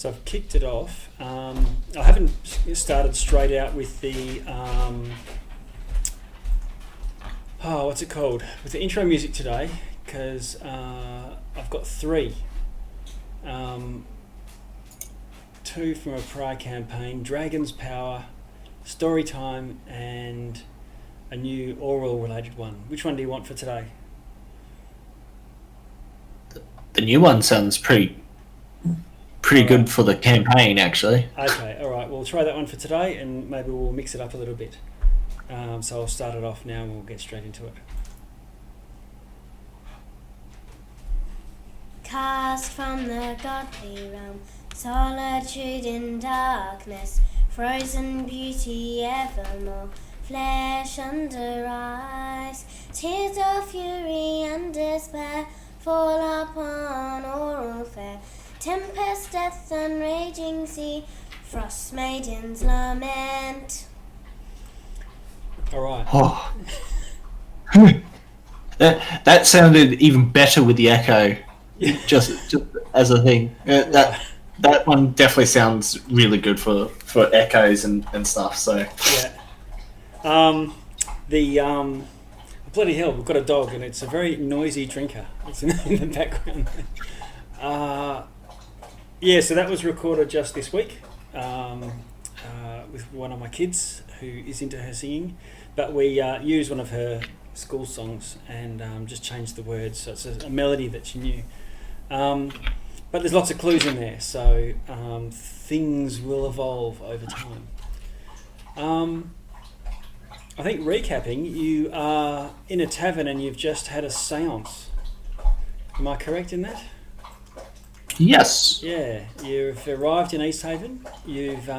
So I've kicked it off. I haven't started straight out with the what's it called? With the intro music today, because I've got three. Two from a prior campaign: Dragon's Power, Story Time, and a new oral related one. Which one do you want for today? The new one sounds pretty good for the campaign, actually. Okay, all right. We'll try that one for today, and maybe we'll mix it up a little bit. So I'll start it off now, and we'll get straight into it. Cast from the godly realm, solitude in darkness, frozen beauty evermore, flesh under ice, tears of fury and despair fall upon oral fair. Tempest, death, and raging sea, frost maidens lament. All right. Oh. that sounded even better with the echo. Just as a thing. That one definitely sounds really good for echoes and stuff. So yeah. Bloody hell, we've got a dog, and it's a very noisy drinker. It's in the background. Yeah, so that was recorded just this week with one of my kids who is into her singing. But we used one of her school songs and just changed the words, so it's a melody that she knew. But there's lots of clues in there, so things will evolve over time. I think recapping, you are in a tavern and you've just had a seance. Am I correct in that? Yes. Yeah, you've arrived in East Haven. You've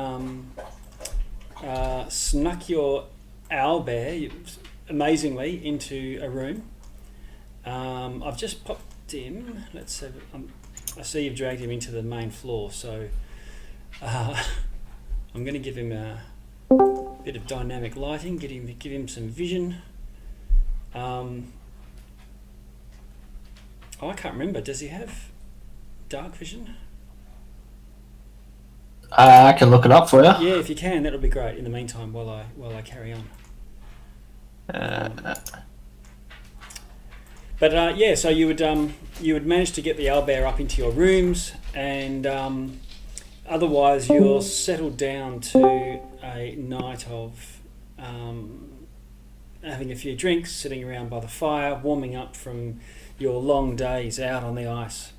snuck your owlbear, amazingly, into a room. I've just popped in. Let's have. I see you've dragged him into the main floor, so I'm going to give him a bit of dynamic lighting. Give him some vision. I can't remember. Does he have dark vision? I can look it up for you. Yeah, if you can, that'll be great. In the meantime, while I carry on. But yeah, so you would manage to get the owlbear up into your rooms, and otherwise you're settled down to a night of having a few drinks, sitting around by the fire, warming up from your long days out on the ice.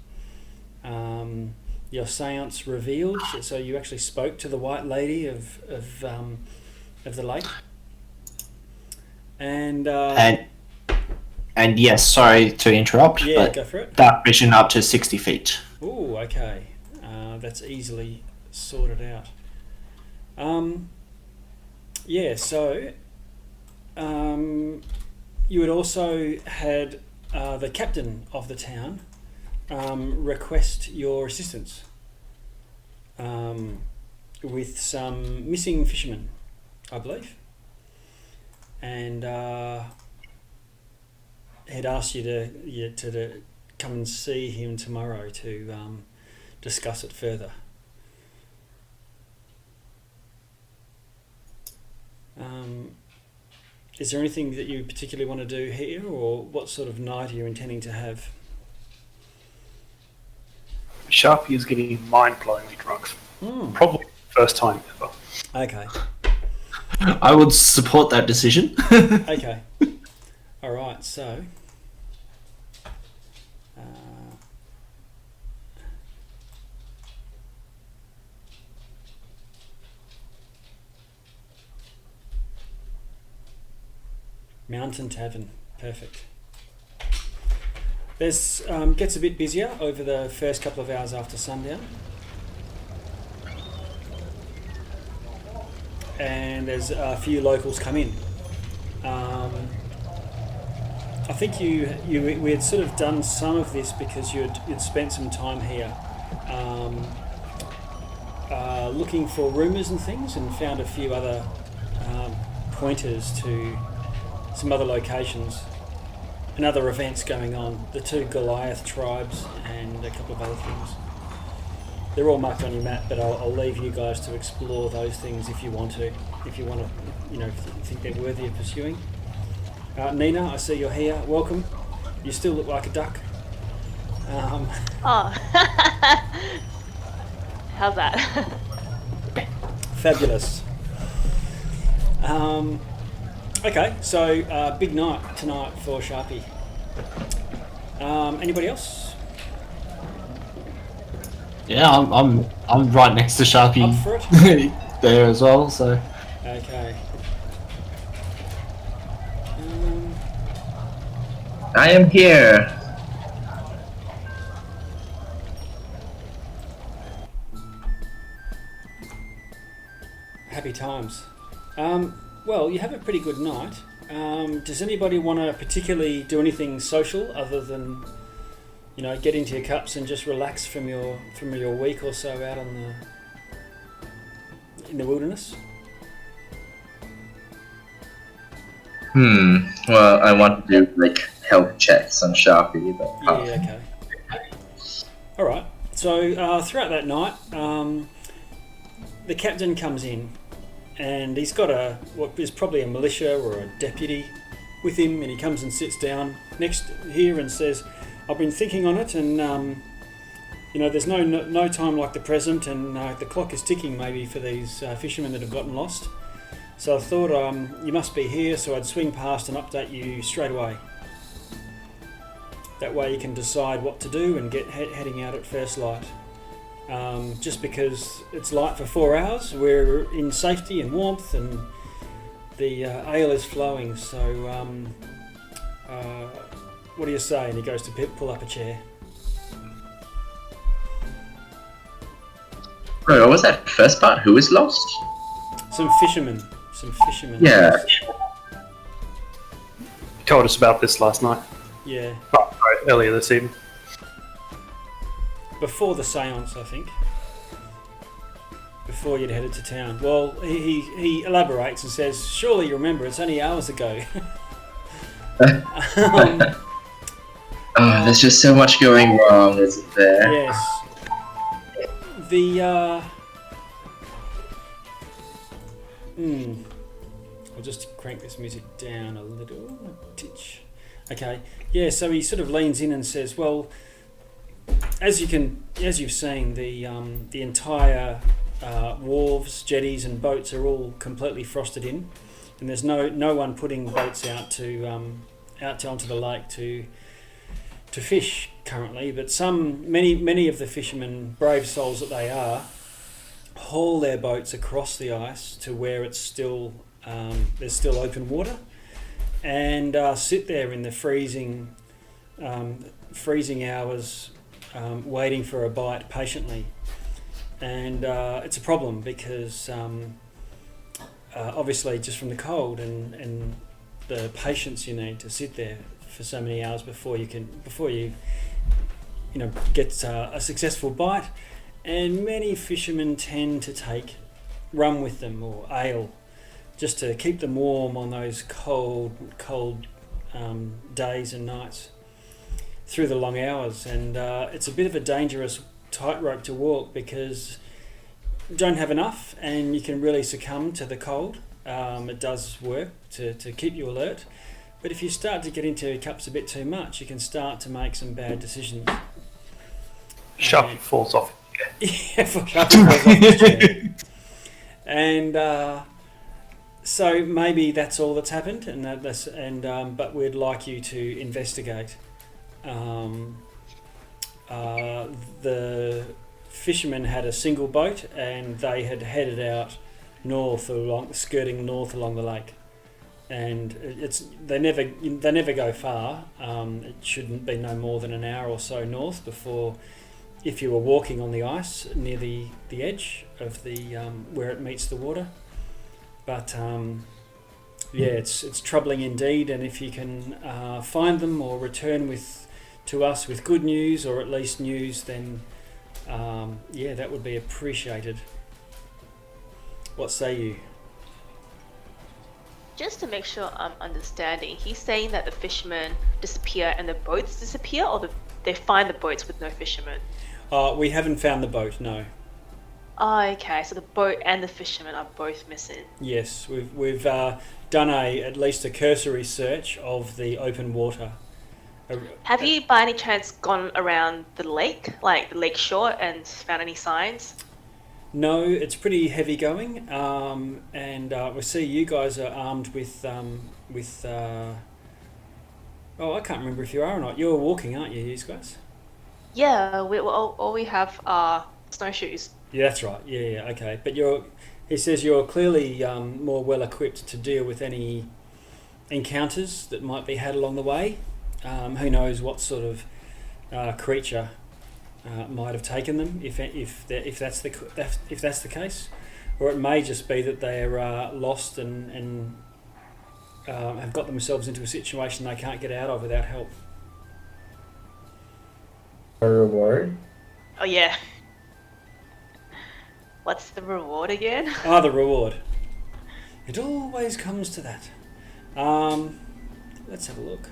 Your seance revealed, so you actually spoke to the White Lady of the lake. And yes, sorry to interrupt, yeah, but go for it. dark vision up to 60 feet. Ooh, okay. That's easily sorted out. Yeah, so you had also had the captain of the town request your assistance with some missing fishermen, I believe. And he'd asked you to come and see him tomorrow to discuss it further. Is there anything that you particularly want to do here, or what sort of night are you intending to have? Sharpie is getting mind-blowingly drunk. Probably first time ever. Okay. I would support that decision. Okay. All right. So, Mountain Tavern. Perfect. There's gets a bit busier over the first couple of hours after sundown. And there's a few locals come in. I think we had sort of done some of this because you'd spent some time here looking for rumours and things, and found a few other pointers to some other locations and other events going on. The two Goliath tribes and a couple of other things. they're all marked on your map, but I'll leave you guys to explore those things if you want to, if you think they're worthy of pursuing. Nina, I see you're here. Welcome. You still look like a duck. Oh. How's that? Fabulous. Okay, so big night tonight for Sharpie. Anybody else? Yeah, I'm right next to Sharpie Up for it? there as well. So Okay. I am here. Happy times. Well, you have a pretty good night. Does anybody want to particularly do anything social other than, get into your cups and just relax from your week or so out in the wilderness? Well, I want to do health checks on Sharpie, but Yeah. Okay. All right. So throughout that night, the captain comes in. And he's got what is probably a militia or a deputy with him, and he comes and sits down next here and says, "I've been thinking on it, and there's no time like the present, and the clock is ticking maybe for these fishermen that have gotten lost. So I thought you must be here, so I'd swing past and update you straight away. That way you can decide what to do and get heading out at first light. Just because it's light for 4 hours, we're in safety and warmth, and the ale is flowing. So, what do you say?" And he goes to pull up a chair. Bro, what was that first part? Who is lost? Some fishermen. Yeah. You told us about this last night. Yeah. Oh, sorry, earlier this evening. Before the séance, I think. Before you'd headed to town. Well, he elaborates and says, "Surely you remember, it's only hours ago." There's just so much going wrong, isn't there? Yes. I'll just crank this music down a little. Titch. Okay. Yeah, so he sort of leans in and says, "Well, as you've seen, the entire wharves, jetties, and boats are all completely frosted in, and there's no one putting boats out onto the lake to fish currently. But many of the fishermen, brave souls that they are, haul their boats across the ice to where it's still there's still open water, and sit there in the freezing hours." Waiting for a bite patiently, and it's a problem because obviously just from the cold and the patience you need to sit there for so many hours before you get a successful bite. And many fishermen tend to take rum with them or ale just to keep them warm on those cold days and nights through the long hours, and it's a bit of a dangerous tightrope to walk because you don't have enough and you can really succumb to the cold. It does work to keep you alert, but if you start to get into your cups a bit too much, you can start to make some bad decisions. Sharpie falls off. Yeah, Sharpie falls off his chair. And so maybe that's all that's happened, but we'd like you to investigate. The fishermen had a single boat, and they had headed out skirting north along the lake, and they never go far. It shouldn't be no more than an hour or so north before, if you were walking on the ice near the edge of the where it meets the water. But yeah, it's troubling indeed, and if you can find them or return to us with good news, or at least news, then that would be appreciated. What say you? Just to make sure I'm understanding, he's saying that the fishermen disappear and the boats disappear, or they find the boats with no fishermen? We haven't found the boat. No. Oh, okay. So the boat and the fisherman are both missing. Yes, we've done at least a cursory search of the open water. Have you, by any chance, gone around the lake, like the lake shore, and found any signs? No, it's pretty heavy going, and we see you guys are armed with. Oh, I can't remember if you are or not. You're walking, aren't you, guys? Yeah, all we have are snowshoes. Yeah, that's right. Yeah, okay. But he says you're clearly more well equipped to deal with any encounters that might be had along the way. Who knows what sort of creature might have taken them, if that's the case, or it may just be that they're lost and have got themselves into a situation they can't get out of without help. A reward? Oh yeah. What's the reward again? The reward. It always comes to that. Let's have a look.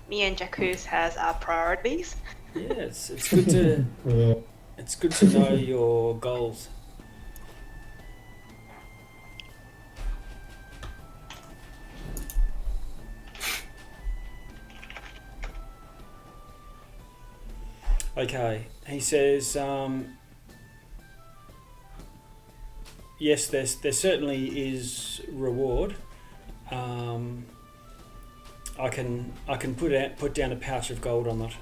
Me and Jacuz has our priorities. Yeah, it's good to it's good to know your goals. Okay, he says, yes, there certainly is reward. I can put down a pouch of gold on that.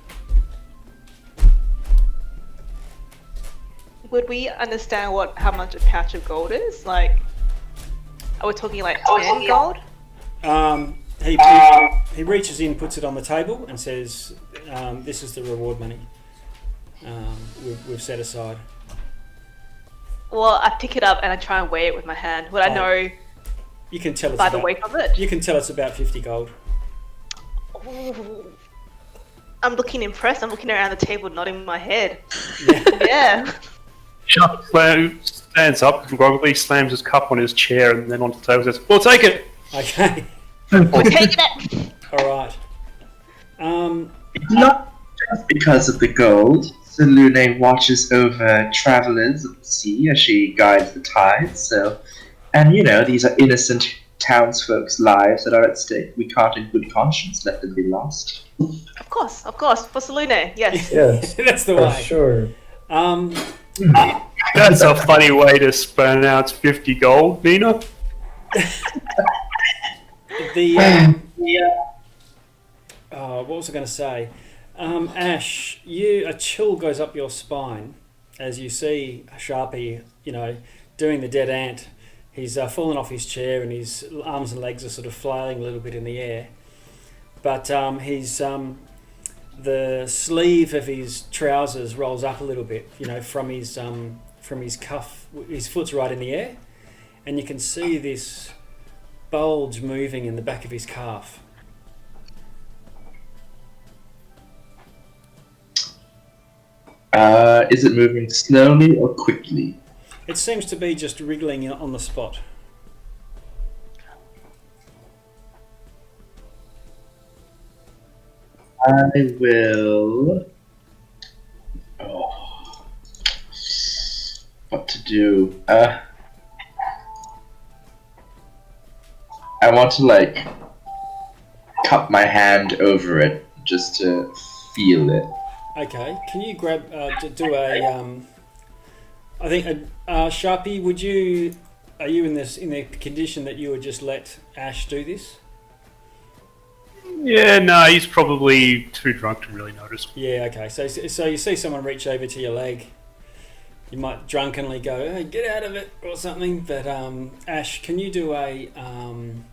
Would we understand how much a pouch of gold is? Like, are we talking like 10 gold? He reaches in, puts it on the table, and says, "This is the reward money we've set aside." Well, I pick it up and I try and weigh it with my hand. Would I know? You can tell it's by the weight of it. You can tell it's about 50 gold. Ooh. I'm looking impressed. I'm looking around the table, nodding my head. Yeah. Yeah. Chuck stands up, groggily slams his cup on his chair, and then onto the table says, "We'll take it." Okay. We're taking it. All right. Not just because of the gold. Selune watches over travelers of the sea as she guides the tides. So, and these are innocent townsfolk's lives that are at stake. We can't, in good conscience, let them be lost. Of course. For Selune, yes. Yes, That's the for way. sure. That's a funny way to pronounce 50 gold, Nina. What was I going to say? Ash, a chill goes up your spine as you see Sharpie, doing the dead ant. He's fallen off his chair and his arms and legs are sort of flailing a little bit in the air. But the sleeve of his trousers rolls up a little bit, from his cuff. His foot's right in the air, and you can see this bulge moving in the back of his calf. Is it moving slowly or quickly? It seems to be just wriggling on the spot. I will... what to do? I want to, cup my hand over it just to feel it. Okay, can you grab, do a, I think, Sharpie, are you in the condition that you would just let Ash do this? Yeah, no, he's probably too drunk to really notice. Yeah, okay, so you see someone reach over to your leg, you might drunkenly go, "Hey, get out of it," or something, but Ash, can you do an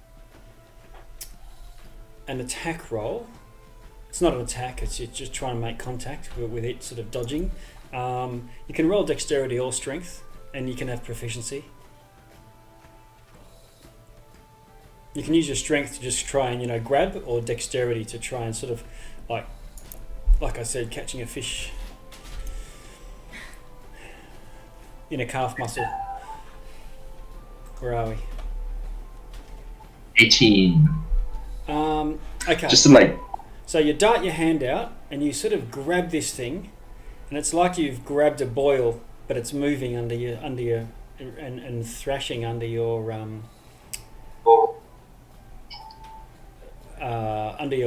attack roll? It's not an attack, it's just trying to make contact with it, sort of dodging. You can roll dexterity or strength, and you can have proficiency. You can use your strength to just try and, grab, or dexterity to try and sort of, like I said, catching a fish in a calf muscle. Where are we? 18. Okay. Just to like. So you dart your hand out and you sort of grab this thing, and it's like you've grabbed a boil, but it's moving under your and thrashing under your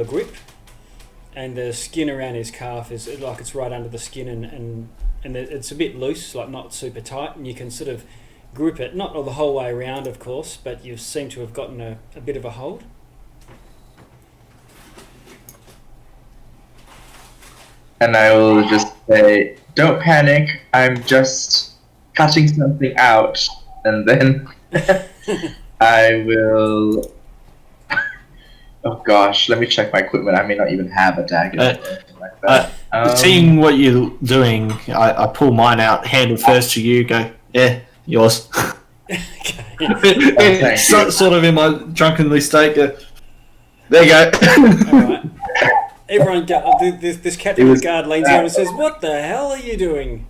grip, and the skin around his calf is like it's right under the skin, and it's a bit loose, like not super tight, and you can sort of grip it, not the whole way around, of course, but you seem to have gotten a bit of a hold. And I will just say, don't panic, I'm just cutting something out. And then I will... Oh gosh, let me check my equipment. I may not even have a dagger or anything like that. Seeing what you're doing, I pull mine out, hand it first to you, go, yeah, yours. Okay. Sort of in my drunkenly state, go, there you go. Alright. Everyone, this captain of the guard leans over and says, "What the hell are you doing?"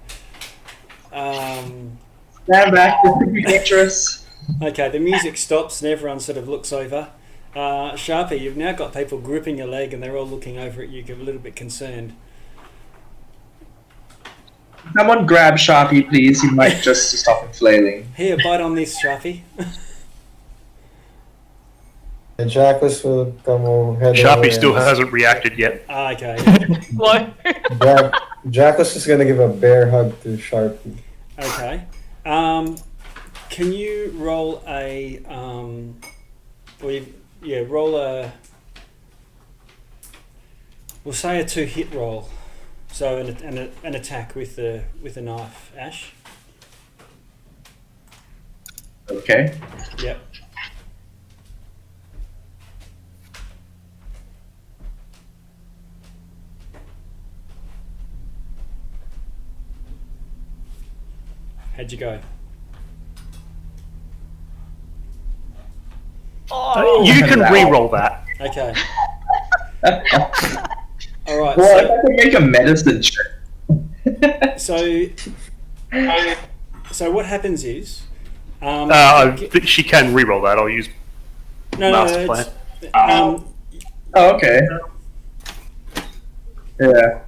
Stand back, this could be dangerous. Okay, the music stops and everyone sort of looks over. Sharpie, you've now got people gripping your leg and they're all looking over at you, a little bit concerned. Someone grab Sharpie, please. He might just stop him flailing. Here, bite on this, Sharpie. The Jackless will come over. Sharpie still hasn't reacted yet. Okay. What? Jackless is gonna give a bear hug to Sharpie. Okay. Can you roll a roll a, we'll say a 2-hit roll, so an attack with a knife, Ash. Okay. Yep. How'd you go? Oh, You can re-roll that. Okay. All right. Well, I could make a medicine check. So what happens is, She can re-roll that. I'll use master plan. Oh, okay. Yeah.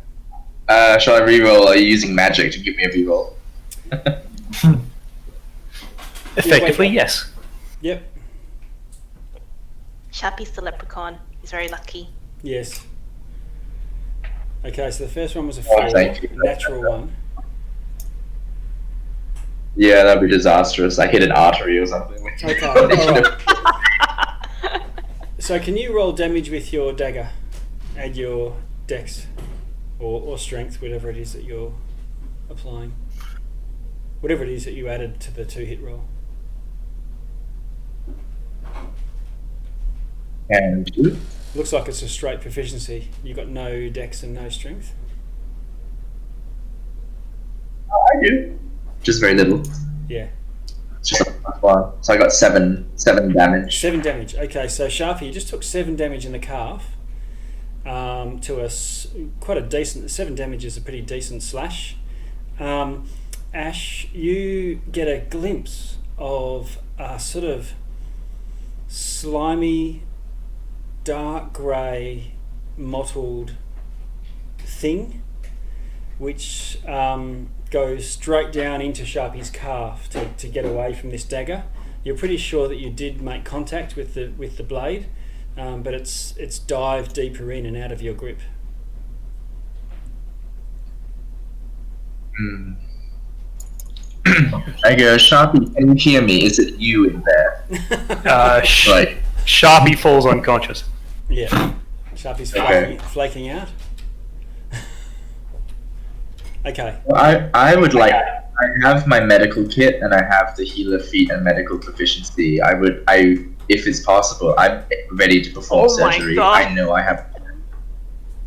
Shall I reroll? Are you using magic to give me a reroll? Effectively, yes. Yep. Sharpie's the leprechaun. He's very lucky. Yes. Okay, so the first one was a Oh, 4, thank you. natural one. Yeah, that'd be disastrous. I hit an artery or something. Okay, alright. So can you roll damage with your dagger? Add your dex or strength, whatever it is that you're applying. Whatever it is that you added to the 2-hit roll. And two. Looks like it's a straight proficiency. You got no dex and no strength. Oh, I do. Just very little. Yeah. It's just a +1. So I got 7 damage. 7 damage. Okay, so Sharpie, you just took 7 damage in the calf. To quite a decent. 7 damage is a pretty decent slash. Ash, you get a glimpse of a sort of slimy, dark grey, mottled thing, which goes straight down into Sharpie's calf to get away from this dagger. You're pretty sure that you did make contact with the blade, but it's dived deeper in and out of your grip. I go, Sharpie, can you hear me? Is it you in there? Like, Sharpie falls unconscious. Yeah, Sharpie's Okay. flaking out. Okay. well, I would like. I have my medical kit and I have the healer feat and medical proficiency. If it's possible, I'm ready to perform Oh my surgery. God. I know I have.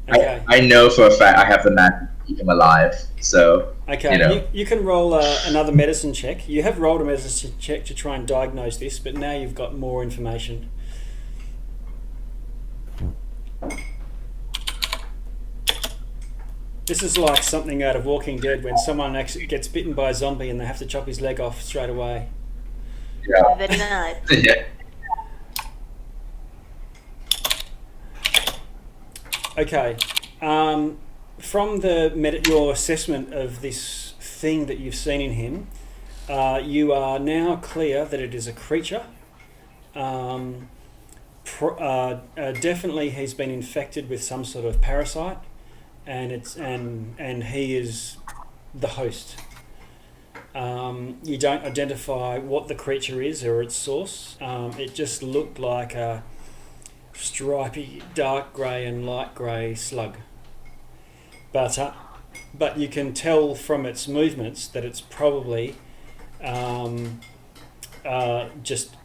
Okay. I know for a fact I have the magic to keep him alive. So Okay, you know. you can roll another medicine check. You have rolled a medicine check to try and diagnose this, but now you've got more information. This is like something out of Walking Dead when someone actually gets bitten by a zombie and they have to chop his leg off straight away. Yeah. Very nice. Yeah. Okay. From your assessment of this thing that you've seen in him, you are now clear that it is a creature. Definitely, he's been infected with some sort of parasite, and he is the host. You don't identify what the creature is or its source. It just looked like a stripy, dark grey and light grey slug. But you can tell from its movements that it's probably just,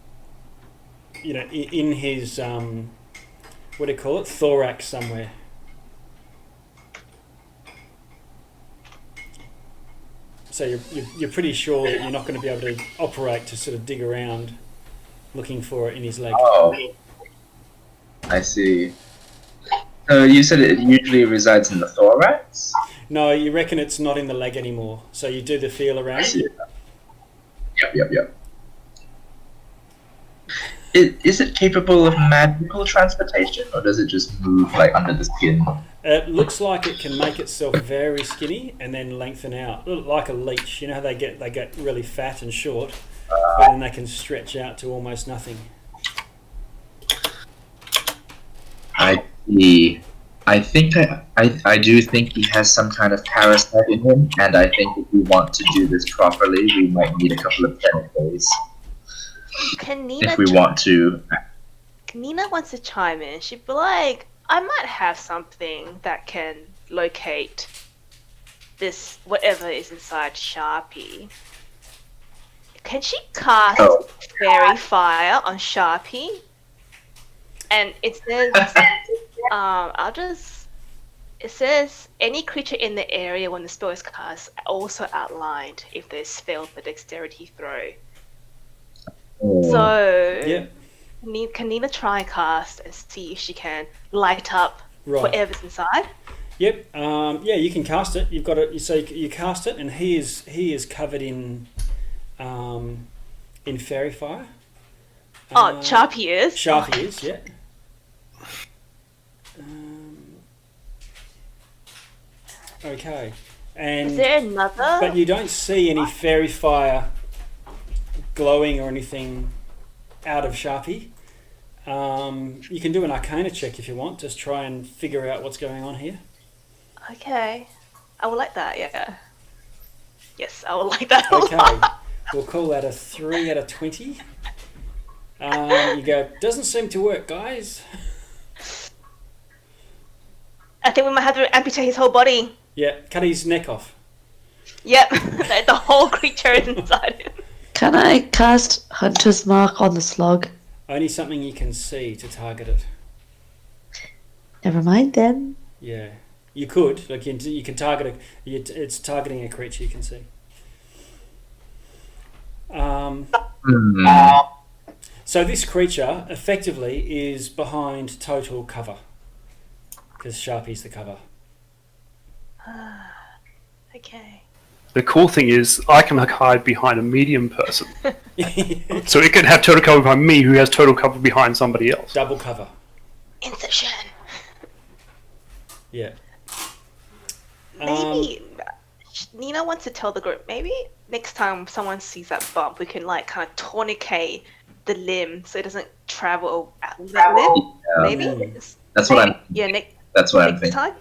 in his what do you call it, thorax somewhere. So you're pretty sure that you're not going to be able to operate to sort of dig around looking for it in his leg. Oh, I see. So you said it usually resides in the thorax? No, you reckon it's not in the leg anymore. So you do the feel I around. see. Yep. Is it capable of magical transportation, or does it just move like under the skin? It looks like it can make itself very skinny and then lengthen out, like a leech. You know how they get really fat and short, but then they can stretch out to almost nothing. I see. I do think he has some kind of parasite in him, and I think if we want to do this properly, we might need a couple of tentacles. If we want to. Nina wants to chime in. She'd be like, I might have something that can locate this, whatever is inside Sharpie. Can she cast Fairy Fire on Sharpie? And it says, it says, any creature in the area when the spell is cast also outlined if there's failed the dexterity throw. So, Yeah. Can Nina try and cast and see if she can light up Right. whatever's inside? Yep. Yeah, you can cast it. You've got it. So you cast it, and he is covered in fairy fire. Sharpie is. Sharpie is. Yeah. Okay. And Is there another? but you don't see any fairy fire glowing or anything out of Sharpie. You can do an Arcana check if you want. Just try and figure out what's going on here. Okay. I would like that, yeah. Yes, I would like that. Okay. We'll call that a 3 out of 20. You go, doesn't seem to work, guys. I think we might have to amputate his whole body. Yeah, cut his neck off. Yep. The whole creature is inside him. Can I cast Hunter's Mark on the slug? Only something you can see to target it. Never mind then. Yeah. You could. Like you can target it. It's targeting a creature you can see. So this creature effectively is behind total cover. Because Sharpie's the cover. Okay. The cool thing is, I can hide behind a medium person. So it can have total cover behind me, who has total cover behind somebody else. Double cover. Inception. Yeah. Maybe Nina wants to tell the group, maybe next time someone sees that bump, we can like kind of tourniquet the limb so it doesn't travel out that limb. Maybe. That's what I'm. Yeah, That's what I'm next thinking. time.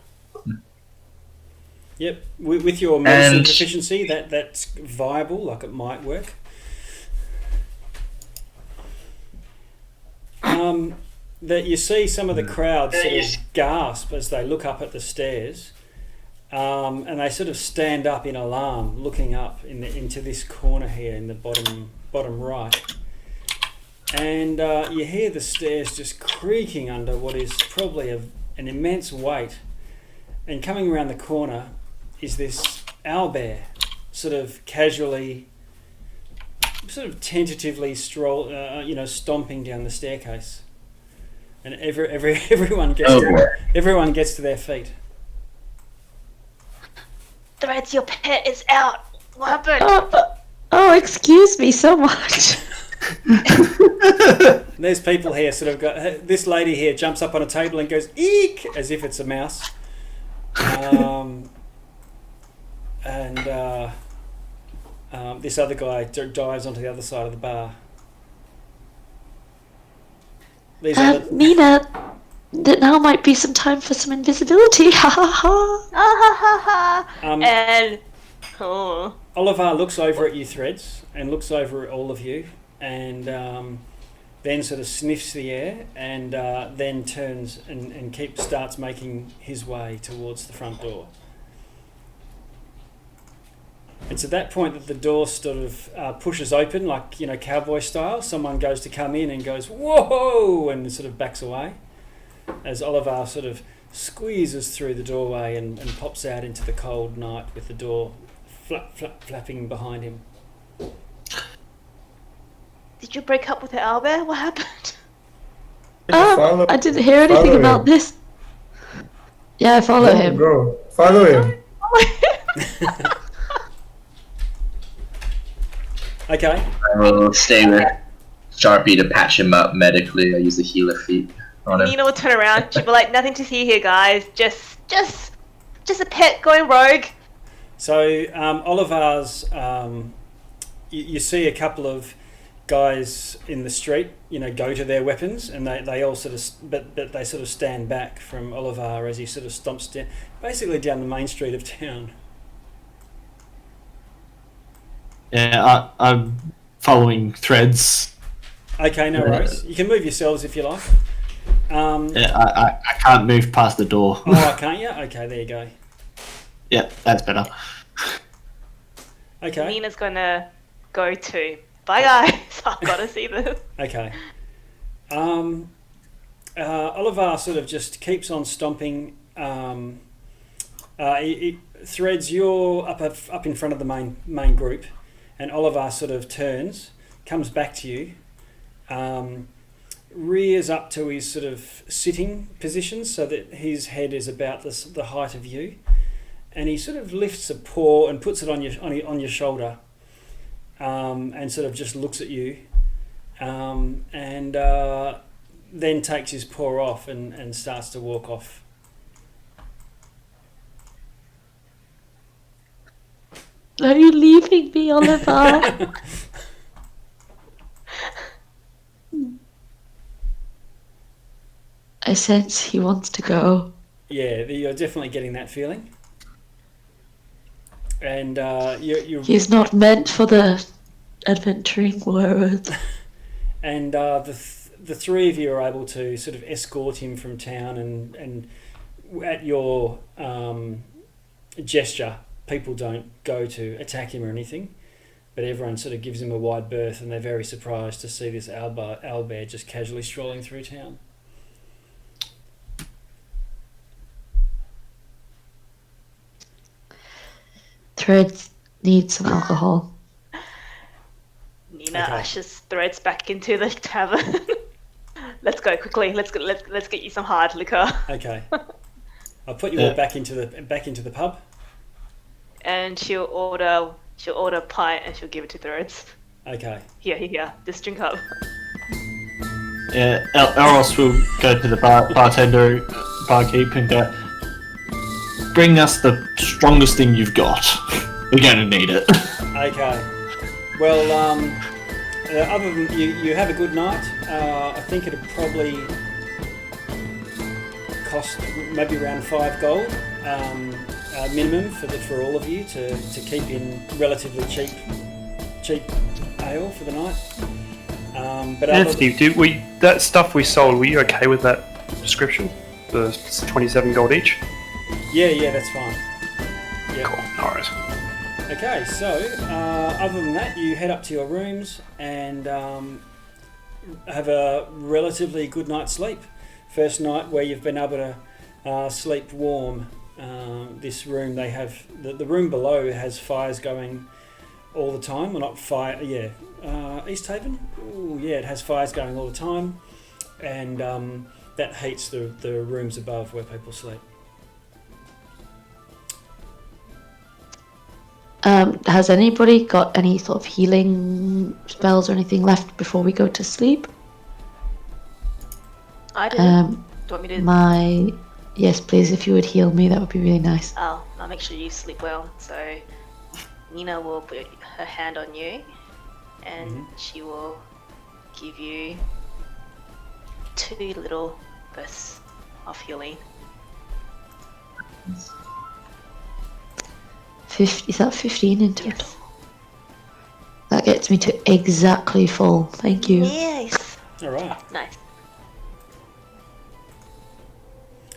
Yep. With your medicine And- proficiency, that's viable. Like it might work. That you see some of the crowd sort of gasp as they look up at the stairs, and they sort of stand up in alarm, looking up into this corner here in the bottom right, and you hear the stairs just creaking under what is probably an immense weight, and coming around the corner is this owlbear, sort of casually, sort of tentatively stomping down the staircase. And everyone gets to their feet. Threads, your pet is out. What happened? Oh, excuse me so much. There's people here sort of got... This lady here jumps up on a table and goes, eek, as if it's a mouse. This other guy dives onto the other side of the bar. Nina, now might be some time for some invisibility. Ha ha ha. Ah, ha, ha, ha. And Oliver looks over at you, Threads, and looks over at all of you, and then sort of sniffs the air, and then turns and starts making his way towards the front door. It's at that point that the door sort of pushes open, like, cowboy style. Someone goes to come in and goes, whoa, and sort of backs away as Oliver sort of squeezes through the doorway and pops out into the cold night with the door flapping behind him. did you break up with the owlbear? What happened? I didn't hear anything about this. Yeah, I follow him. Bro, follow him. Okay. I will stay with Sharpie to patch him up medically. I use the healer feat on him. Nina will turn around. She'll be like, nothing to see here, guys. Just a pet going rogue. So Oliver's, you see a couple of guys in the street, go to their weapons, and they all sort of, but they sort of stand back from Oliver as he sort of stomps down, basically down the main street of town. Yeah, I'm following Threads. Okay, no worries. You can move yourselves if you like. Yeah, I can't move past the door. Oh, can't you? Okay, there you go. Yeah, that's better. Okay. Nina's gonna go too. Bye, guys. I've got to see this. Okay. Oliver sort of just keeps on stomping. Threads, you're up in front of the main group, and Oliver sort of turns, comes back to you, rears up to his sort of sitting position so that his head is about the height of you, and he sort of lifts a paw and puts it on your shoulder, and sort of just looks at you, and then takes his paw off and starts to walk off. Are you leaving me, Oliver? I sense he wants to go. Yeah, you're definitely getting that feeling. And you're He's not meant for the adventuring world. And the three of you are able to sort of escort him from town, and at your gesture, people don't go to attack him or anything, but everyone sort of gives him a wide berth, and they're very surprised to see this owlbear just casually strolling through town. Threads need some alcohol. Nina Okay. ushers Threads back into the tavern. Let's go quickly. Let's get you some hard liquor. Okay. I'll put you all back into the pub. And she'll order a pint and she'll give it to Threads. Okay. Here. Just drink up. Yeah, Eros will go to the barkeep and go, bring us the strongest thing you've got. We're going to need it. Okay. Well, other than you have a good night. I think it'd probably cost maybe around 5 gold minimum for all of you to keep in relatively cheap ale for the night. But Yeah, Steve, that stuff we sold, were you okay with that description? The 27 gold each? Yeah, that's fine. Yep. Cool, alright. Okay, so other than that, you head up to your rooms and have a relatively good night's sleep. First night where you've been able to sleep warm. This room, they have the room below has fires going all the time. Well, not fire, yeah. East Haven? Ooh, yeah, it has fires going all the time, and that heats the rooms above where people sleep. Has anybody got any sort of healing spells or anything left before we go to sleep? I do. Do you want me to? Yes, please. If you would heal me, that would be really nice. I'll make sure you sleep well. So Nina will put her hand on you, and she will give you 2 little bursts of healing. Is that 15 in total? Yes. That gets me to exactly full. Thank you. Yes. All right. Nice.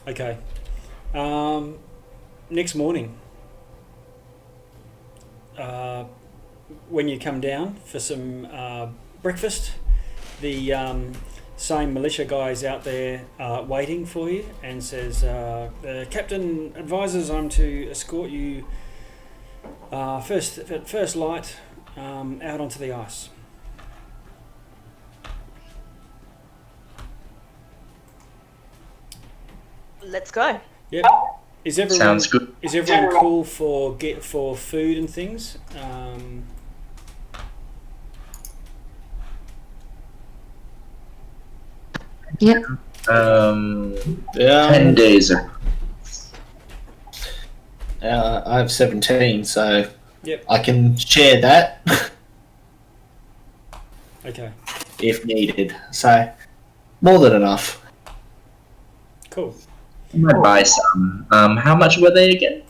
Okay. Next morning, when you come down for some breakfast, the same militia guy is out there waiting for you and says, the captain advises I'm to escort you first light out onto the ice. Let's go. Yep. Is everyone Sounds good. Is everyone cool for food and things? Yep. 10 days. I have 17, so Yep. I can share that Okay. if needed. So more than enough. Cool. I might buy some. How much were they again?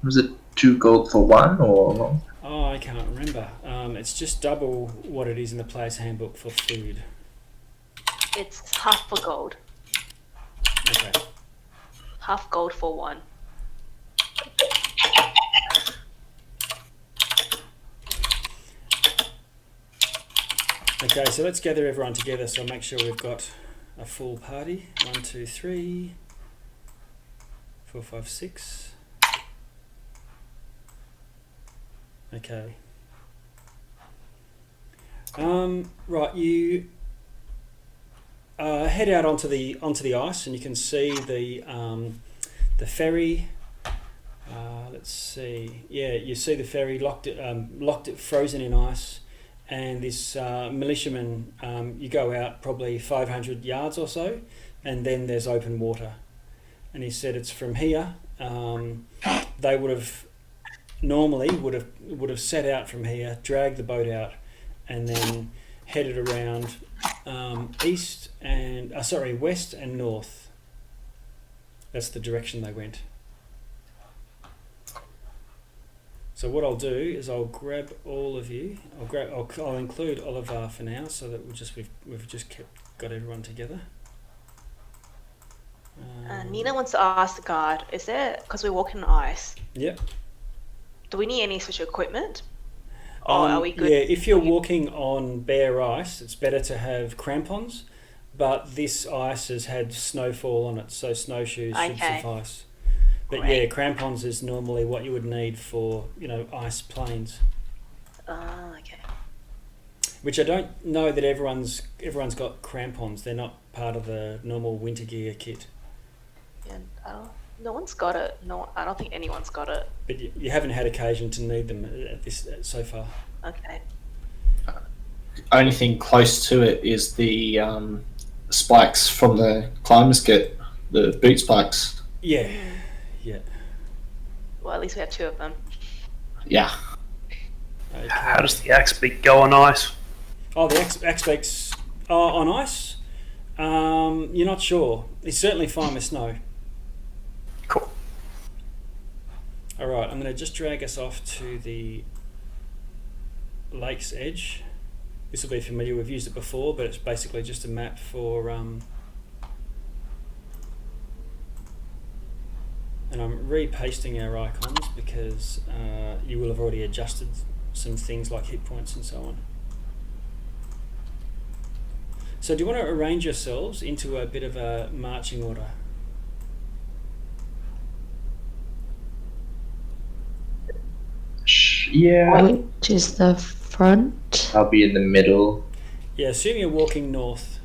Was it 2 gold for one, or? Oh, I can't remember. It's just double what it is in the player's handbook for food. It's half a gold. Okay. Half gold for 1. Okay, so let's gather everyone together. So make sure we've got a full party. 1, 2, 3, 4, 5, 6. Okay. Right, you head out onto the ice, and you can see the ferry. Let's see. Yeah, you see the ferry locked it frozen in ice, and this militiaman. You go out probably 500 yards or so, and then there's open water. And he said it's from here. They would have set out from here, dragged the boat out, and then headed around west and north. That's the direction they went. So what I'll do is I'll grab all of you. I'll include Oliver for now, so that we've just got everyone together. Nina wants to ask the guard, is there, because we're walking on ice, Yep. do we need any special equipment? Or are we good? Yeah, if you're walking on bare ice, it's better to have crampons, but this ice has had snowfall on it, so snowshoes should suffice. But Great. yeah, crampons is normally what you would need for, ice planes. Okay. Which I don't know that everyone's got crampons. They're not part of the normal winter gear kit. Yeah, no one's got it. No, I don't think anyone's got it. But you haven't had occasion to need them so far. Okay. Only thing close to it is the spikes from the climbers kit, the boot spikes. Yeah. Yeah. Well, at least we have 2 of them. Yeah. Okay. How does the axe beak go on ice? Oh, the axe beaks on ice? You're not sure. It's certainly fine with snow. Cool. All right, I'm going to just drag us off to the lake's edge. This will be familiar. We've used it before, but it's basically just a map for... and I'm repasting our icons because you will have already adjusted some things like hit points and so on. So do you want to arrange yourselves into a bit of a marching order? Yeah. Which is the front? I'll be in the middle. Yeah, assume you're walking north.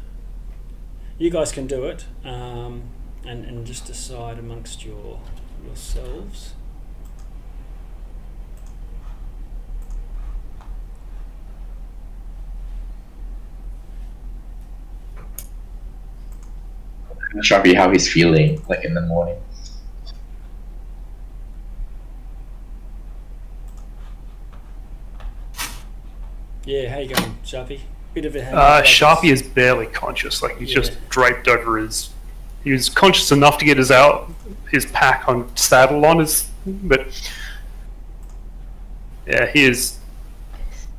You guys can do it, and just decide amongst yourselves. Sharpie how he's feeling, like in the morning. Yeah, how you going, Sharpie? Bit of a hangover. Sharpie is barely conscious. Like he's just draped over his. He was conscious enough to get his pack on saddle on his, but yeah, he is.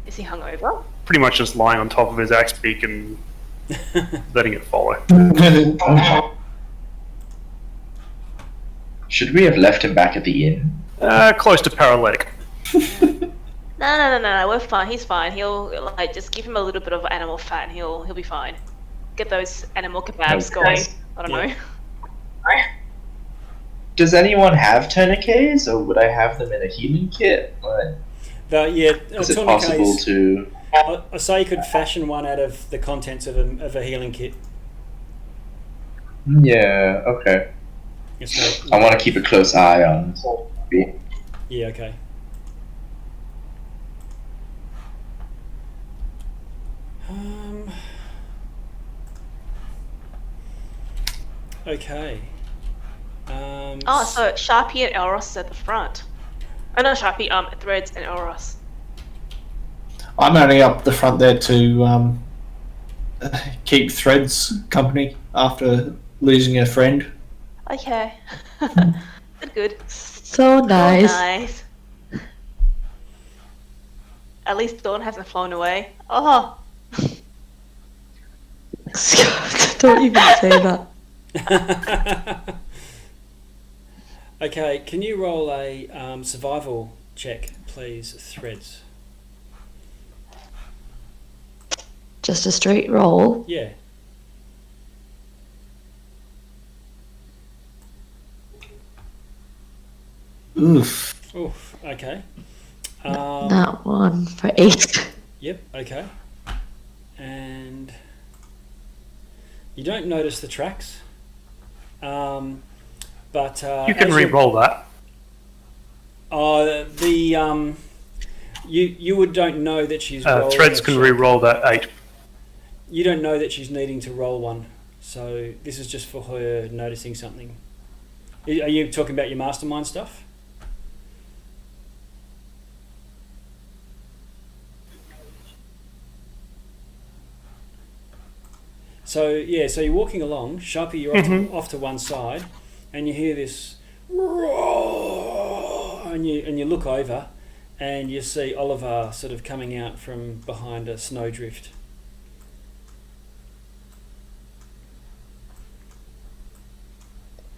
Is he hungover? Pretty much just lying on top of his axe beak and letting it follow. Should we have left him back at the inn? Close to paralytic. No, we're fine. He's fine. He'll just give him a little bit of animal fat and he'll be fine. Get those animal kebabs going. I don't know. Does anyone have tourniquets, or would I have them in a healing kit? Is it possible to? I say you could fashion one out of the contents of a healing kit. Yeah. Okay. I want to keep a close eye on. Yeah. Okay. Okay. So Sharpie and Elros at the front. Oh no, Sharpie, Threads and Elros. I'm only up the front there to keep Threads company after losing a friend. Okay. Good. So nice. Nice. At least Dawn hasn't flown away. Oh. Don't even say that. Okay, can you roll a survival check, please, Threads? Just a straight roll. Yeah. Oof. Oof. Okay. That one for 8. Yep. Okay. And you don't notice the tracks, but you can re-roll that. You don't know that she's rolling. Threads can re-roll that 8. You don't know that she's needing to roll one, so this is just for her noticing something. Are you talking about your mastermind stuff? So you're walking along, Sharpie, you're off to one side, and you hear this, and you look over, and you see Oliver sort of coming out from behind a snowdrift.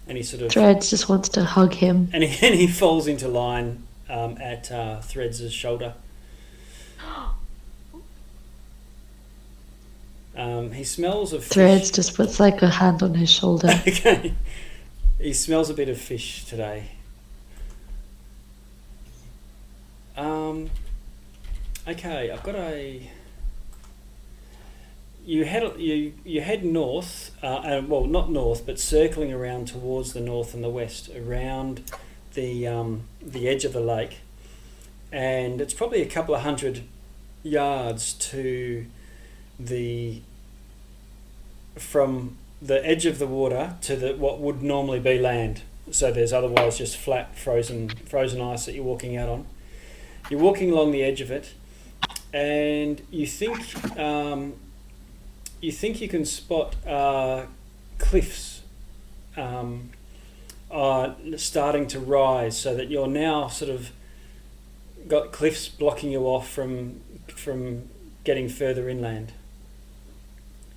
And he sort of Threads just wants to hug him, and he falls into line at Threads' shoulder. He smells of fish. Threads just puts like a hand on his shoulder. Okay. He smells a bit of fish today. Okay, I've got a. You head north. Well, not north, but circling around towards the north and the west, around the edge of the lake, and it's probably a couple of 100 yards from the edge of the water to what would normally be land. So there's otherwise just flat frozen ice that you're walking out on. You're walking along the edge of it, and you think you can spot cliffs starting to rise, so that you're now sort of got cliffs blocking you off from getting further inland.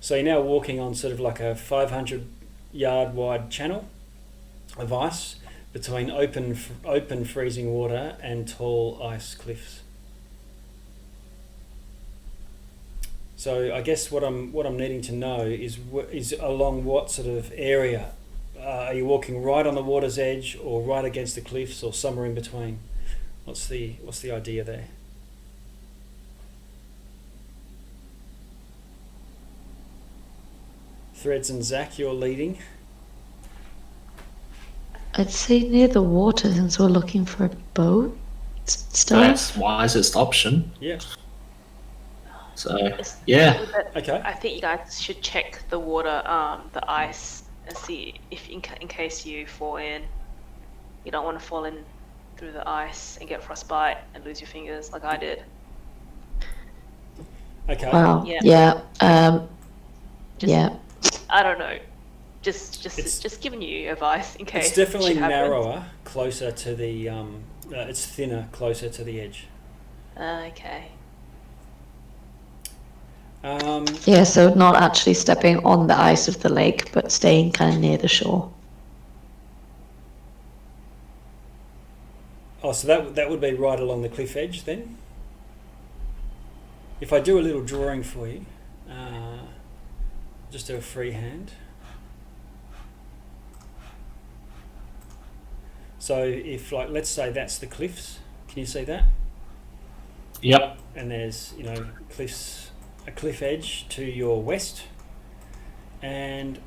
So you're now walking on sort of like a 500 yard wide channel of ice between open freezing water and tall ice cliffs. So I guess what I'm needing to know is along what sort of area. Are you walking right on the water's edge, or right against the cliffs, or somewhere in between? What's the idea there? Threads and Zach, you're leading. I'd say near the water, since we're looking for a boat. That's wisest option. Yeah. So yeah. Okay. I think you guys should check the water, the ice and see if in case you fall in, you don't want to fall in through the ice and get frostbite and lose your fingers like I did. Okay. Wow. Yeah. Yeah. Just, Yeah. I don't know. Just giving you advice in case. It's definitely shit happens. narrower, closer to the. It's thinner, closer to the edge. Okay. Yeah, so not actually stepping on the ice of the lake, but staying kind of near the shore. Oh, so that would be right along the cliff edge then? If I do a little drawing for you, just do a freehand. So if, like, let's say that's the cliffs, can you see that? Yep. And there's, a cliff edge to your west, and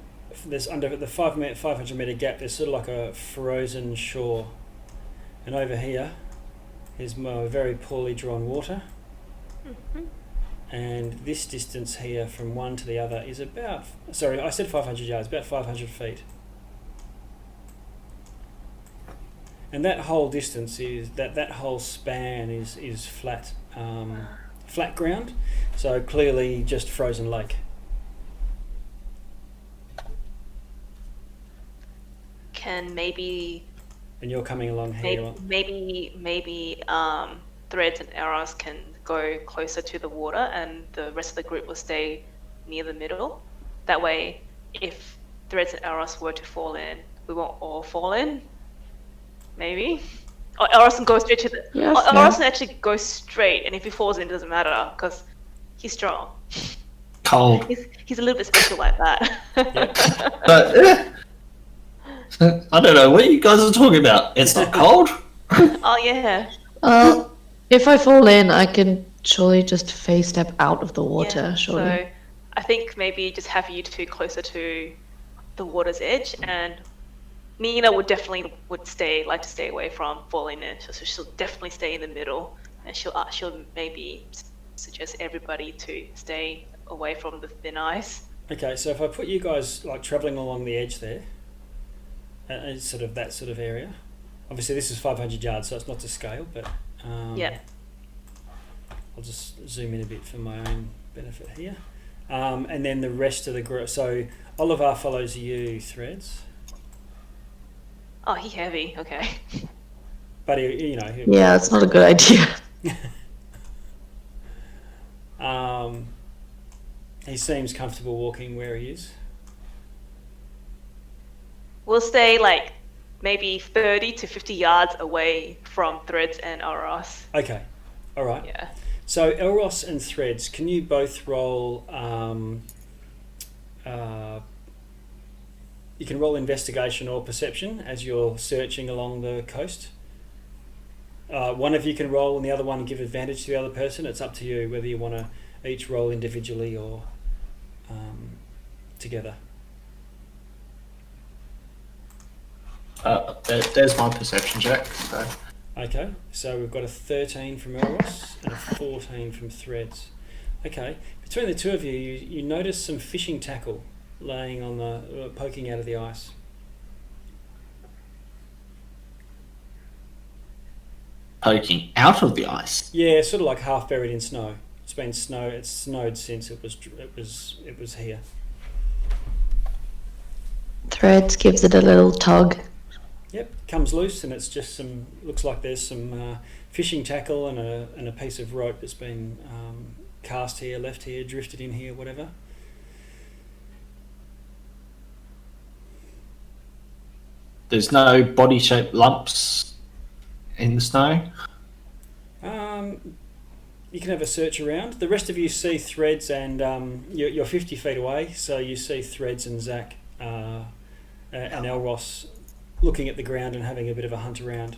there's under the 500 meter gap, there's sort of like a frozen shore, and over here is my very poorly drawn water. Mm-hmm. And this distance here from one to the other is about, sorry, I said 500 yards, about 500 feet. And that whole distance is, that whole span is flat, flat ground, so clearly just frozen lake. Can maybe And you're coming along here. maybe Threads and Arrows can go closer to the water, and the rest of the group will stay near the middle. That way, if Threads and Arrows were to fall in, we won't all fall in. Maybe. Or Arrows can go straight to the. Yeah, or Arrows can actually go straight, and if he falls in, it doesn't matter because he's strong. Cold. He's a little bit special like that. But I don't know what you guys are talking about. It's not cold. Oh yeah. If I fall in, I can surely just phase step out of the water, Yeah, surely. So I think maybe just have you two closer to the water's edge, and Nina would definitely like to stay away from falling in, so she'll definitely stay in the middle, and she'll maybe suggest everybody to stay away from the thin ice. Okay, so if I put you guys like travelling along the edge there, sort of that sort of area. Obviously, this is 500 yards, so it's not to scale, but Yeah. I'll just zoom in a bit for my own benefit here. And then the rest of the group. So Oliver follows you, Threads, Oh, he heavy. Okay. but he Yeah, it's not a good idea. he seems comfortable walking where he is. We'll stay like maybe 30 to 50 yards away from Threads and Oros. Okay, all right. Yeah. So Elros and Threads, can you both roll? You can roll investigation or perception as you're searching along the coast. One of you can roll, and the other one give advantage to the other person. It's up to you whether you want to each roll individually or together. There's my perception check. So. Okay, so we've got a 13 from Elros and a 14 from Threads. Okay, between the two of you, you notice some fishing tackle laying on the poking out of the ice. Poking out of the ice. Yeah, sort of like half buried in snow. It's snowed since it was here. Threads gives it a little tug. Yep, comes loose, and it's just looks like there's some fishing tackle and a piece of rope that's been cast here, left here, drifted in here, whatever. There's no body-shaped lumps in the snow. You can have a search around. The rest of you see Threads, and you're 50 feet away, so you see Threads and Zach and Elros looking at the ground and having a bit of a hunt around.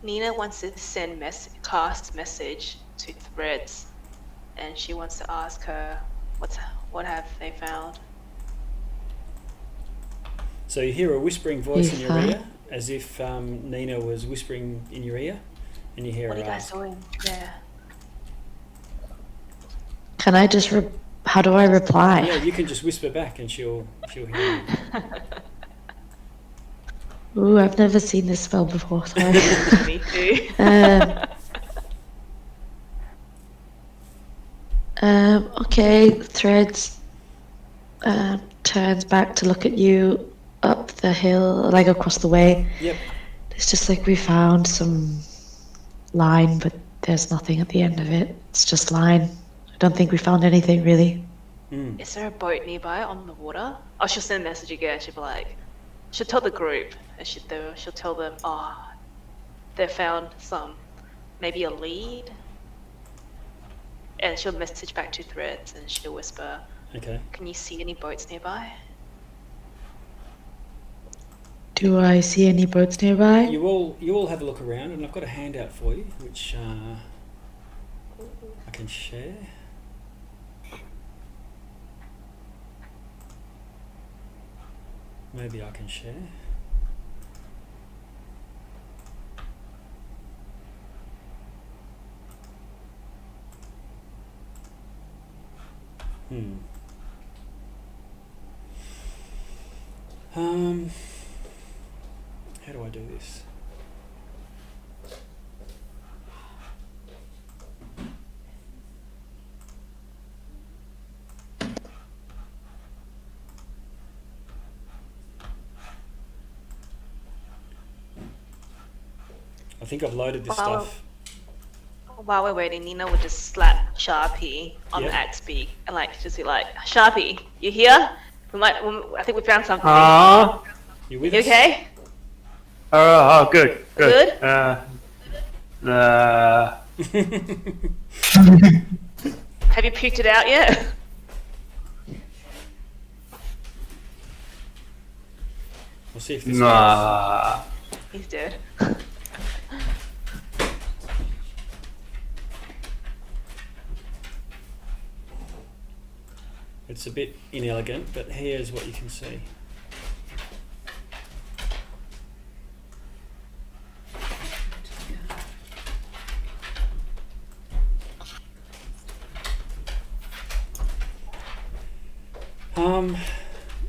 Nina wants to send cast message to Threads, and she wants to ask her what have they found. So you hear a whispering voice in your Okay. ear, as if Nina was whispering in your ear, and you hear What are her you guys ask. doing? Yeah. Can I just How do I reply? Yeah, you can just whisper back and she'll hear you. Ooh, I've never seen this spell before. Sorry. Me too. Okay, Threads turns back to look at you up the hill, like across the way. Yep. It's just like we found some line, but there's nothing at the end of it. It's just line. I don't think we found anything really. Is there a boat nearby on the water? Oh, she'll send a message again. She'll be like, she'll tell the group, and she'll tell them, they found maybe a lead. And she'll message back to Threads, and she'll whisper, Okay. "Can you see any boats nearby?" Do I see any boats nearby? You all have a look around, and I've got a handout for you, which I can share. Maybe I can share. How do I do this? I think I've loaded this stuff. While we're waiting, Nina would just slap Sharpie on the axe beak and just be like, "Sharpie, you here? I think we found something." You with You us? okay? Oh, good. Good? Have you puked it out yet? We'll see if this Nah. He's dead. It's a bit inelegant, but here's what you can see.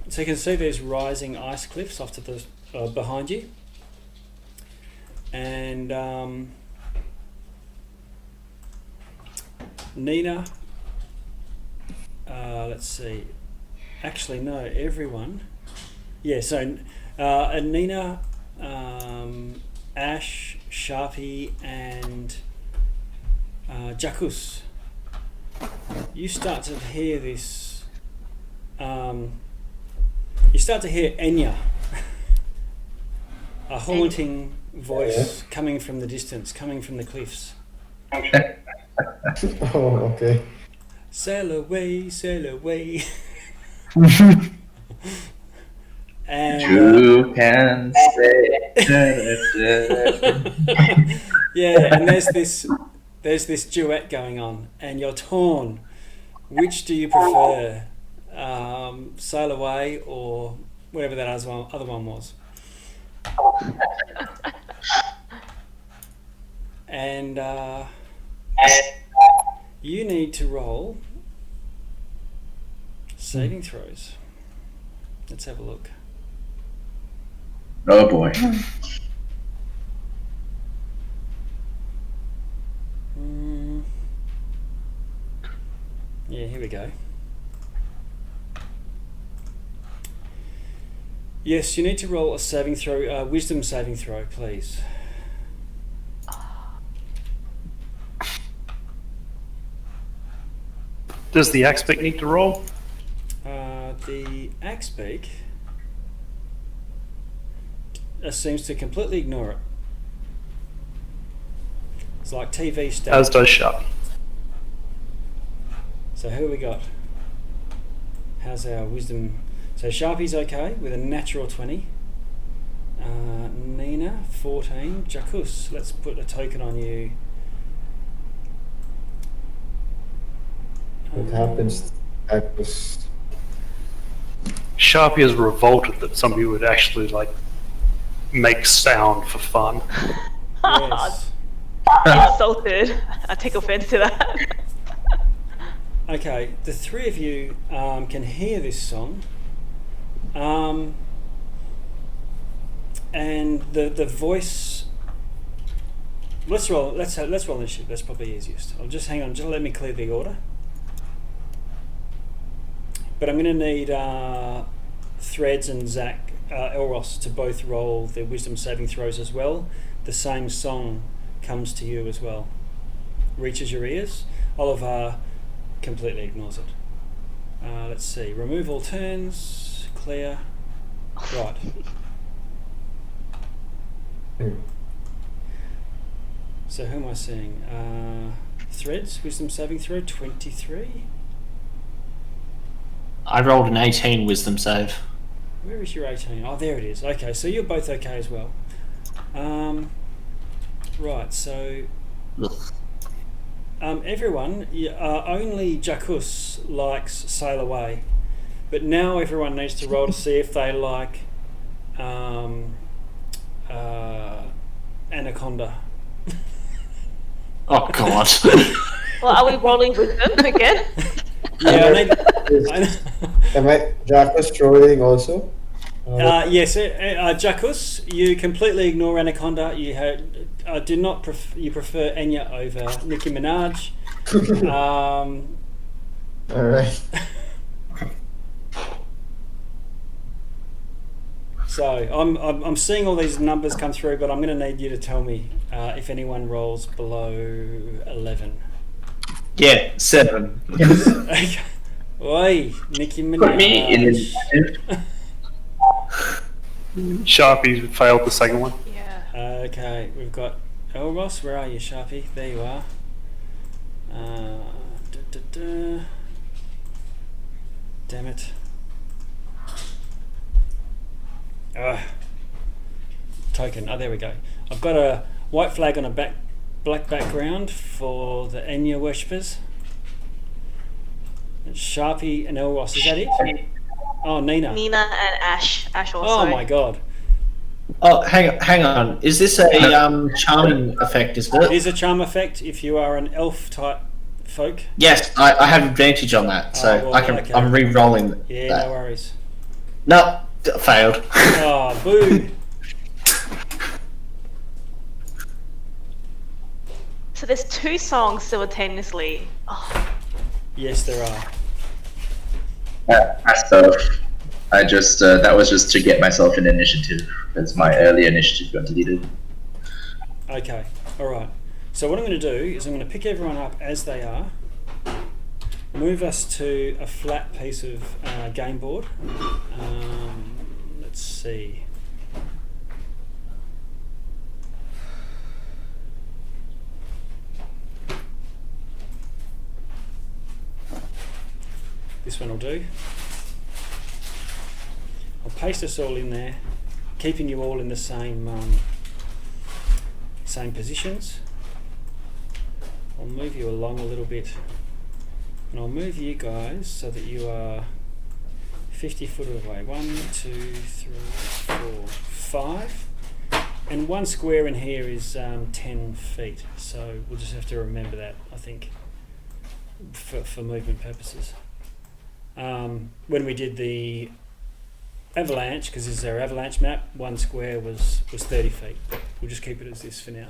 So you can see there's rising ice cliffs off to the behind you, and Nina. Let's see. Actually, no. Everyone. Yeah. So Nina, Ash, Sharpie, and Jacus. You start to hear this. You start to hear Enya, a haunting voice coming from the distance, coming from the cliffs. Oh, okay. Sail away, sail away. And You can say. yeah, and there's this duet going on, and you're torn. Which do you prefer? Sail away or whatever that other one was. And you need to roll saving throws. Let's have a look. Oh boy. Yeah, here we go. Yes, you need to roll a saving throw, wisdom saving throw, please. Does the axe beak need to roll? The axe beak seems to completely ignore it. It's like TV stuff. As does Sharpie. So who we got? How's our wisdom? So Sharpie's okay with a natural 20. Nina, 14. Jacus, let's put a token on you. What happens? Jacus. Sharpie is revolted that somebody would actually make sound for fun. Yes. Insulted. I take offense to that. Okay, the three of you can hear this song, and the voice. Let's roll initiative. That's probably easiest. I'll just hang on. Just let me clear the order. But I'm going to need Threads and Zach Elros to both roll their wisdom saving throws as well. The same song comes to you as well. Reaches your ears. Oliver completely ignores it. Let's see. Remove all turns. Clear. Right. So who am I seeing? Threads, wisdom saving throw, 23. I rolled an 18 wisdom save. Where is your 18? Oh, there it is. Okay, so you're both okay as well. Right, so everyone, only Jacus likes Sail Away, but now everyone needs to roll to see if they like Anaconda. Oh God! Well, are we rolling with them again? Yeah, Am I Jacques trolling also? yes, Jacus, you completely ignore Anaconda. You do not you prefer Enya over Nicki Minaj. All right. So I'm seeing all these numbers come through, but I'm going to need you to tell me if anyone rolls below 11. Yeah, 7. Okay. Oi, Nicki Minaj. Put me in initiative. Sharpie failed the second one. Yeah. Okay, we've got Elros. Where are you, Sharpie? There you are. Damn it. Token. Oh, there we go. I've got a white flag on a black background for the Enya worshippers. It's Sharpie and Elros. Is that it? Oh, Nina. Nina and Ash. Ash also. Oh my God. Oh, hang on. Is this a charming effect? Is It it? is a charm effect if you are an elf type folk. Yes, I have advantage on that, so Oh, well, I can. okay. I'm re-rolling Yeah, that. no worries. No, failed. Oh, boo. So there's two songs simultaneously. Oh, Yes, there are. So I just that was just to get myself an initiative because my early initiative got deleted. Okay, all right. So what I'm going to do is I'm going to pick everyone up as they are, move us to a flat piece of game board. Let's see. This one will do. I'll paste us all in there, keeping you all in the same same positions. I'll move you along a little bit, and I'll move you guys so that you are 50 foot away. 1, 2, 3, 4, 5, and one square in here is 10 feet. So we'll just have to remember that, I think, for movement purposes. When we did the avalanche, because this is our avalanche map, one square was 30 feet. We'll just keep it as this for now.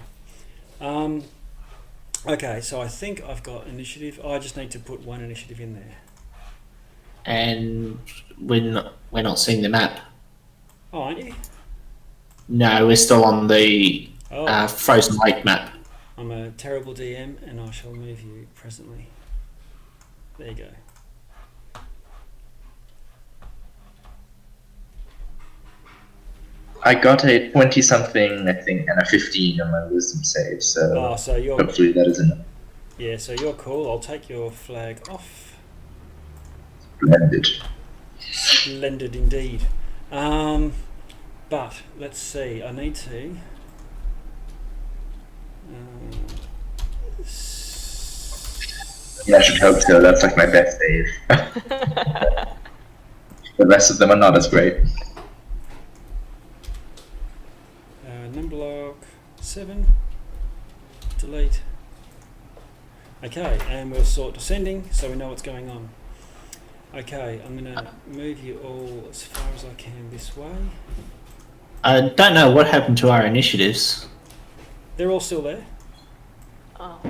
Okay, so I think I've got initiative. I just need to put one initiative in there. And we're not seeing the map. Oh, aren't you? No, we're still on the Oh, Frozen Lake map. I'm a terrible DM, and I shall move you presently. There you go. I got a 20-something, I think, and a 15 on my wisdom save, so Oh, so you're hopefully that is enough. yeah. So you're cool. I'll take your flag off. Splendid. Splendid indeed. But let's see. I need to. Yeah, I should hope so. That's like my best save. The rest of them are not as great. Numblock 7. Delete. Okay, and we'll sort descending so we know what's going on. Okay, I'm going to move you all as far as I can this way. I don't know what happened to our initiatives. They're all still there. Oh.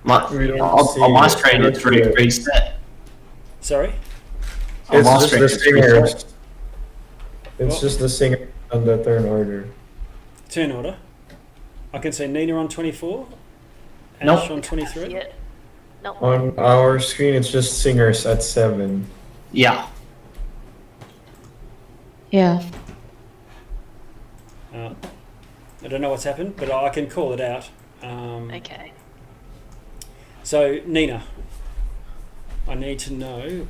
We don't On my see screen, it's reset. Sorry? On It's my just screen, the it's singers. reset. It's What? just the singer on the turn order. Turn order. I can see Nina on 24, Ash Nope. on 23. Yeah. No. On our screen, it's just singers at 7. Yeah. Yeah. I don't know what's happened, but I can call it out. Okay. So, Nina, I need to know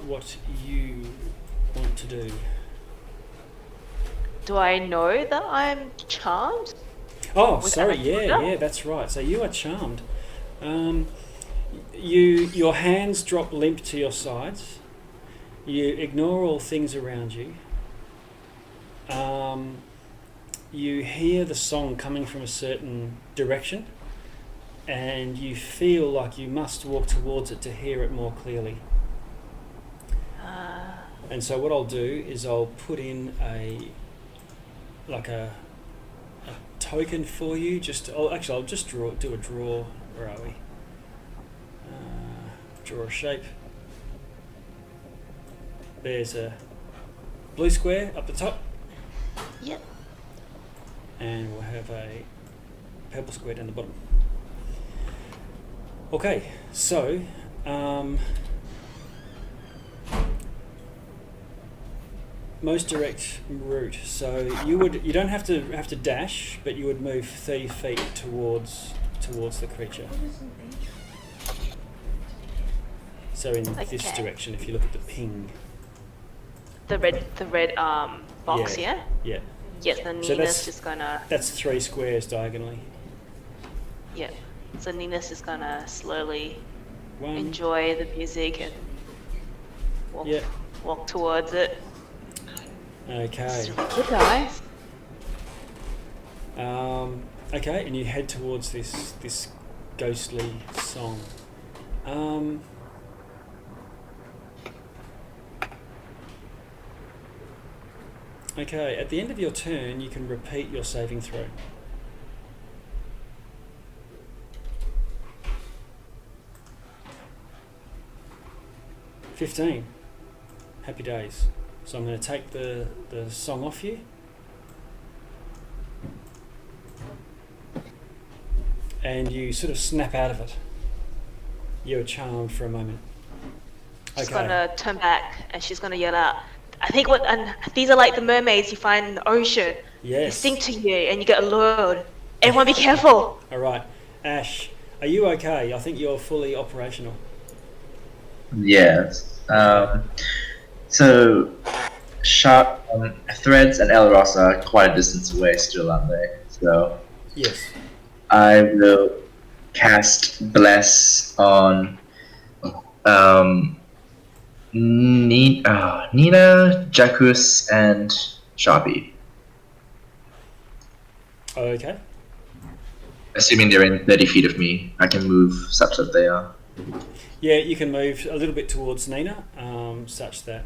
what you want to do. Do I know that I'm charmed? Oh, With sorry, Anaconda? yeah, that's right. So you are charmed. Your hands drop limp to your sides. You ignore all things around you. You hear the song coming from a certain direction, and you feel like you must walk towards it to hear it more clearly. And so what I'll do is I'll put in a token for you. I'll just do a draw. Where are we? Draw a shape. There's a blue square up the top, Yep. and we'll have a purple square down the bottom. Okay, so most direct route. So you don't have to dash, but you would move 30 feet towards the creature. So in this Okay. direction, if you look at the ping. The red box, yeah? Yeah. Yes, then So Nina's that's- just gonna That's 3 squares diagonally. yeah. So Nina's just gonna slowly 1. enjoy the music and walk Yeah. walk towards it. Okay. It's really good, guys. Okay, and you head towards this ghostly song. Okay, at the end of your turn, you can repeat your saving throw. $15. Happy days. So I'm going to take the song off you. And you sort of snap out of it. You're charmed for a moment. She's gonna turn back and she's gonna yell out, I think these are like the mermaids you find in the ocean. They Yes. sing to you and you get lured. Everyone be careful. All right. Ash, are you okay? I think you're fully operational. Yes. So, Threads and El Rosa are quite a distance away still, aren't they? So, Yes. I will cast Bless on Nina, Jacus, and Sharpie. Okay. Assuming they're in 30 feet of me, I can move such that they are. Yeah, you can move a little bit towards Nina, such that.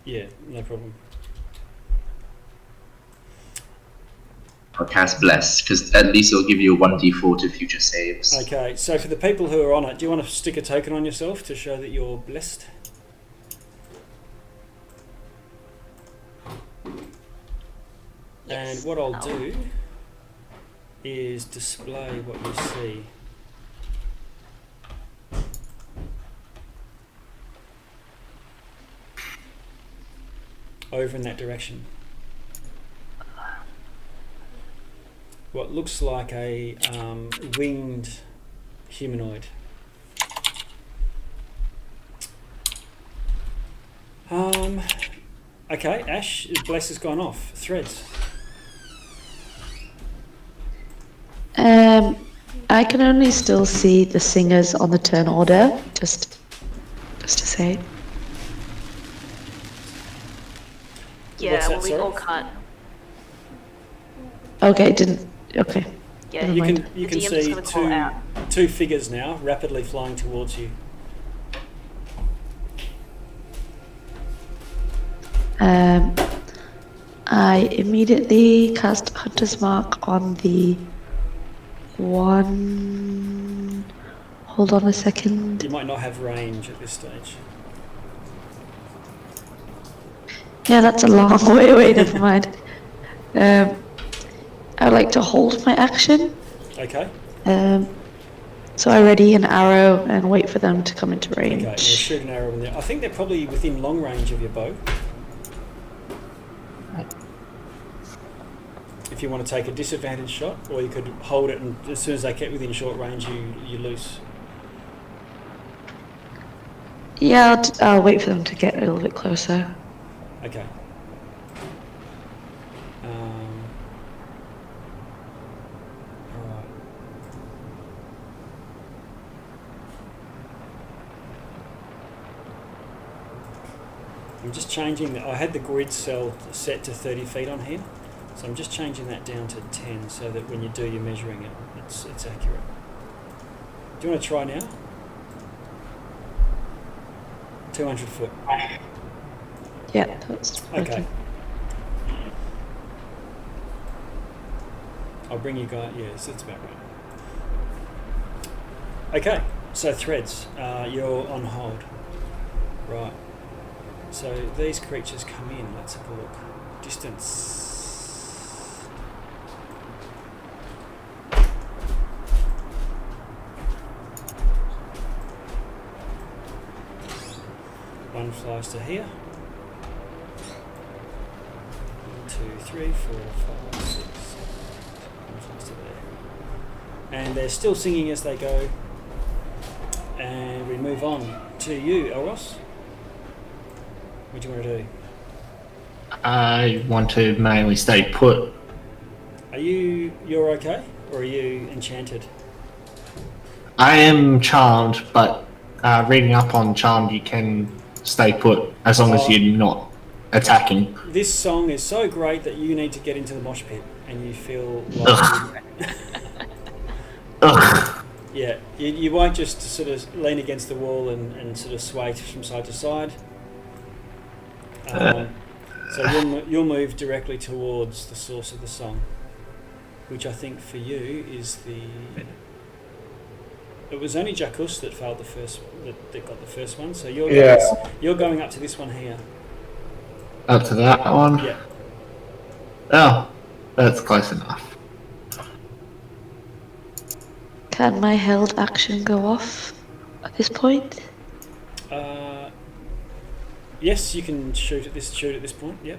Yeah, no problem. I'll cast Bless, because at least it'll give you a 1d4 to future saves. Okay, so for the people who are on it, do you want to stick a token on yourself to show that you're blessed? Yes. And what I'll do is display what you see. Over in that direction. What looks like a winged humanoid. Okay, Ash, Bless has gone off. Threads. I can only still see the singers on the turn order, just to say. What's Yeah, that, well, we sorry? all can't. Okay, didn't. Okay. Yeah, Never You mind. can you The can DM's see gonna call out. two figures now rapidly flying towards you. I immediately cast Hunter's Mark on the one. Hold on a second. You might not have range at this stage. Yeah, that's a long way away. Never mind. I would like to hold my action. Okay. So I ready an arrow and wait for them to come into range. Okay. You'll shoot an arrow in there. I think they're probably within long range of your bow. If you want to take a disadvantage shot, or you could hold it, and as soon as they get within short range, you loose. Yeah, I'll wait for them to get a little bit closer. Okay. All right. I'm just changing. I had the grid cell set to 30 feet on here, so I'm just changing that down to 10, so that when you do your measuring, it's accurate. Do you want to try now? 200 foot. Yeah, that's Okay. I'll bring you guys. Yes, that's about right. Okay, so threads. You're on hold. Right. So these creatures come in. Let's have a look. Distance. One flies to here. 1, 2, 3, 4, 5, 6, 7. One flies to there. And they're still singing as they go. And we move on to you, Elros. What do you want to do? I want to mainly stay put. You're okay, or are you enchanted? I am charmed, but reading up on charmed, you can stay put as long as you're not attacking. This song is so great that you need to get into the mosh pit, and you feel like Ugh. Ugh. yeah, you won't just sort of lean against the wall and sort of sway from side to side. So you'll move directly towards the source of the song, which I think for you is the. It was only Jacques that failed the first. That got the first one. So you're going up to this one here. Up to that one? Yeah. Oh, that's close enough. Can my held action go off at this point? Yes, you can shoot at this point. Yep.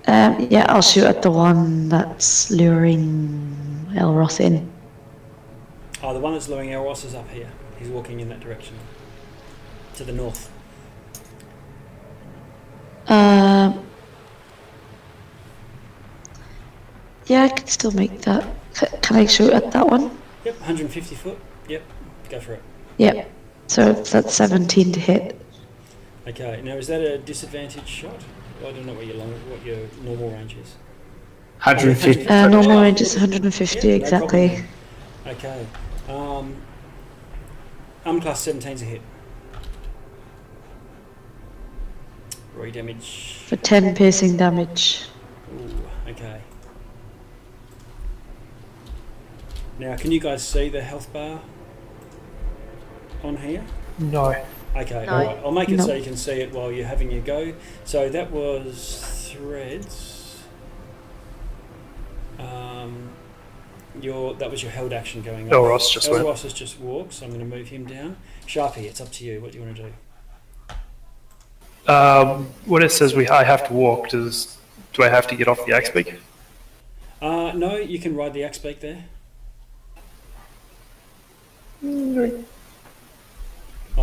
Yeah, I'll shoot at the one that's luring Elros in. Oh, the one that's luring Elros is up here. He's walking in that direction. To the north. Yeah, I can still make that. Can I shoot at that one? Yep, 150 foot. Yep, go for it. Yep. So that's 17 to hit. Okay, now is that a disadvantage shot? I don't know what your normal range is. 150. Normal range is 150, Yeah, no exactly. Okay. Class 17's a hit. Roy damage. For 10 piercing damage. Ooh, okay. Now, can you guys see the health bar on here? No. Okay, No. alright. I'll make it No. so you can see it while you're having your go. So that was threads. That was your held action going on. Elros just went. Elros has just walked, so I'm going to move him down. Sharpie, it's up to you. What do you want to do? When it says I have to walk, do I have to get off the axe beak? No, you can ride the axe beak there. Oh,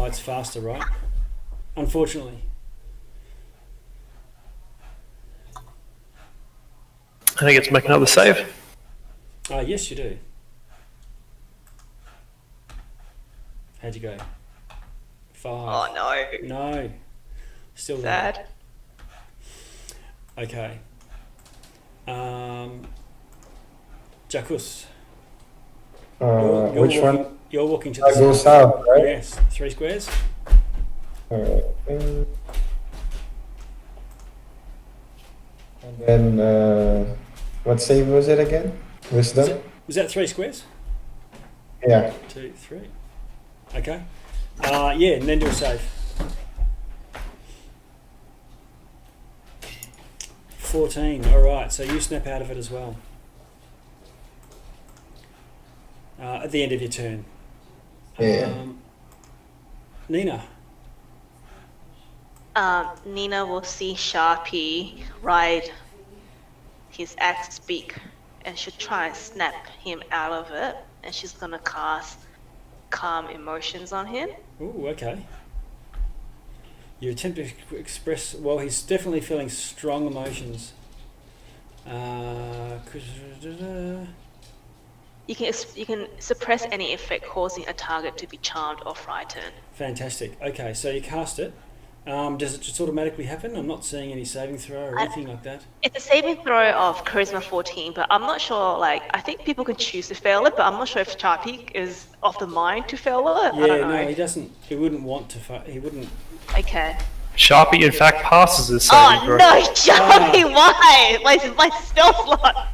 it's faster, right? Unfortunately. I think it's making another save. Yes, you do. How'd you go? 5. Oh no. No. Still there. Sad. Okay. Jacus. You're Which walking, one? You're walking to the I go south, right? Yes, 3 squares. Alright. And then, what save was it again? Wisdom? Was that 3 squares? Yeah. 2, 3. Okay. Yeah, and then do a save. 14. All right. So you snap out of it as well. At the end of your turn. Yeah. Nina. Nina will see Sharpie ride his axe beak, and she'll try and snap him out of it, and she's gonna cast Calm Emotions on him. Ooh, okay. You attempt to express. Well, he's definitely feeling strong emotions. You can suppress any effect causing a target to be charmed or frightened. Fantastic. Okay, so you cast it. Does it just automatically happen? I'm not seeing any saving throw or anything like that. It's a saving throw of Charisma 14, but I'm not sure, like, I think people can choose to fail it, but I'm not sure if Sharpie is of the mind to fail it. Yeah, I don't know. no, he doesn't. He wouldn't want to. He wouldn't. Okay. Sharpie, in fact, passes his saving Oh throw. no, Sharpie, why? My spell slot.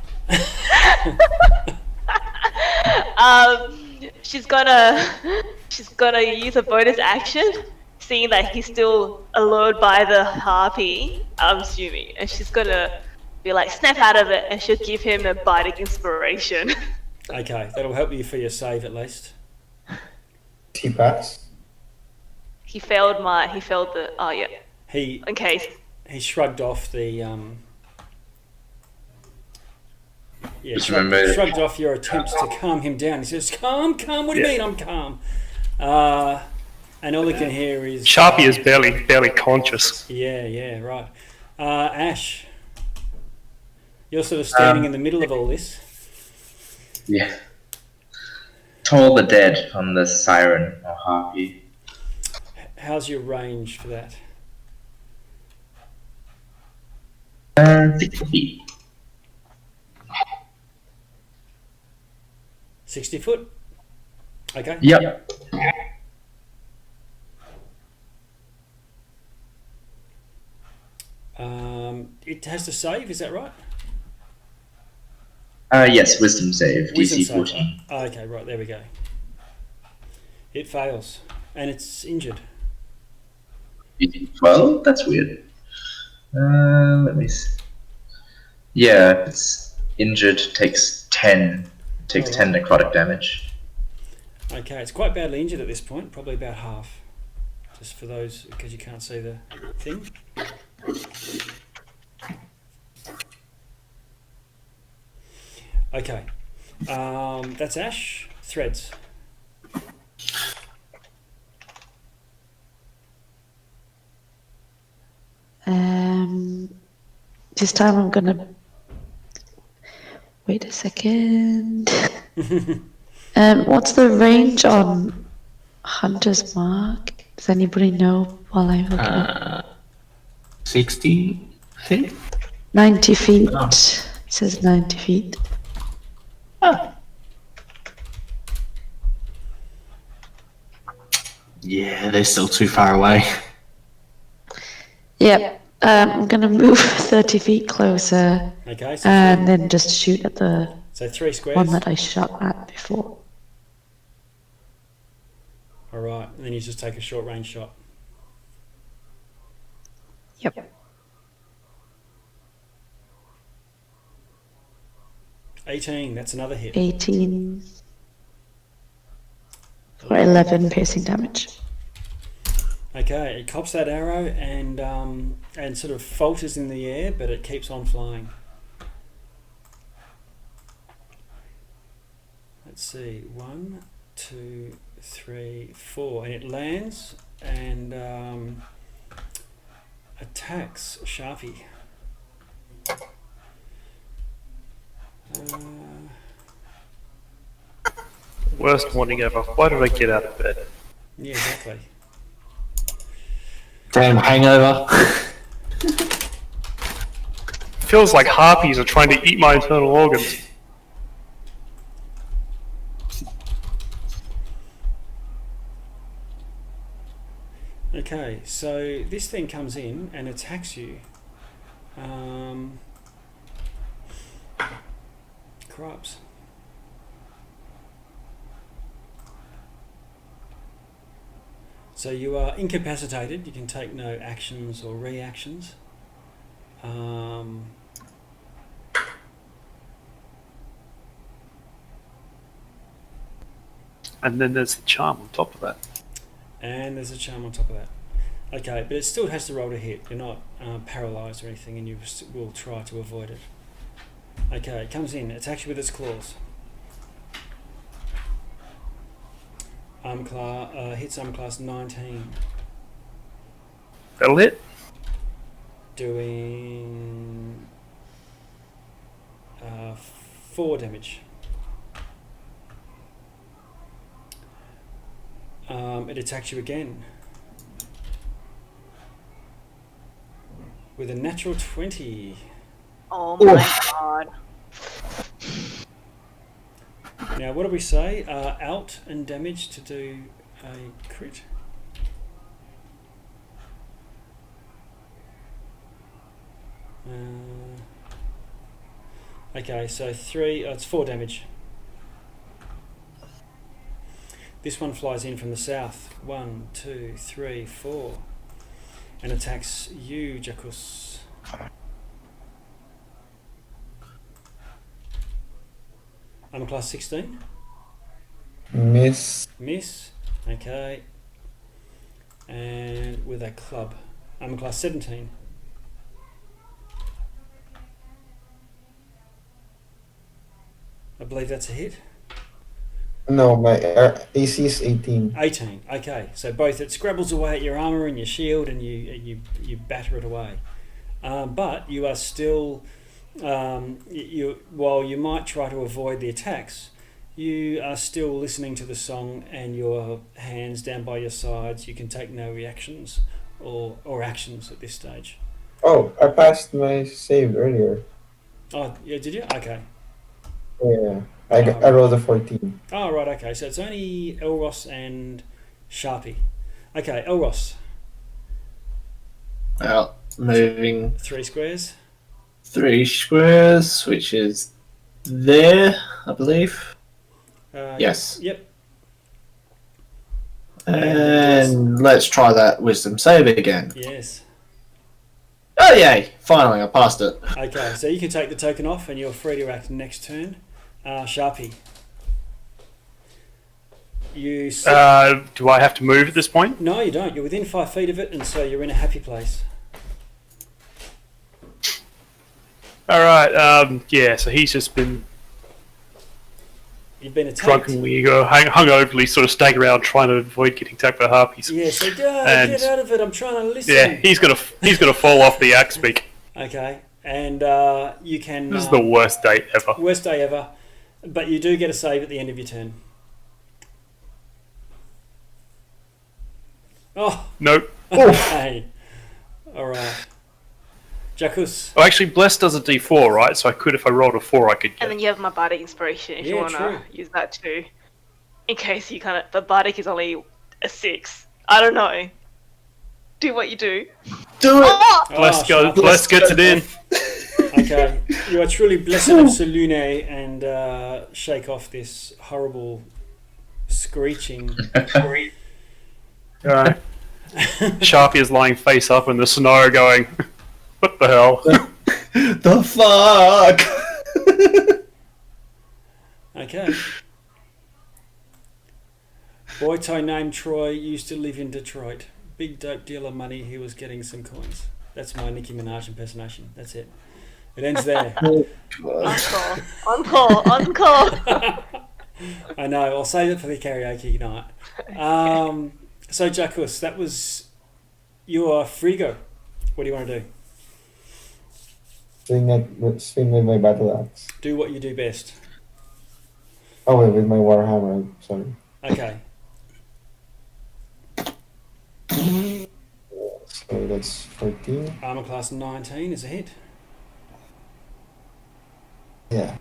She's gonna use a bonus action, seeing that he's still allured by the harpy, I'm assuming, and she's gonna be like, snap out of it, and she'll give him a biting inspiration. Okay, that'll help you for your save at least. T-pass. He failed the, oh yeah, He in case. he shrugged off the yeah, Just remember- shrugged off your attempts to calm him down. He says, "Calm. What do you mean I'm calm?" And all he can hear is Sharpie is barely conscious. Yeah, right. Ash, you're sort of standing in the middle of all this. Yeah. Toll the dead on the siren or harpy. How's your range for that? 60 feet. 60 foot. Okay. Yep. It has to save. Is that right? Yes, wisdom save, Wisdom DC save. 14. Okay, right, there we go. It fails, and it's injured. Well, that's weird. Let me see. Yeah, it's injured, takes 10 necrotic damage. Okay, it's quite badly injured at this point, probably about half. Just for those, because you can't see the thing. Okay, that's Ash. Threads. This time I'm gonna wait a second. What's the range on Hunter's Mark? Does anybody know while I'm looking at 60 feet? 90 feet? Oh. It says 90 feet. Yeah, they're still too far away. Yep. I'm gonna move 30 feet closer Okay, so, and then just shoot at the so 3 squares. one that I shot at before. All right, and then you just take a short range shot. Yep. 18, that's another hit. 18 for 11 piercing damage. Okay, it cops that arrow and sort of falters in the air, but it keeps on flying. Let's see, 1, 2, 3, 4, and it lands and attacks Sharpie. Worst morning ever. Why did I get out of bed? Yeah, exactly. Damn hangover. Feels like harpies are trying to eat my internal organs. Okay, so this thing comes in and attacks you. Crops. So you are incapacitated. You can take no actions or reactions. And then there's the charm on top of that. And there's a charm on top of that. Okay, but it still has to roll to hit. You're not paralysed or anything, and you will try to avoid it. Okay, it comes in, attacks you with its claws. Hits armor class 19. That'll hit. Doing 4 damage. It attacks you again with a natural 20. Oh my god. Now, what do we say? Out and damage to do a crit. Okay, so 3. It's 4 damage. This one flies in from the south. 1, 2, 3, 4, and attacks you, Jacus. Armor class 16. Miss. Miss. Okay. And with a club. Armor class 17. I believe that's a hit. No, my AC is 18. 18. Okay. So both it scrabbles away at your armor and your shield, and you batter it away. But you are still, while you might try to avoid the attacks, you are still listening to the song, and your hands down by your sides. You can take no reactions or actions at this stage. Oh, I passed my save earlier. Oh, yeah, did you? Okay. Yeah, I rolled a 14. Oh, right, okay. So it's only Elros and Sharpie. Okay, Elros. Well, moving 3 squares. 3 squares, which is there, I believe. Yes. Yep. And let's try that wisdom save again. Yes. Oh, yay! Finally, I passed it. Okay, so you can take the token off and you're free to act next turn. Sharpie. You Do I have to move at this point? No, you don't. You're within 5 feet of it, and so you're in a happy place. Alright, yeah, so he's just been You've been attacked. drunkenly hungoverly sort of stagger around trying to avoid getting attacked by harpies. Yeah, so get out of it. I'm trying to listen. Yeah, he's gonna fall off the axe beak. Okay, and you can. This is the worst date ever. Worst day ever, but you do get a save at the end of your turn. Oh. Nope. Okay. All right. Jacus. Oh, actually, Bless does a D4, right? So I could, if I rolled a 4, I could get. And then you have my bardic inspiration if you Yeah, want to true. use that too. In case you can't. But bardic is only a 6. I don't know. Do what you do. Do it! Oh! Bless gets it in. Okay. You are truly blessed of Selune and shake off this horrible screeching. Alright. Sharpie is lying face up in the snow going, what the hell? The fuck? Okay. Boy toy named Troy used to live in Detroit. Big dope dealer money, he was getting some coins. That's my Nicki Minaj impersonation. That's it. It ends there. Encore. I know, I'll save it for the karaoke night. So, Jacus, that was your Frigo. What do you want to do? Swing with my battle axe. Do what you do best. Oh wait, with my warhammer. Sorry. Okay. So that's 14. Armor class 19 is a hit. Yeah.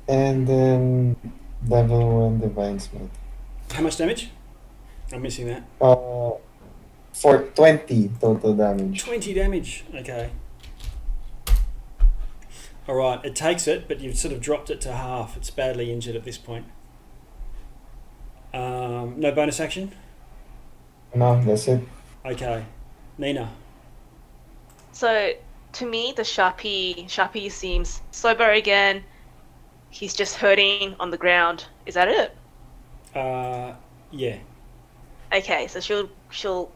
And then level 1 divine smite. How much damage? I'm missing that. For 20 total damage. 20 damage. Okay. All right. It takes it, but you've sort of dropped it to half. It's badly injured at this point. No bonus action? No, that's it. Okay. Nina. So to me, the Sharpie seems sober again. He's just hurting on the ground. Is that it? Yeah. Okay, so she'll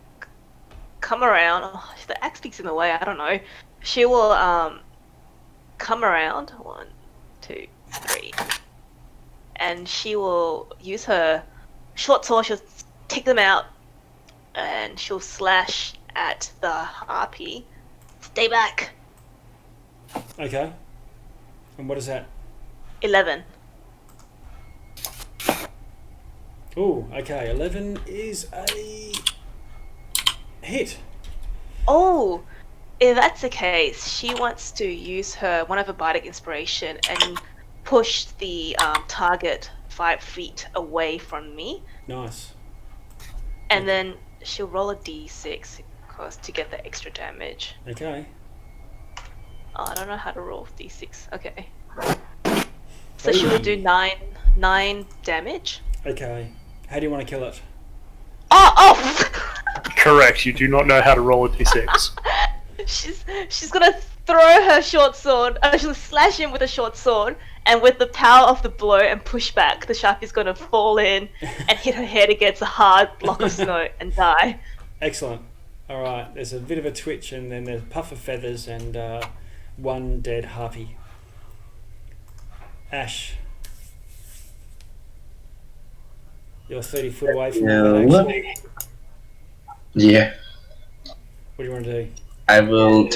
come around. Oh, the axe sticks in the way. I don't know. She will come around. 1, 2, 3, and she will use her short sword. She'll take them out, and she'll slash at the harpy. Stay back. Okay. And what is that? 11. Oh, okay. 11 is a hit. Oh, if that's the case, she wants to use one of her bardic inspiration and push the target 5 feet away from me, Nice. and then she'll roll a d6 to get the extra damage. Okay. Oh, I don't know how to roll d6. Okay. So she will do 9 damage. Okay. How do you want to kill it? Oh! Correct. You do not know how to roll a d6. She's gonna throw her short sword. She'll slash him with a short sword, and with the power of the blow and push back, the Sharpie's gonna fall in and hit her head against a hard block of snow and die. Excellent. All right. There's a bit of a twitch, and then there's a puff of feathers, and one dead harpy. Ash. You're 30 foot away from that action. Yeah. What do you want to do? I will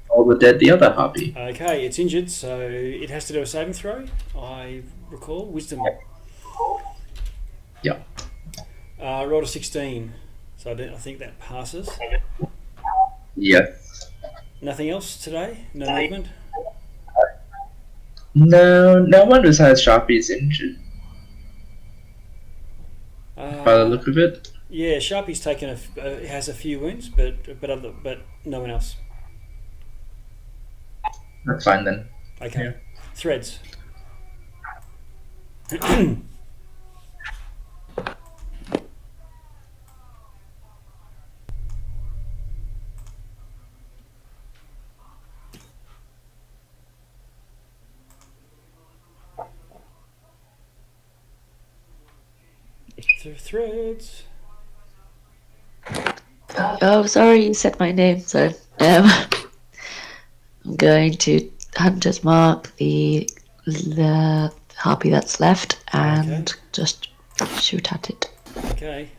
all the other hobby. Okay, it's injured, so it has to do a saving throw. I recall wisdom. Yeah. Rolled a 16, so I think that passes. Yes. Nothing else today? No movement? No one besides Sharpie is injured. By the look of it. Yeah, Sharpie's taken has a few wounds, but no one else. That's fine then. Okay. Yeah. Threads. Threads. Oh, sorry, you said my name, so I'm going to Hunter's Mark the harpy that's left and just shoot at it. Okay.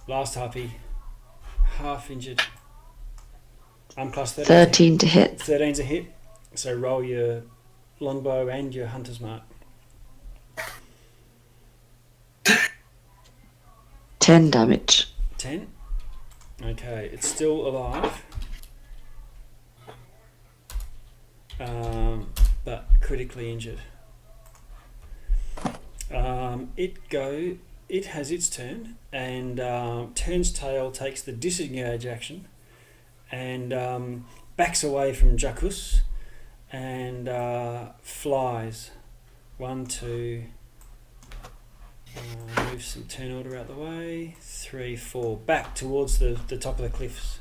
Last harpy. Half injured. Plus 13 to hit. 13's a hit. So roll your longbow and your Hunter's Mark. 10 damage. 10. Okay, it's still alive. But critically injured. It has its turn and turns tail, takes the disengage action and backs away from Jacus and flies. 1, 2. Move some turn order out the way. 3, 4. Back towards the top of the cliffs.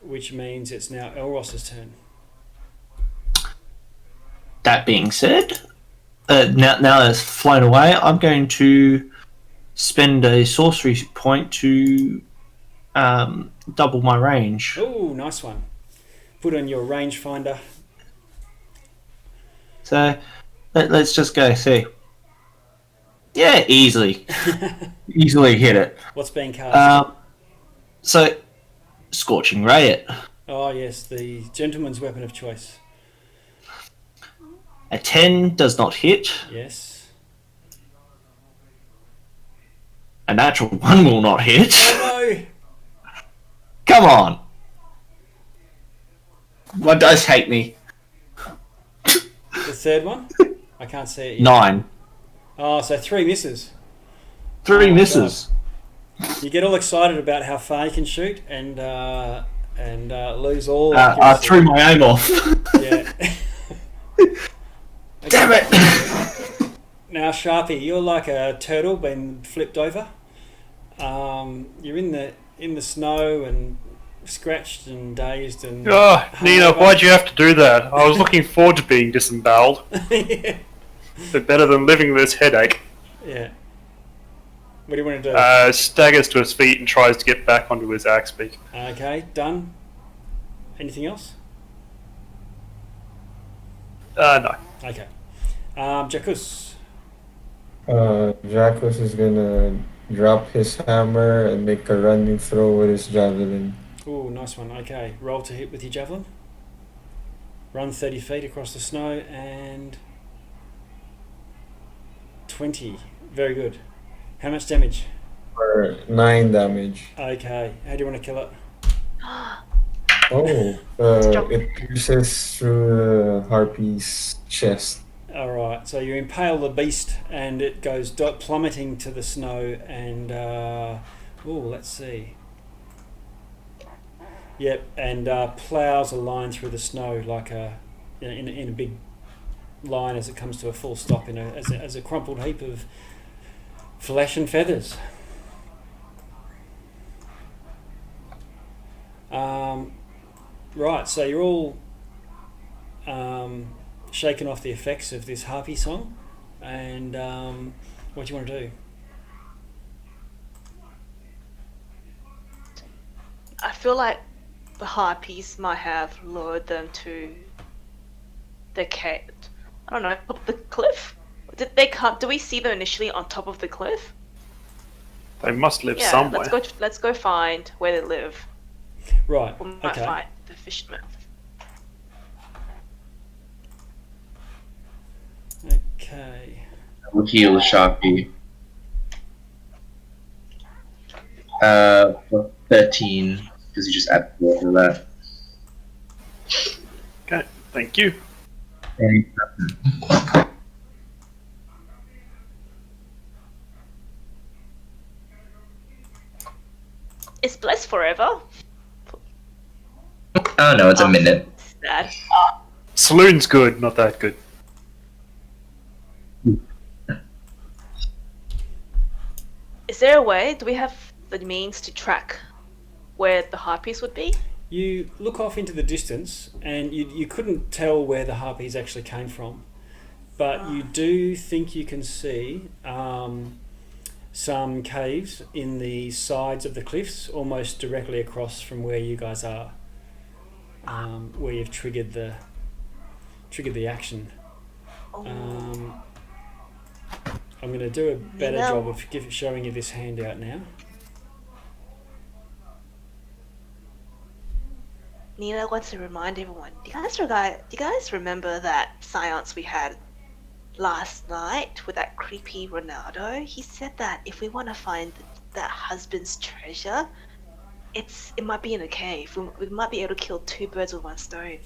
Which means it's now Elros's turn. That being said, now that it's flown away, I'm going to spend a sorcery point to double my range. Oh, nice one. Put on your rangefinder. So let's just go see. Yeah, easily. Easily hit it. What's being cast? So, Scorching Ray it. Oh, yes, the gentleman's weapon of choice. A 10 does not hit. Yes. A natural 1 will not hit. Oh, no! Come on. What does hate me? The third one? I can't see it yet. 9. Oh, so 3 misses. 3 Oh, misses. You get all excited about how far you can shoot and lose all. I accuracy. threw my aim off. Yeah. Damn it! Now, Sharpie, you're like a turtle being flipped over. You're in the snow and scratched and dazed and. Oh, Nina, why'd you have to do that? I was looking forward to being disemboweled. Yeah. But better than living with this headache. Yeah. What do you want to do? Staggers to his feet and tries to get back onto his axe beak. Okay, done. Anything else? No. Okay. Jacuz. Dracos is gonna drop his hammer and make a running throw with his javelin. Ooh, nice one. Okay, roll to hit with your javelin. Run 30 feet across the snow and 20. Very good. How much damage? For 9 damage. Okay. How do you want to kill it? Oh, it pierces through the harpy's chest. All right. So you impale the beast, and it goes plummeting to the snow. And let's see. Yep, and plows a line through the snow like in a big line as it comes to a full stop as a crumpled heap of flesh and feathers. Right, so you're all shaken off the effects of this harpy song, and what do you want to do? I feel like the harpies might have lured them to the cave. I don't know, up the cliff. Did they come? Do we see them initially on top of the cliff? They must live Yeah, somewhere. let's go find where they live. Right. We might Okay. find the fishermen. Okay. We'll heal Sharpie. For 13, because you just add 4 to that. Okay, thank you. Is blessed forever? Oh no, it's a minute. Sad. Saloon's good, not that good. Is there a way? Do we have the means to track where the harpies would be? You look off into the distance, and you couldn't tell where the harpies actually came from, but you do think you can see some caves in the sides of the cliffs, almost directly across from where you guys are, where you've triggered the action. I'm going to do a better job of showing you this handout now. Nina wants to remind everyone. Do you guys remember that seance we had last night with that creepy Ronaldo? He said that if we want to find that husband's treasure, it might be in a cave. We might be able to kill 2 birds with 1 stone.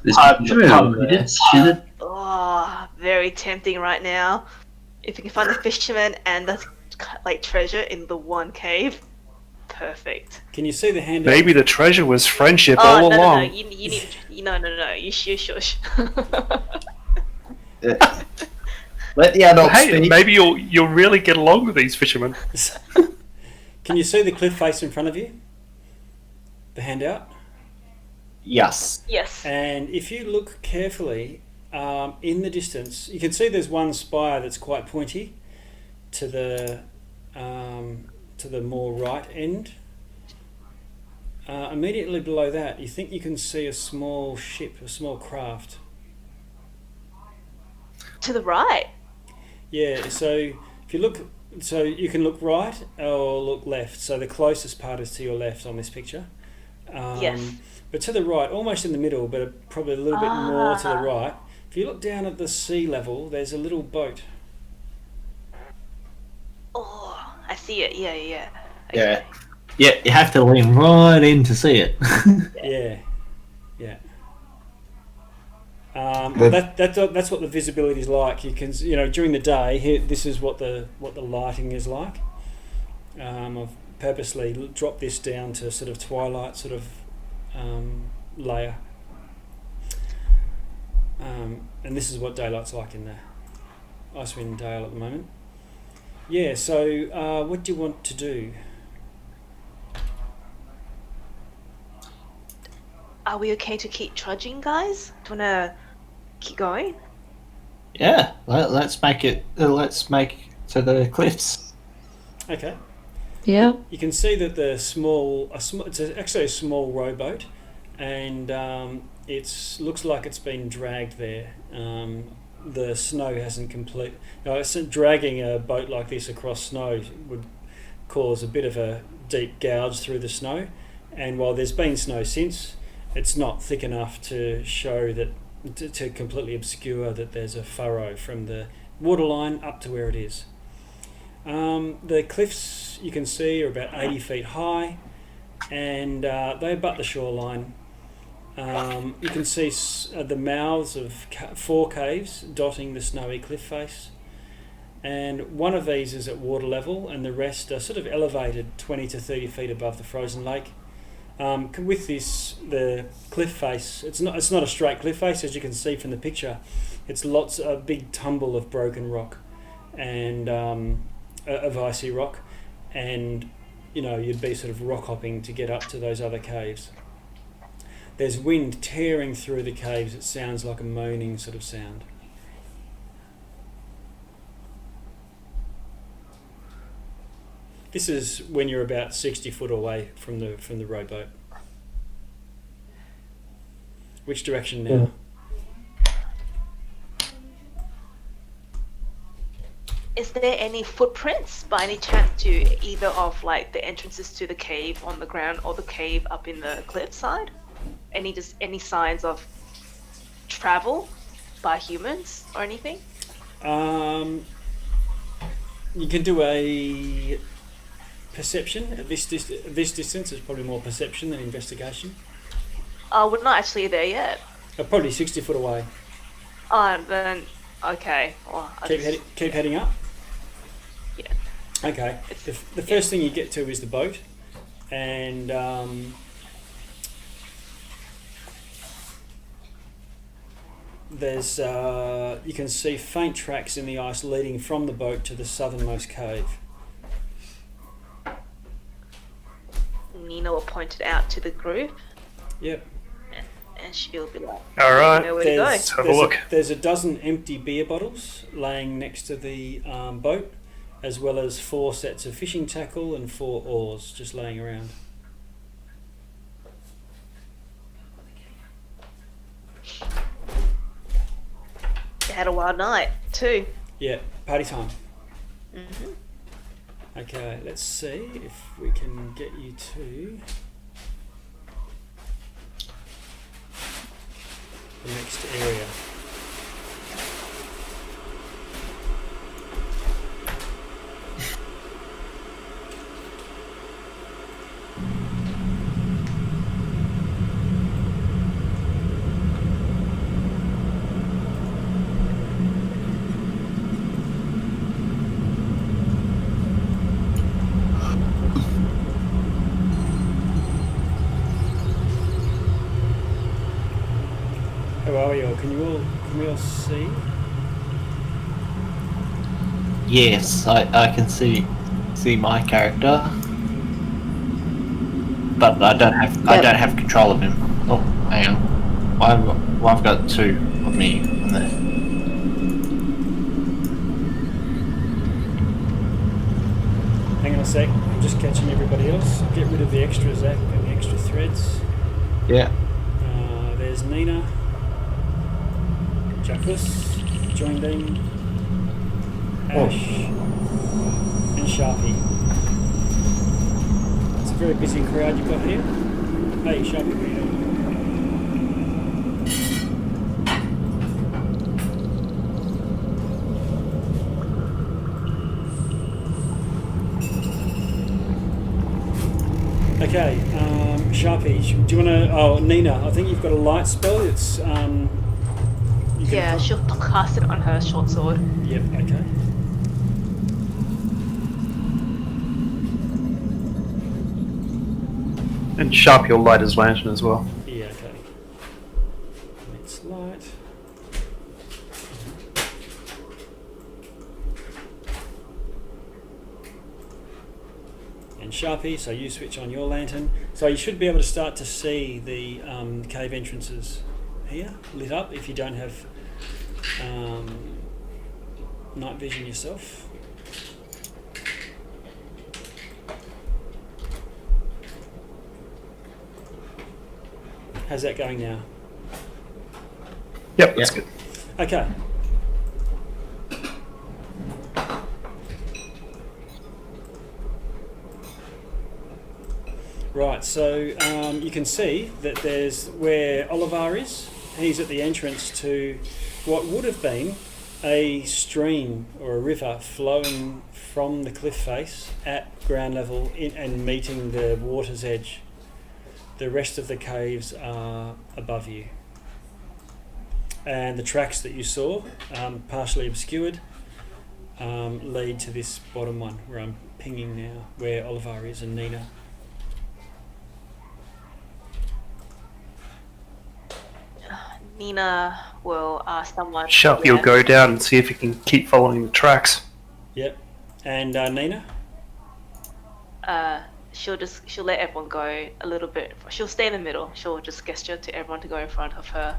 This is true. You did shoot it. Oh, very tempting right now. If we can find the fisherman and the treasure in the one cave, perfect. Can you see the handout? Maybe the treasure was friendship Oh all no, along. no, you need no. You shush. Let the adults Hey, speak. maybe you'll really get along with these fishermen. Can you see the cliff face in front of you? The handout? Yes. Yes. And if you look carefully in the distance, you can see there's one spire that's quite pointy to the more right end. Immediately below that, you think you can see a small ship, a small craft. To the right. Yeah, so if you look, so you can look right or look left. So the closest part is to your left on this picture. Yes. But to the right, almost in the middle, but probably a little bit more to the right. If you look down at the sea level, there's a little boat. Oh, I see it. Yeah. Yeah. Yeah, you have to lean right in to see it. Yeah. That's what the visibility is like. You can, during the day, here, this is what the lighting is like. I've purposely dropped this down to sort of twilight sort of layer, and this is what daylight's like in the Icewind Dale at the moment. Yeah. So, what do you want to do? Are we okay to keep trudging, guys? Do you want to keep going? Yeah, let's make it. Let's make to the cliffs. Okay. Yeah. You can see that it's actually a small rowboat, and looks like it's been dragged there. The snow hasn't dragging a boat like this across snow would cause a bit of a deep gouge through the snow, and while there's been snow since, it's not thick enough to show that to completely obscure that there's a furrow from the waterline up to where it is. The cliffs you can see are about 80 feet high, and they abut the shoreline. You can see the mouths of 4 caves dotting the snowy cliff face, and one of these is at water level, and the rest are sort of elevated 20 to 30 feet above the frozen lake. With this, the cliff face, it's not a straight cliff face, as you can see from the picture. It's a big tumble of broken rock and of icy rock, and you'd be sort of rock hopping to get up to those other caves. There's wind tearing through the caves. It sounds like a moaning sort of sound. This is when you're about 60 foot away from the rowboat. Which direction now? Is there any footprints by any chance to either of like the entrances to the cave on the ground or the cave up in the cliffside? Any signs of travel by humans or anything? You can do a perception at this distance. Is probably more perception than investigation. We're not actually there yet. Probably 60 foot away. Then okay. Well, keep heading up. Yeah. Okay. The first thing you get to is the boat, and there's you can see faint tracks in the ice leading from the boat to the southernmost cave. Nina will point it out to the group. Yep. And she'll be like, all right, where to go. Let's have a look. There's a dozen empty beer bottles laying next to the boat, as well as 4 sets of fishing tackle and 4 oars just laying around. You had a wild night too. Yeah, party time. Mm-hmm. Okay, let's see if we can get you to the next area. How are we all? Can we all see? Yes, I can see my character, but I don't have control of him. Oh, hang on. I've got 2 of me on there. Hang on a sec. I'm just catching everybody else. Get rid of the extra Zach and the extra threads. Yeah. There's Nina. Jackless, joined in, Ash, and Sharpie. It's a very busy crowd you've got here. Hey, Sharpie, what are you doing? Okay, Sharpie, do you want to... Oh, Nina, I think you've got a light spell. It's Yeah, she'll cast it on her short sword. Yep. Okay. And Sharpie will light his lantern as well. Yeah. Okay. It's light. And Sharpie, so you switch on your lantern. So you should be able to start to see the cave entrances here lit up if you don't have night vision yourself. How's that going now? Yep, that's good. Okay. Right, so you can see that there's where Oliver is. He's at the entrance to what would have been a stream or a river flowing from the cliff face at ground level and meeting the water's edge. The rest of the caves are above you. And the tracks that you saw, partially obscured, lead to this bottom one where I'm pinging now, where Oliver is and Nina. Nina will ask someone. Sharpie will go down and see if he can keep following the tracks. Yep. And Nina? She'll let everyone go a little bit. She'll stay in the middle. She'll just gesture to everyone to go in front of her.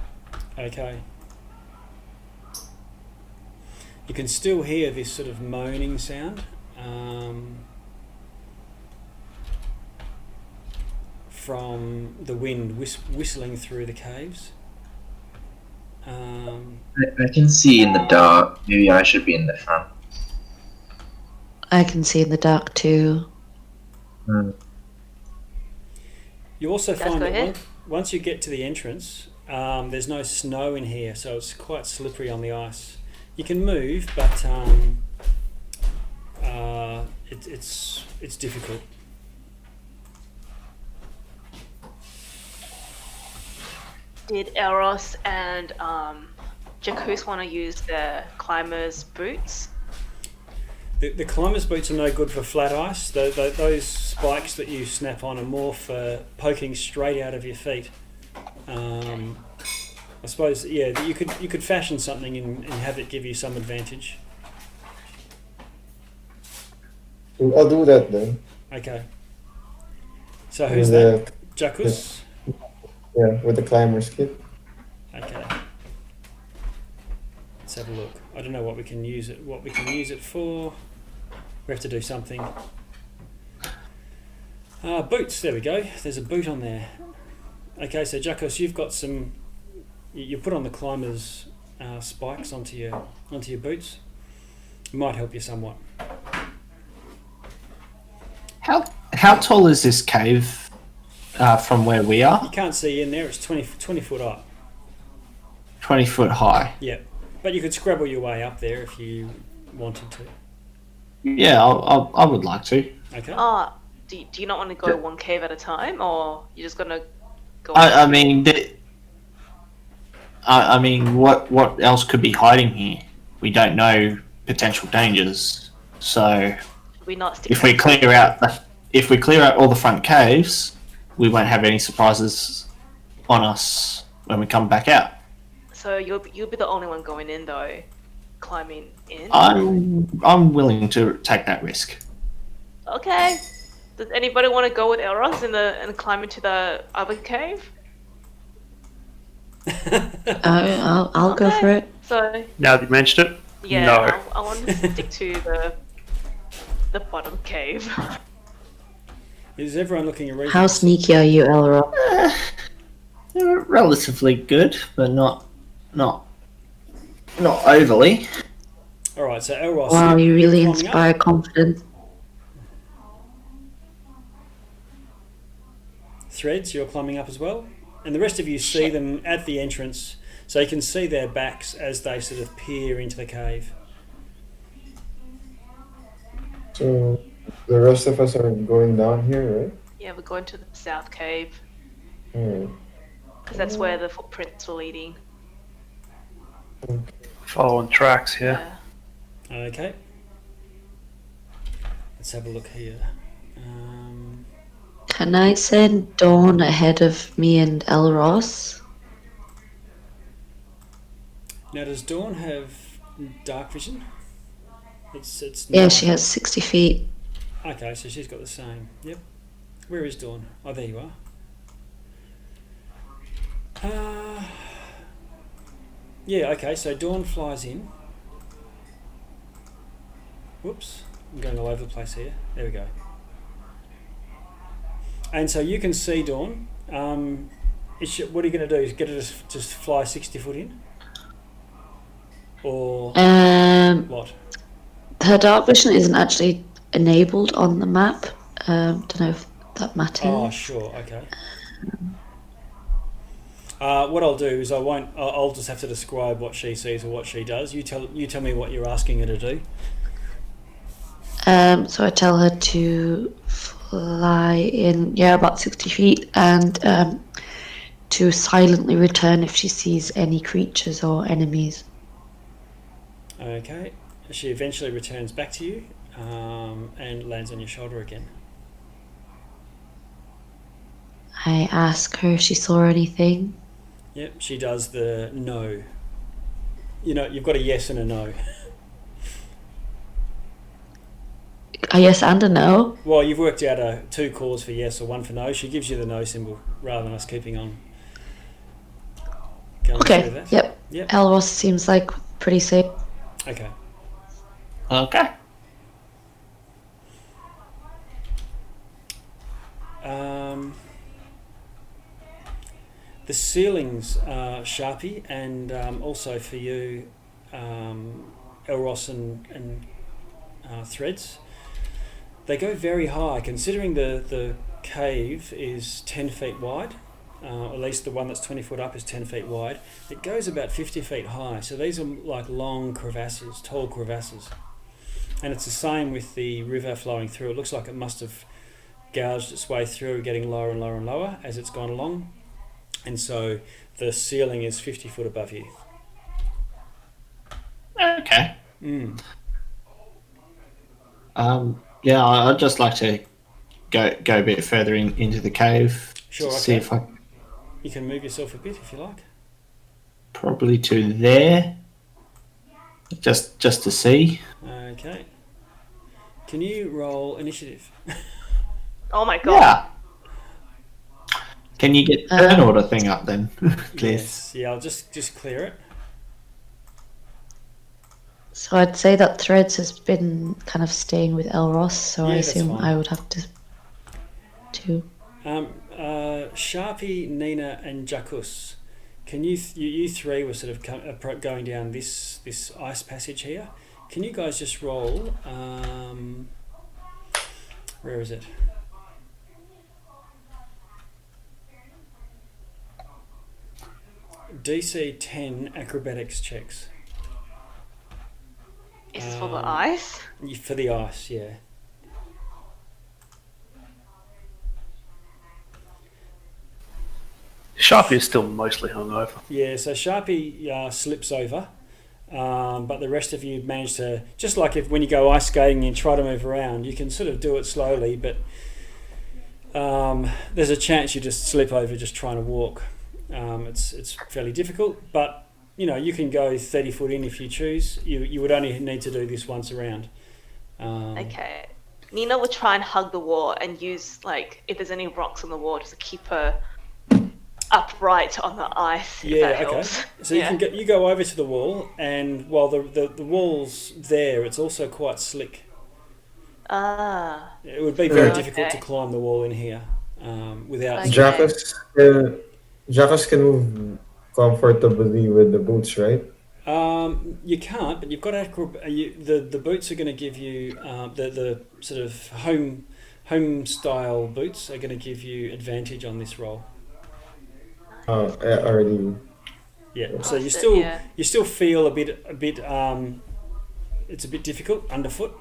Okay. You can still hear this sort of moaning sound from the wind whistling through the caves. I can see in the dark. Maybe I should be in the front. I can see in the dark too. You also Guys, find go that ahead. once you get to the entrance, there's no snow in here, so it's quite slippery on the ice. You can move, but it's difficult. Did Eros and Jacuz want to use the climber's boots? The climber's boots are no good for flat ice. Those spikes that you snap on are more for poking straight out of your feet. I suppose, yeah, you could fashion something and have it give you some advantage. I'll do that then. Okay. So who's With that? Jacuz? Yeah, with the climber's kit. Okay. Let's have a look. I don't know what we can use it for. We have to do something. Boots, there we go. There's a boot on there. Okay, so Jacuz, you've got some. You put on the climber's spikes onto your boots. It might help you somewhat. How tall is this cave from where we are? You can't see in there. It's 20 foot up. 20 foot high. Yeah, but you could scrabble your way up there if you wanted to. Yeah, I would like to. Okay. Do you not want to go one cave at a time, or you're just gonna go? I mean, what else could be hiding here? We don't know potential dangers. So we not stick if we clear out all the front caves, we won't have any surprises on us when we come back out. So you'll be the only one going in though, climbing in. I'm willing to take that risk. Okay. Does anybody want to go with Elros and climb into the other cave? I'll go for it. So Now that you mentioned it, yeah, no. I want to stick to the bottom cave. Is everyone looking around? How sneaky are you, Elro? They're relatively good, but not overly. All right, so Elros. Wow, you really climbing up? inspire confidence. Threads, you're climbing up as well, and the rest of you see them at the entrance, so you can see their backs as they sort of peer into the cave. So the rest of us are going down here, right? Yeah, we're going to the south cave Alright. because that's where the footprints were leading. Following tracks here. Yeah. Okay. Let's have a look here. Can I send Dawn ahead of me and Elros? Now, does Dawn have dark vision? It's Yeah, not. she has 60 feet. Okay, so she's got the same. Yep. Where is Dawn? Oh, there you are. Yeah, okay, so Dawn flies in. Whoops, I'm going all over the place here. There we go. And so you can see Dawn. What are you going to do? Is get her to just fly 60 foot in? Or what? Her dark vision isn't actually enabled on the map. Don't know if that matters. Oh, sure, okay. What I'll do is I'll just have to describe what she sees or what she does. You tell me what you're asking her to do. So I tell her to fly in, about 60 feet, and to silently return if she sees any creatures or enemies. Okay. She eventually returns back to you and lands on your shoulder again. I ask her if she saw anything. Yep, she does the no. You know, you've got a yes and a no. A yes and a no. Well, you've worked out two calls for yes or one for no. She gives you the no symbol rather than us keeping on going through that. Yep. Elros seems like pretty safe. Okay. Okay. The ceilings are Sharpie, and also for you, Elros and Threads. They go very high, considering the cave is 10 feet wide. At least the one that's 20 foot up is 10 feet wide. It goes about 50 feet high. So these are like long crevasses, tall crevasses. And it's the same with the river flowing through. It looks like it must have gouged its way through, getting lower and lower and lower as it's gone along. And so the ceiling is 50 foot above you. Okay. Yeah, I'd just like to go a bit further into the cave. Sure, to okay. See if I You can move yourself a bit if you like. probably to there, just to see. Okay. Can you roll initiative? Oh my god. Yeah. Can you get turn order thing up then, please? Yes. Yeah, I'll just clear it. So I'd say that Threads has been kind of staying with Elros, so Yeah, I that's assume fine. I would have to. Sharpie, Nina, and Jacus. Can you three were sort of going down this ice passage here? Can you guys just roll? Where is it? DC 10 acrobatics checks. Is this for the ice? For the ice, yeah. Sharpie is still mostly hungover. Yeah, so Sharpie slips over, but the rest of you manage to, just like when you go ice skating and try to move around, you can sort of do it slowly, but there's a chance you just slip over just trying to walk. It's fairly difficult, but you can go 30 foot in if you choose. You would only need to do this once around. Okay. Nina will try and hug the wall and use, if there's any rocks on the wall, just to keep her upright on the ice. If that helps. So you go over to the wall, and while the wall's there, it's also quite slick. It would be very difficult to climb the wall in here without. Okay. Jacques can move comfortably with the boots, right? You can't, but you've got the boots are going to give you the sort of home style boots are going to give you advantage on this roll. Oh, I already. Yeah, so you still feel a bit it's a bit difficult underfoot,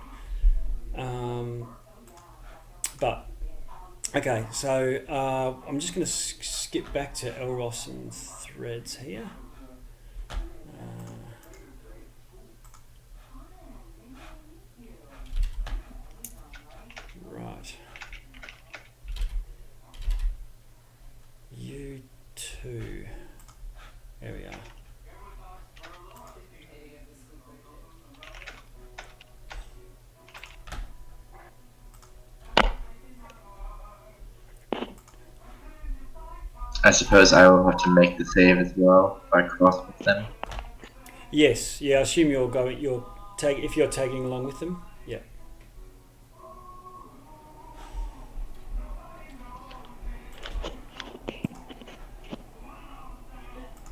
but okay. So I'm just going to skip back to Elros and Threads here. I suppose I will have to make the save as well if I cross with them. Yes, yeah. I assume you're going. If you're tagging along with them. Yeah.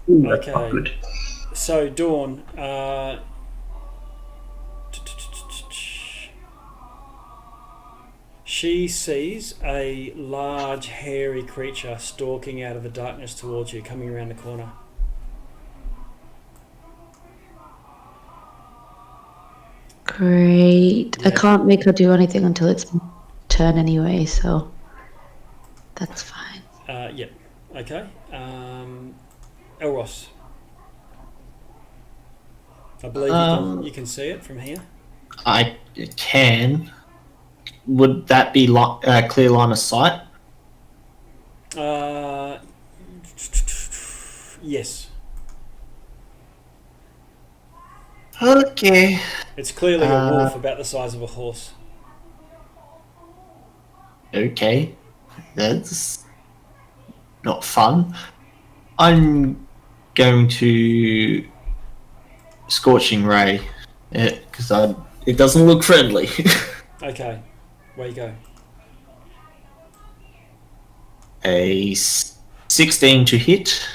Ooh, that's not Okay. good. So Dawn. She sees a large, hairy creature stalking out of the darkness towards you, coming around the corner. Great. I Yeah. can't make her do anything until it's my turn anyway, so that's fine. Yeah. Okay. Elros. I believe you can see it from here. I can. Would that be clear line of sight? Yes. Okay. It's clearly a wolf about the size of a horse. Okay. That's not fun. I'm going to Scorching Ray because it doesn't look friendly. Okay. Where you go? A 16 to hit.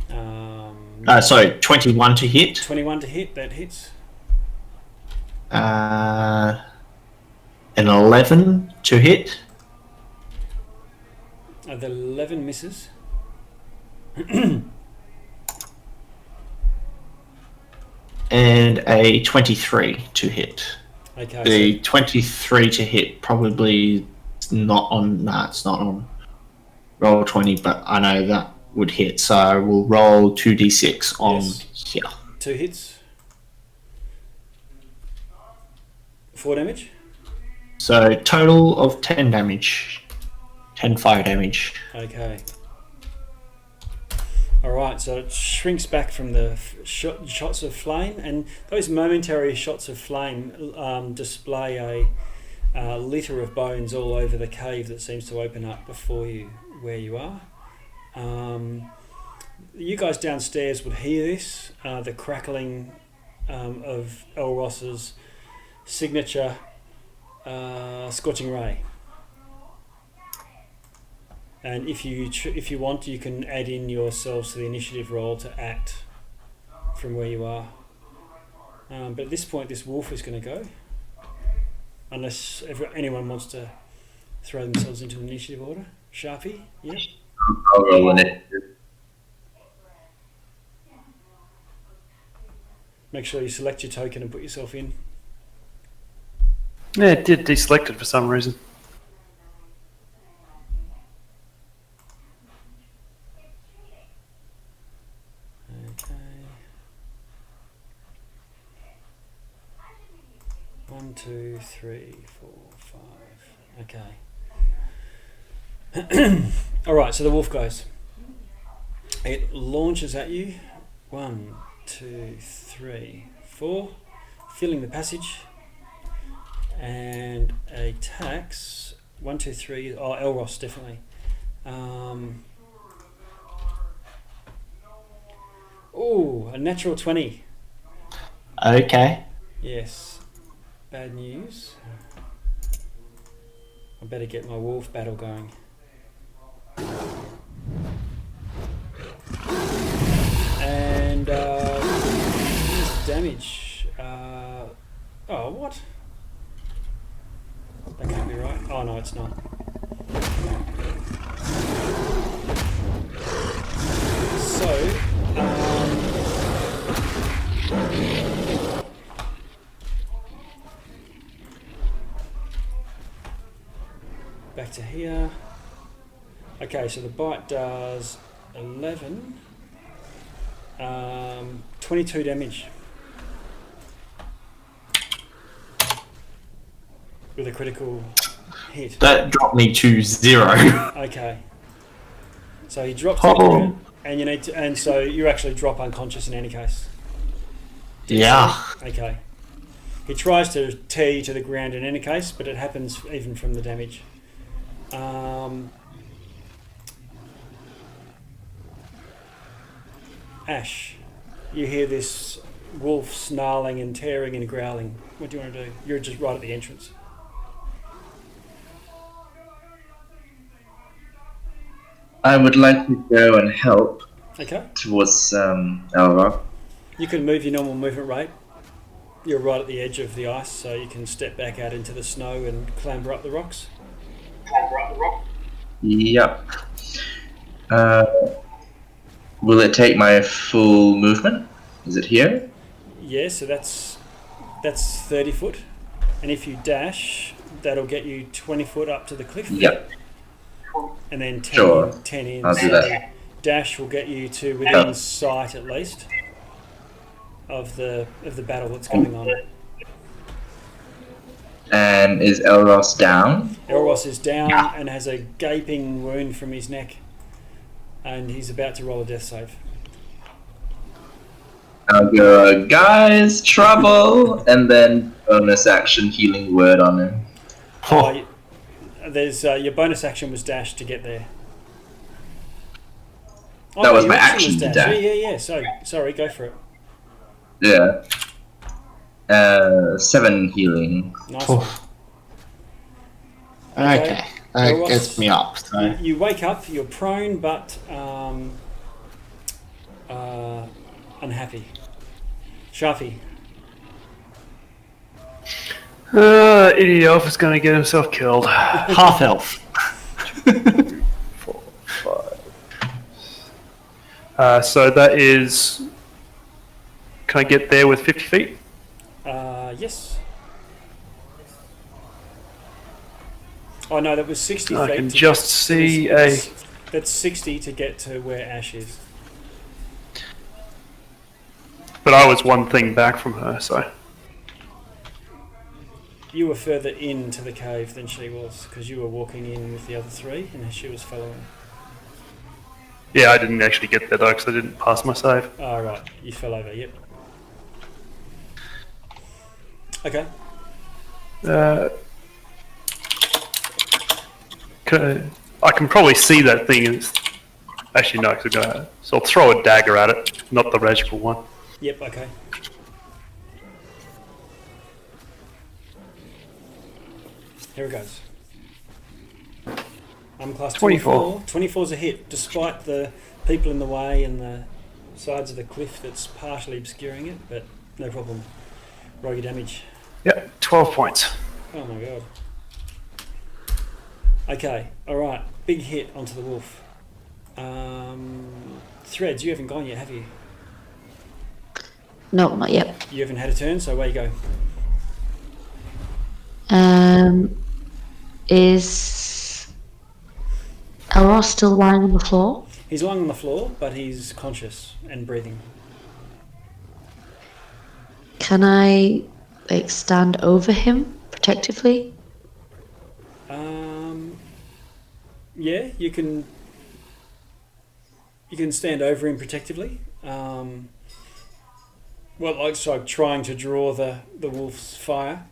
21 to hit. 21 to hit. That hits. An 11 to hit. The 11 misses. And a 23 to hit. Okay. The 23 to hit probably not on. Nah, it's not on roll 20, but I know that would hit. So we'll roll 2d6 on here. 2 hits. 4 damage. So total of 10 damage. 10 fire damage. Okay. Alright, so it shrinks back from the shots of flame, and those momentary shots of flame display a litter of bones all over the cave that seems to open up before you where you are. You guys downstairs would hear this, the crackling of Elros's signature Scorching Ray. And if you want, you can add in yourselves to the initiative roll to act from where you are. But at this point, this wolf is going to go, unless anyone wants to throw themselves into the initiative order. Sharpie, yeah. I'll roll in it. Make sure you select your token and put yourself in. Yeah, it did deselect it for some reason. Okay. 1, 2, 3, 4, 5. Okay. Alright, so the wolf goes. It launches at you. 1, 2, 3, 4. Filling the passage. And attacks. 1, 2, 3. Oh, Elros, definitely. Oh, a natural 20. Okay. Yes. Bad news. I better get my wolf battle going. And damage. Oh, what? That can't be right. Oh no, it's not. So, back to here. Okay, so the bite does 11. 22 damage. With a critical hit. That dropped me to 0. Okay. So he drops to the ground, and you need to, and so you actually drop unconscious in any case. Yeah. Okay. He tries to tear you to the ground in any case, but it happens even from the damage. Ash, you hear this wolf snarling and tearing and growling. What do you want to do? You're just right at the entrance. I would like to go and help Okay. towards Elra. You can move your normal movement rate. You're right at the edge of the ice, so you can step back out into the snow and clamber up the rocks. Yep. Will it take my full movement? Is it here? Yeah, so that's 30 foot. And if you dash, that'll get you 20 foot up to the cliff. Yep. And then 10 Sure. in, 10 in. I'll do that. Dash will get you to within sight at least of the battle that's going on. And is Elros down? Elros is down and has a gaping wound from his neck, and he's about to roll a death save. I'll go, guys, trouble, and then bonus action healing word on him. There's your bonus action was dash to get there. Oh, That no, was your my action was to dash. dash. Yeah. Sorry, go for it. Yeah. 7 healing. Nice one. Okay, that Elros, gets me up. So. You wake up, you're prone but unhappy. Shafi. Idiot elf is going to get himself killed. Half elf. 4, 5. So that is. Can I get there with 50 feet? Yes. Oh no, that was 60 feet. I can to just get- see That's 60 to get to where Ash is. But I was one thing back from her, so. You were further into the cave than she was, because you were walking in with the other 3, and she was following. Yeah, I didn't actually get there though, because I didn't pass my save. Oh, right. You fell over, yep. Okay. I can probably see that thing. Actually, no, because so I'll throw a dagger at it, not the magical one. Yep, okay. Here it goes. I'm class 24. 24's a hit, despite the people in the way and the sides of the cliff that's partially obscuring it, but no problem. Roll your damage. Yep, 12 points. Oh my god. Okay, alright. Big hit onto the wolf. Threads, you haven't gone yet, have you? No, not yet. You haven't had a turn, so away you go. Is Elros still lying on the floor? He's lying on the floor, but he's conscious and breathing. Can I stand over him protectively? Yeah, you can stand over him protectively. Trying to draw the wolf's fire.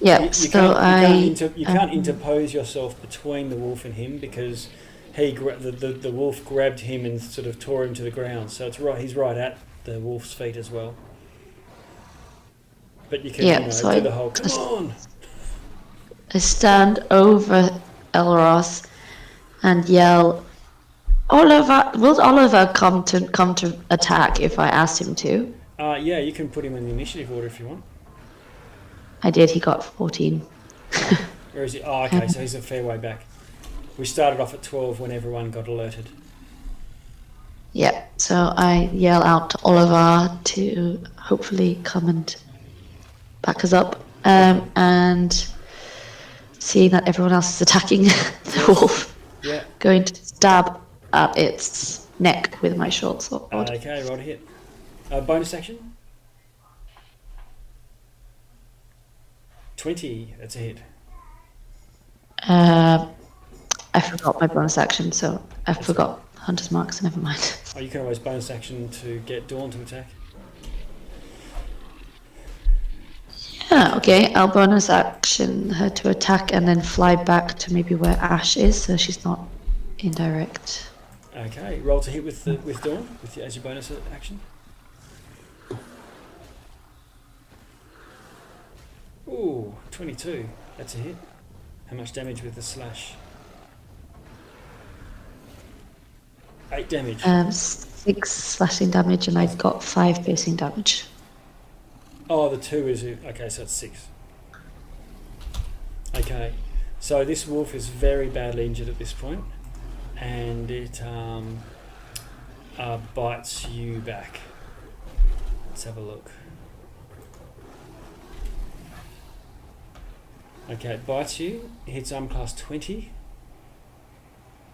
Yeah, You can't interpose yourself between the wolf and him, because the wolf grabbed him and sort of tore him to the ground. So he's right at the wolf's feet as well. But you can do the whole come on. I stand over Elros and yell, Oliver! Will Oliver come to attack if I ask him to? Yeah, you can put him in the initiative order if you want. I did. He got 14. Where is he? Oh, okay, so he's a fair way back. We started off at 12 when everyone got alerted. Yeah, so I yell out to Oliver to hopefully come and back us up. And seeing that everyone else is attacking the wolf, Yeah. going to stab at its neck with my short sword. Okay, roll to hit. Bonus action? 20, that's a hit. I forgot my bonus action, so I forgot Hunter's Mark, so never mind. Oh, you can always bonus action to get Dawn to attack. Yeah, okay, I'll bonus action her to attack and then fly back to maybe where Ash is, so she's not indirect. Okay, roll to hit with Dawn as your bonus action. Ooh, 22. That's a hit. How much damage with the slash? 8 damage. 6 slashing damage, and I've got 5 piercing damage. Oh, the 2 is... Okay, so it's 6. Okay, so this wolf is very badly injured at this point, and it bites you back. Let's have a look. Okay, it bites you, hits arm class 20.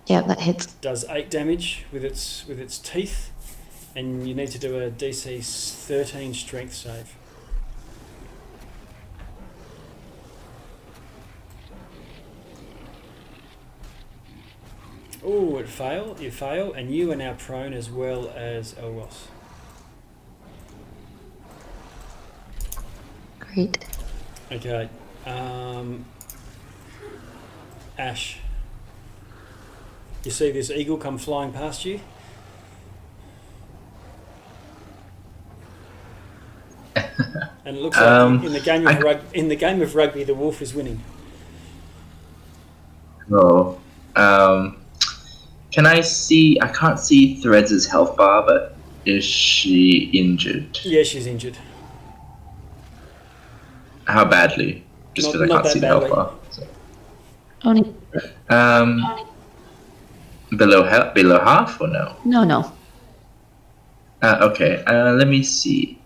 Yeah, that hits. Does 8 damage with its teeth, and you need to do a DC 13 strength save. Oh, you fail, and you are now prone as well as Elros. Great. Okay. Ash. You see this eagle come flying past you? And it looks like in the game of rugby, the wolf is winning. Oh. Can I see? I can't see Threads' health bar, but is she injured? Yeah, she's injured. How badly? Just because I can't see the health bar. So. Only. Below half or no? No. Okay. Let me see.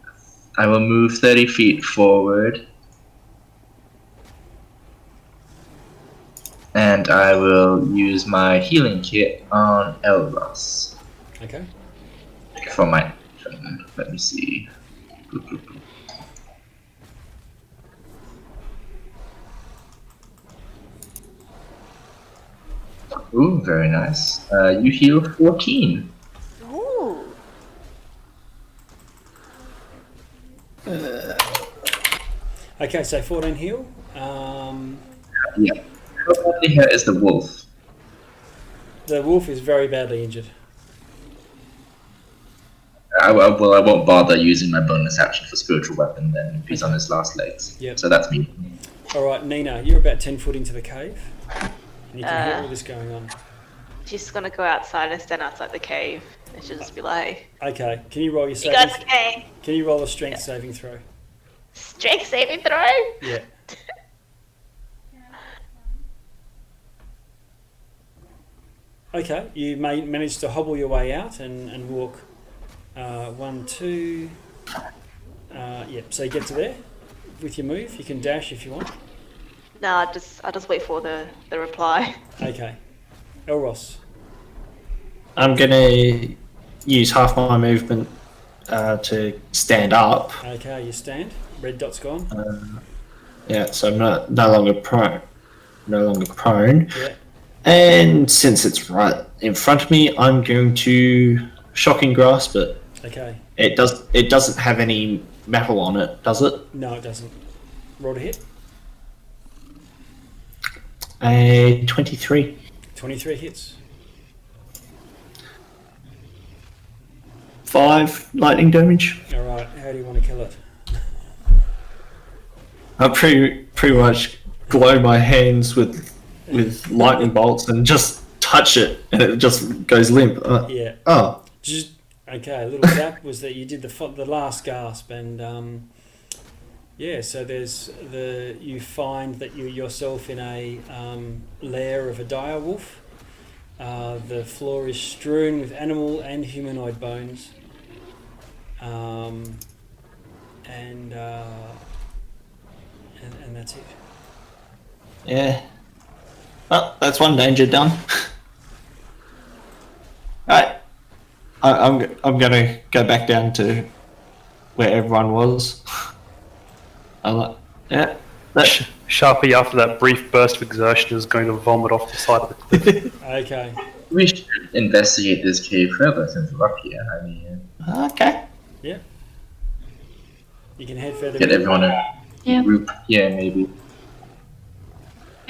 I will move 30 feet forward. And I will use my healing kit on Elros. Okay. For my... Let me see. Ooh, very nice. You heal 14. Ooh. Okay, so 14 heal. Yeah. How badly hurt is the wolf? The wolf is very badly injured. I won't bother using my bonus action for spiritual weapon then if he's on his last legs. Yep. So that's me. Alright, Nina, you're about 10 foot into the cave. And you can hear all this going on. She's gonna go outside and stand outside the cave, and she'll just be like, Okay, can you roll your "You saving? guys okay? Can you roll a strength saving throw? Strength saving throw." Yeah. Okay, you may manage to hobble your way out and walk 1, 2. Yep, so you get to there with your move. You can dash if you want. No, I just wait for the reply. Okay. Elros. I'm gonna use half my movement to stand up. Okay, you stand. Red dot's gone. Yeah, so I'm no longer prone. Yeah. And since it's right in front of me, I'm going to shocking grasp it. Okay. It doesn't have any metal on it, does it? No, it doesn't. Roll to hit. A 23. 23 hits. 5 lightning damage. Alright, how do you want to kill it? I pretty much glow my hands with lightning bolts and just touch it, and it just goes limp. Yeah. Oh. Just okay. A little zap was that you did the last gasp, and yeah. So you find that you yourself in a lair of a dire wolf. The floor is strewn with animal and humanoid bones, and that's it. Yeah. Well, that's one danger done. Right. I'm gonna go back down to where everyone was. Yeah. Sharpie, after that brief burst of exertion, is going to vomit off the side of the cliff. Okay. We should investigate this cave further since we're up here. I mean, Okay. Yeah. You can head further. get everyone a Yeah. group. Yeah, maybe.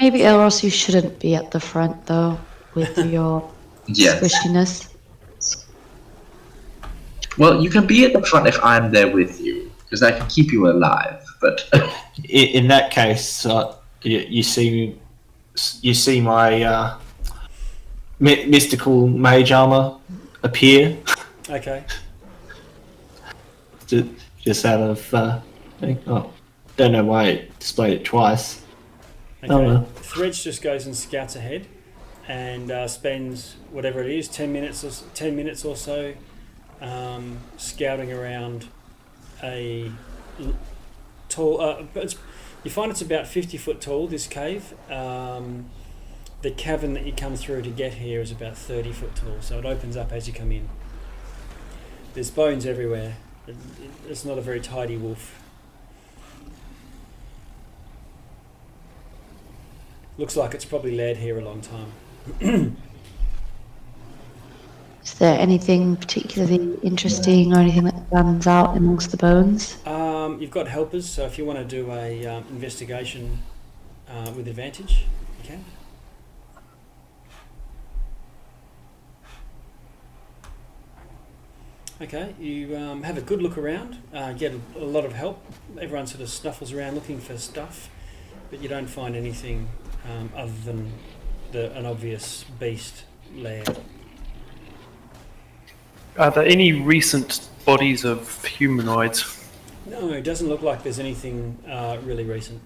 Maybe Elros, you shouldn't be at the front though, with your Yes. squishiness. Well, you can be at the front if I'm there with you, because I can keep you alive. But In that case, you see my mystical mage armor appear. Okay. Just out of thing. Oh, don't know why it displayed it twice. Okay. Oh, well. Threads just goes and scouts ahead, and spends whatever it is, 10 minutes or so, scouting around a tall. You find it's about 50 foot tall. This cave. The cavern that you come through to get here is about 30 foot tall, so it opens up as you come in. There's bones everywhere. It's not a very tidy wolf. Looks like it's probably laid here a long time. Is there anything particularly interesting or anything that stands out amongst the bones? You've got helpers, so if you want to do a investigation with advantage, you can. Okay, you have a good look around, get a lot of help. Everyone sort of snuffles around looking for stuff, but you don't find anything other than an obvious beast lair. Are there any recent bodies of humanoids? No, it doesn't look like there's anything really recent.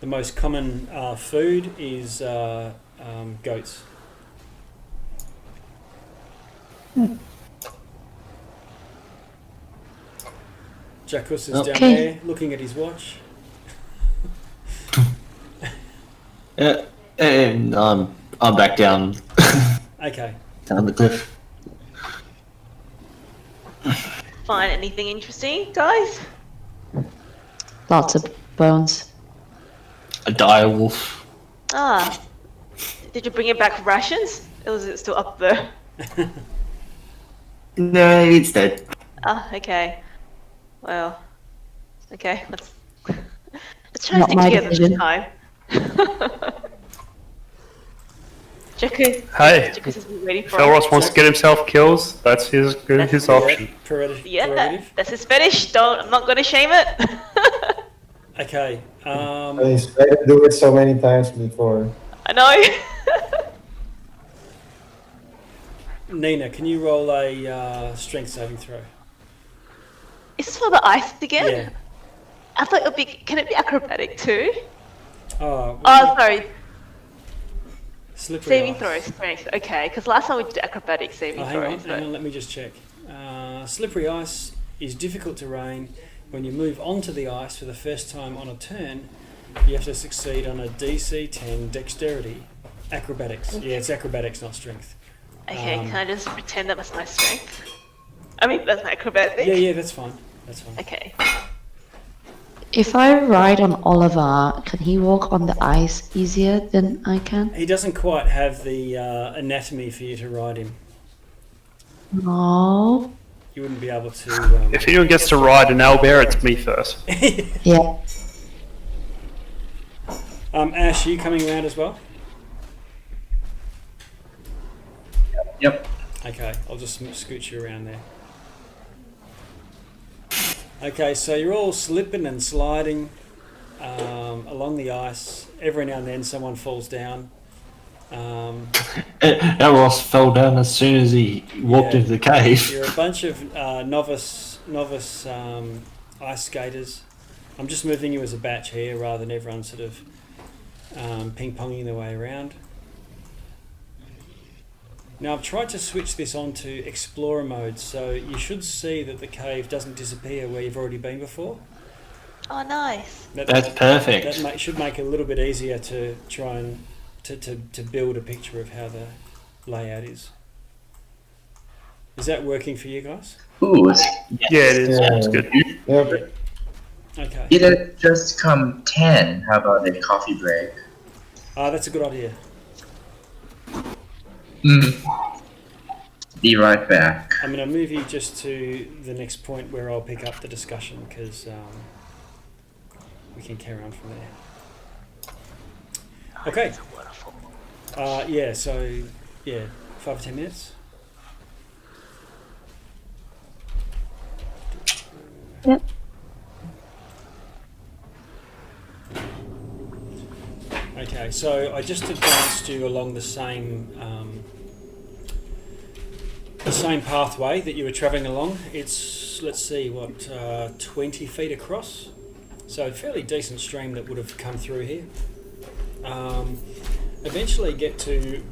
The most common food is goats. Jackus is down Okay. there looking at his watch. And I'm back down Okay. down the cliff. Find anything interesting, guys? Lots of bones. A dire wolf. Ah. Did you bring it back rations? Or is it still up there? No, it's dead. Ah, okay. Well, okay. Let's try to Not stick my together this decision. time. Jackus Hey, has been waiting if for Elros wants to get himself kills, that's his That's- option. Yeah, Prerogative. that's his fetish. I'm not gonna shame it. Okay. I tried to do it so many times before. I know. Nina, can you roll a strength saving throw? Is this for the ice again? Yeah. I thought it would be. Can it be acrobatic too? Oh, Oh, sorry. slippery Saving ice. throws, strength. Okay, because last time we did acrobatic saving Oh, hang on, throws. hang on, let me just check. Slippery ice is difficult terrain. When you move onto the ice for the first time on a turn, you have to succeed on a DC 10 dexterity. Acrobatics. Yeah, it's acrobatics, not strength. Okay, can I just pretend that was my strength? I mean, that's my acrobatic. Yeah, that's fine. That's fine. Okay. If I ride on Oliver, can he walk on the ice easier than I can? He doesn't quite have the anatomy for you to ride him. No. You wouldn't be able to. If anyone gets to ride an owlbear, it's me first. Yeah. Ash, you coming around as well? yep. Okay, I'll just scoot you around there. Okay, so you're all slipping and sliding along the ice. Every now and then someone falls down. Elros fell down as soon as he walked Yeah. into the cave. You're a bunch of novice ice skaters. I'm just moving you as a batch here rather than everyone sort of ping-ponging their way around. Now I've tried to switch this on to Explorer mode, so you should see that the cave doesn't disappear where you've already been before. Oh, nice. That's perfect. That should make it a little bit easier to try and to build a picture of how the layout is. Is that working for you guys? Ooh, Yeah, it is. Yeah. It's good. Yep. Okay. it'll just come 10. How about a coffee break? That's a good idea. Be right back. I'm going to move you just to the next point where I'll pick up the discussion because we can carry on from there. Okay. Yeah, so, 5 or 10 minutes. Yep. Okay, so I just advanced you along the same pathway that you were travelling along. It's, let's see, 20 feet across. So a fairly decent stream that would have come through here. Eventually get to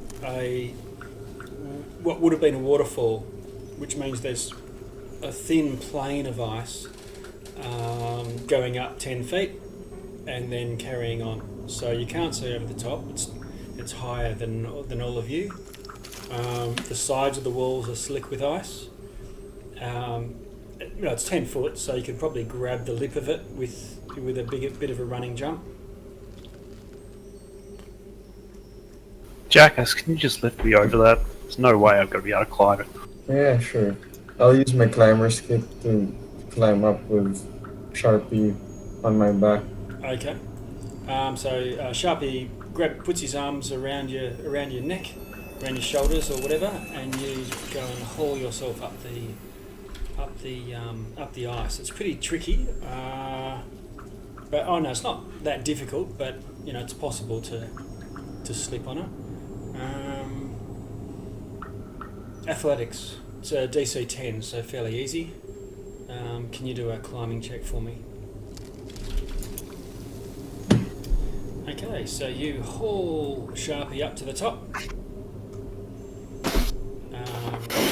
what would have been a waterfall, which means there's a thin plane of ice going up 10 feet and then carrying on. So you can't see over the top. It's higher than all of you. The sides of the walls are slick with ice. It's 10 foot, so you could probably grab the lip of it with a bit of a running jump. Jackass, can you just lift me over that? There's no way I'm going to be able to climb it. Yeah, sure. I'll use my climber's kit to climb up with Sharpie on my back. Okay. So Sharpie puts his arms around your neck, around your shoulders or whatever, and you go and haul yourself up the ice. It's pretty tricky, but no, it's not that difficult. But it's possible to slip on it. Athletics. It's a DC 10, so fairly easy. Can you do a climbing check for me? Okay, so you haul Sharpie up to the top,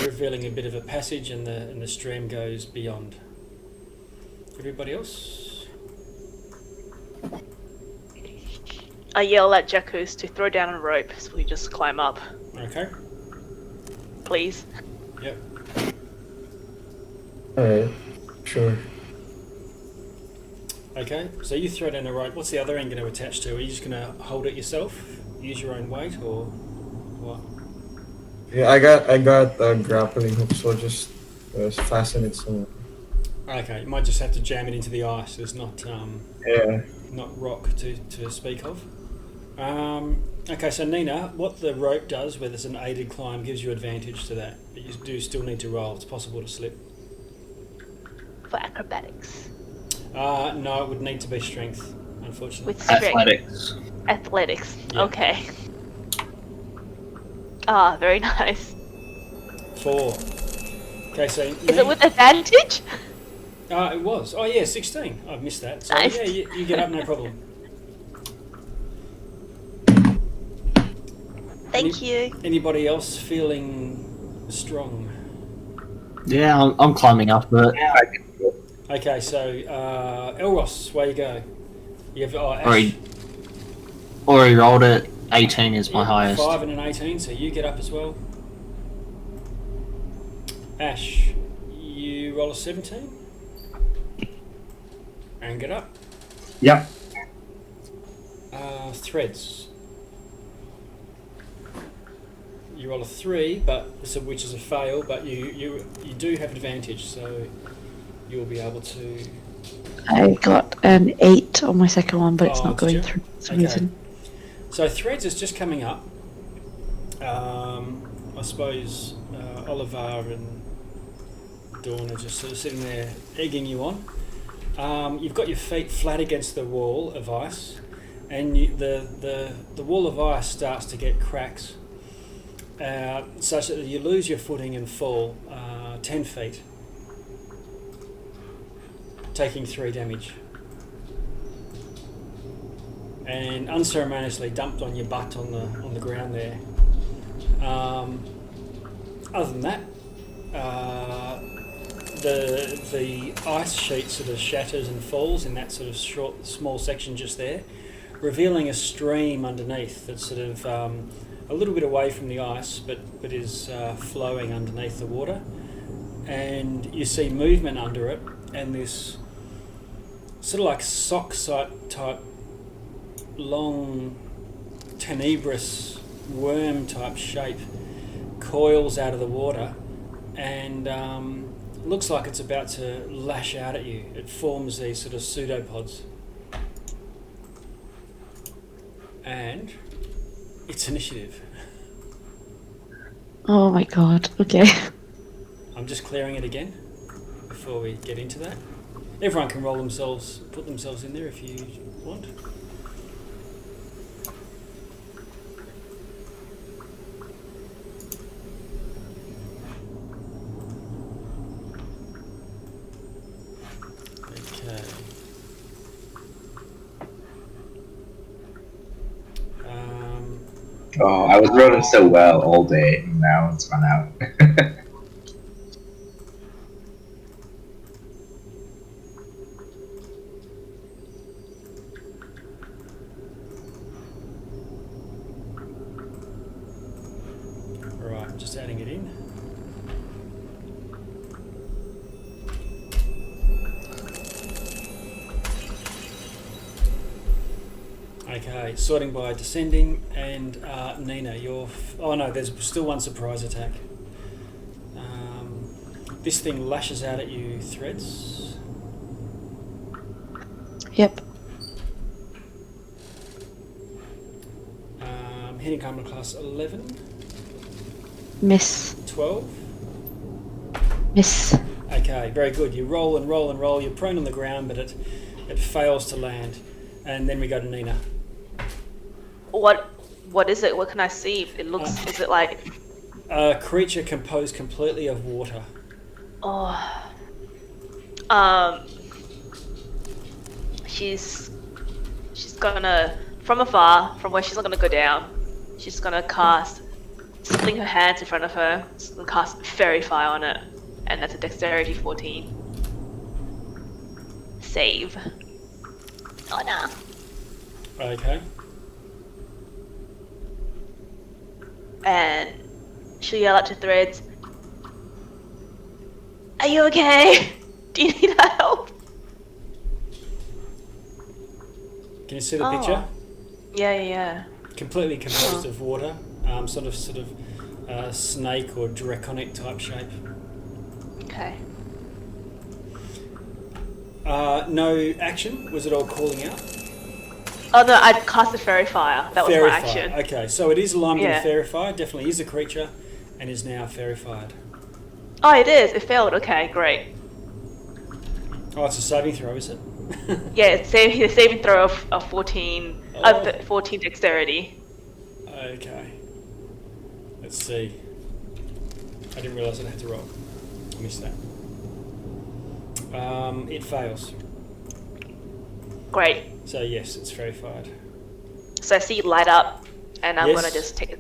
revealing a bit of a passage, and the stream goes beyond. Everybody else? I yell at Jacuz to throw down a rope so we just climb up. Okay. Please. Yep. Alright, sure. Okay, so you throw down the rope. What's the other end going to attach to? Are you just going to hold it yourself? Use your own weight, or what? Yeah, I got a grappling hook, so I'll just fasten it somewhere. Okay, you might just have to jam it into the ice. There's not rock to speak of. Okay, so Nina, what the rope does, where there's an aided climb, gives you advantage to that. But you do still need to roll. It's possible to slip. For acrobatics. No, it would need to be strength, unfortunately. With strength. Athletics. Athletics. Yeah. Okay. Very nice. 4. Okay, so... Is it with advantage? It was. Oh, yeah, 16. I've missed that. So, Nice. yeah, you get up, no problem. Thank you. Anybody else feeling strong? Yeah, I'm climbing up it. Okay, so Elros, where you go? You have Ash. Already rolled it. 18 is my highest. 5 and an 18, so you get up as well. Ash, you roll a 17 and get up. Yep. Threads. You roll a 3, which is a fail, but you do have advantage, so you'll be able to. I got an 8 on my second one, but it's not did going you? through for some Okay. reason. So Threads is just coming up. I suppose Oliver and Dawn are just sort of sitting there egging you on. You've got your feet flat against the wall of ice, and the wall of ice starts to get cracks, such that you lose your footing and fall 10 feet, taking 3 damage. And unceremoniously dumped on your butt on the ground there. Other than that, the ice sheet sort of shatters and falls in that sort of small section just there, revealing a stream underneath that's sort of a little bit away from the ice, but is flowing underneath the water. And you see movement under it, and this sort of like sock type long, tenebrous worm type shape coils out of the water, and looks like it's about to lash out at you. It forms these sort of pseudopods, and it's initiative. Oh my god, okay. I'm just clearing it again before we get into that. Everyone can put themselves in there if you want. Okay. Oh, I was rolling so well all day, and now it's run out. Alright, I'm just adding it in. Okay, sorting by descending, and Nina, oh no, there's still one surprise attack. This thing lashes out at you, Threads. Yep. Hitting armor class 11, Miss. 12. Miss. Okay, very good. You roll and roll and roll. You're prone on the ground, but it fails to land. And then we go to Nina. What is it? What can I see? It looks. Is it like A creature composed completely of water. Oh. She's gonna, from afar, from where she's not gonna go down, she's gonna sling her hands in front of her, and cast Fairy Fire on it, and that's a Dexterity 14. Save. Oh no. Okay. And she'll yell out to Threads, "Are you okay? Do you need help?" Can you see the picture? Yeah. Completely composed of water. Sort of snake or draconic type shape. Okay. No action? Was it all calling out? Oh no, I cast a Fairy Fire. That was Fairy my Fire. action. Okay, so it is aligned with Yeah. Fairy Fire. Definitely is a creature, and is now Fairy Fired. Oh, it is. It failed. Okay, great. Oh, it's a saving throw, is it? Yeah, it's a saving throw of 14. Oh. 14 Dexterity. Okay. Let's see. I didn't realise I had to roll. I missed that. It fails. Great. So yes, it's Fairy Fired. So I see it light up, and I'm Yes. gonna just take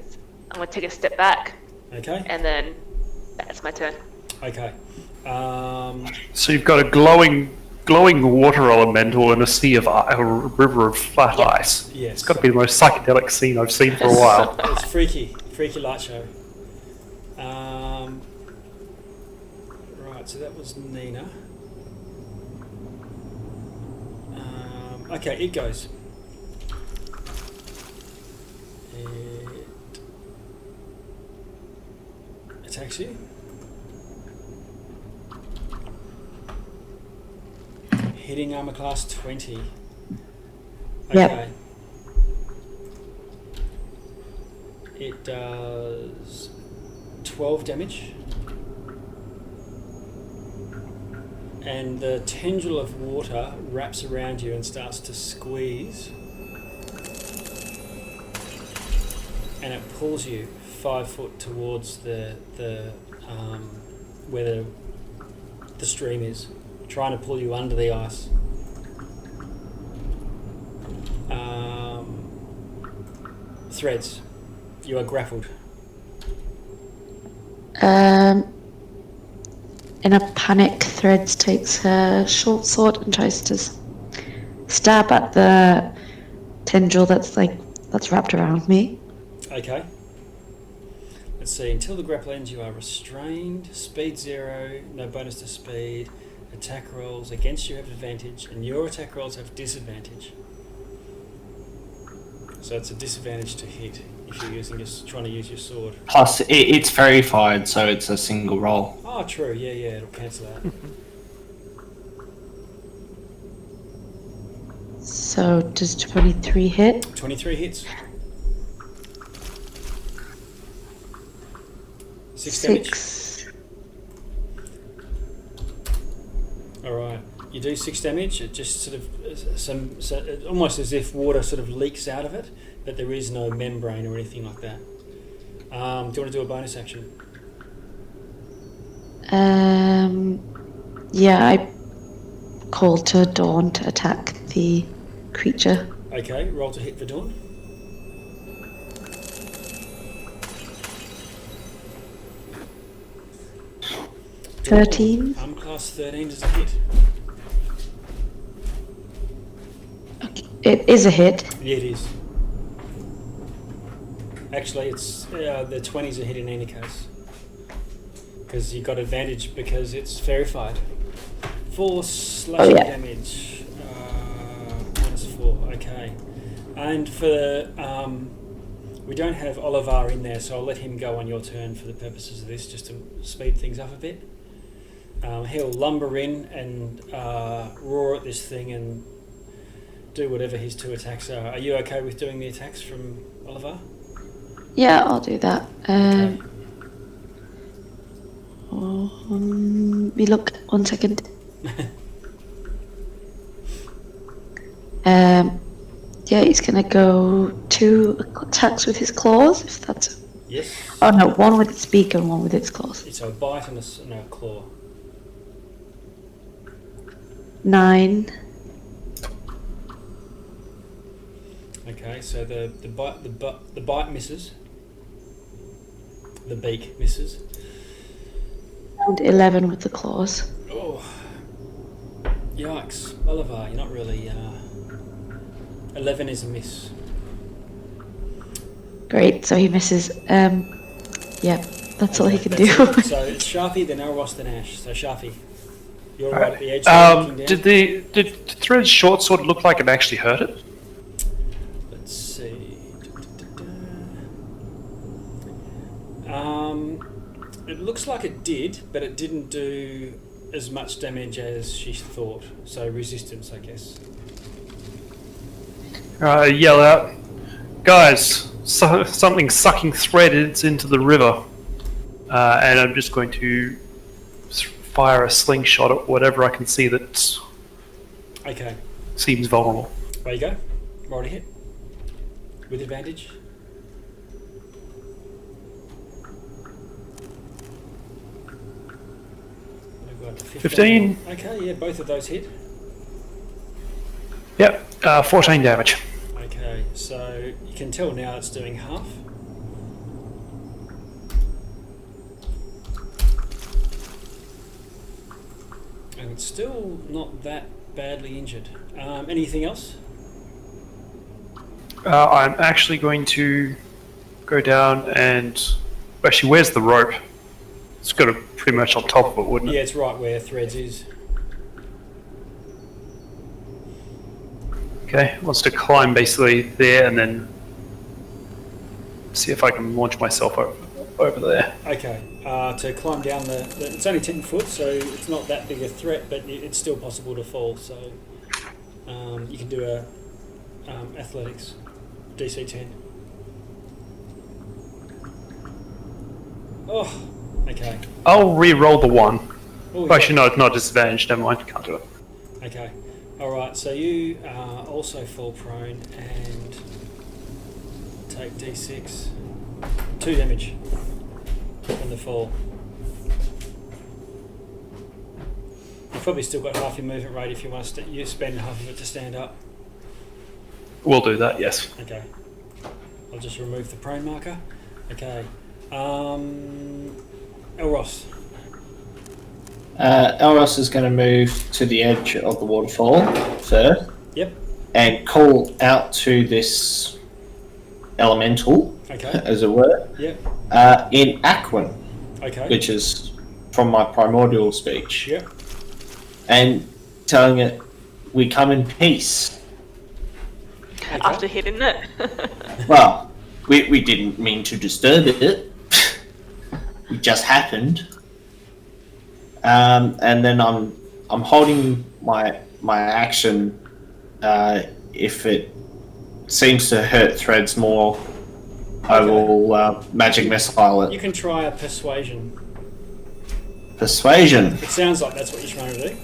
a step back, Okay. and then that's my turn. Okay. So you've got a glowing water elemental in a sea of a river of flat Yep. ice. Yes. It's got to be the most psychedelic scene I've seen for a while. It's freaky light show. Right, so that was Nina. Okay, it goes. It attacks you. Hitting armor class 20. Okay. Yep. It does 12 damage. And the tendril of water wraps around you and starts to squeeze. And it pulls you 5 foot towards the where the stream is, trying to pull you under the ice. Threads, you are grappled. In a panic, Threads takes her short sword and tries to stab at the tendril that's wrapped around me. Okay. Let's see. Until the grapple ends, you are restrained. Speed 0. No bonus to speed. Attack rolls against you have advantage, and your attack rolls have disadvantage. So it's a disadvantage to hit if you're trying to use your sword. Plus, it's Fairy Fired, so it's a single roll. Oh, true. Yeah, it'll cancel that. So does 23 hit? 23 hits. 6 damage. 6. All right. You do 6 damage. It just sort of almost as if water sort of leaks out of it, but there is no membrane or anything like that. Do you want to do a bonus action? Yeah, I call to Dawn to attack the creature. Okay, roll to hit for Dawn. Dawn, 13. Class 13 is a hit. Okay. It is a hit. Yeah, it is. Actually, it's the 20's a hit in any case. Because you got advantage because it's verified. 4 slashing damage. -4. Okay. And for we don't have Olivar in there, so I'll let him go on your turn for the purposes of this, just to speed things up a bit. He'll lumber in and roar at this thing and do whatever his 2 attacks are. Are you okay with doing the attacks from Olivar? Yeah, I'll do that. Okay. We look 1 second. Yeah, he's gonna go 2 attacks with his claws, if that's. Yes. Oh no, 1 with its beak and 1 with its claws. It's a bite and a claw. 9. Okay, so the bite misses. The beak misses. And 11 with the claws. Oh, yikes! Oliver, you're not really. 11 is a miss. Great, so he misses. Yeah, that's all he can do. So it's Sharpie, then Elros, then Ash. So Sharpie, you're right at the edge. Did Thread's short sword look like it actually hurt it? Let's see. It looks like it did, but it didn't do as much damage as she thought. So resistance, I guess. Yell out, guys! Something sucking threads into the river, and I'm just going to fire a slingshot at whatever I can see that Okay. seems vulnerable. There you go. Roll to hit. With advantage. We've got 15. Okay, yeah, both of those hit. Yep, 14 damage. Okay, so you can tell now it's doing half. And it's still not that badly injured. Anything else? I'm actually going to go down and... Actually, where's the rope? It's got it pretty much on top of it, wouldn't it? Yeah, it's right where Threads is. Okay, wants to climb basically there and then see if I can launch myself over there. Okay, to climb down it's only 10 foot, so it's not that big a threat, but it's still possible to fall, so you can do a athletics, DC 10. Oh, okay. I'll re-roll the 1. Oh, actually, no, it's not disadvantaged, never mind, can't do it. Okay, alright, so you also fall prone and take D6. 2 damage from the fall. You've probably still got half your movement rate if you want to you spend half of it to stand up. We'll do that, yes. Okay. I'll just remove the prone marker. Okay. Elros. Elros is going to move to the edge of the waterfall first. Yep. And call out to this elemental, Okay. as it were, Yep. in Aquan, Okay. which is from my primordial speech. Yep. And telling it, we come in peace. Okay. After hitting it. Well, we didn't mean to disturb it. It just happened. And then I'm holding my action. If it seems to hurt Threads more, I will magic missile it. You can try a persuasion. Persuasion. It sounds like that's what you're trying to do.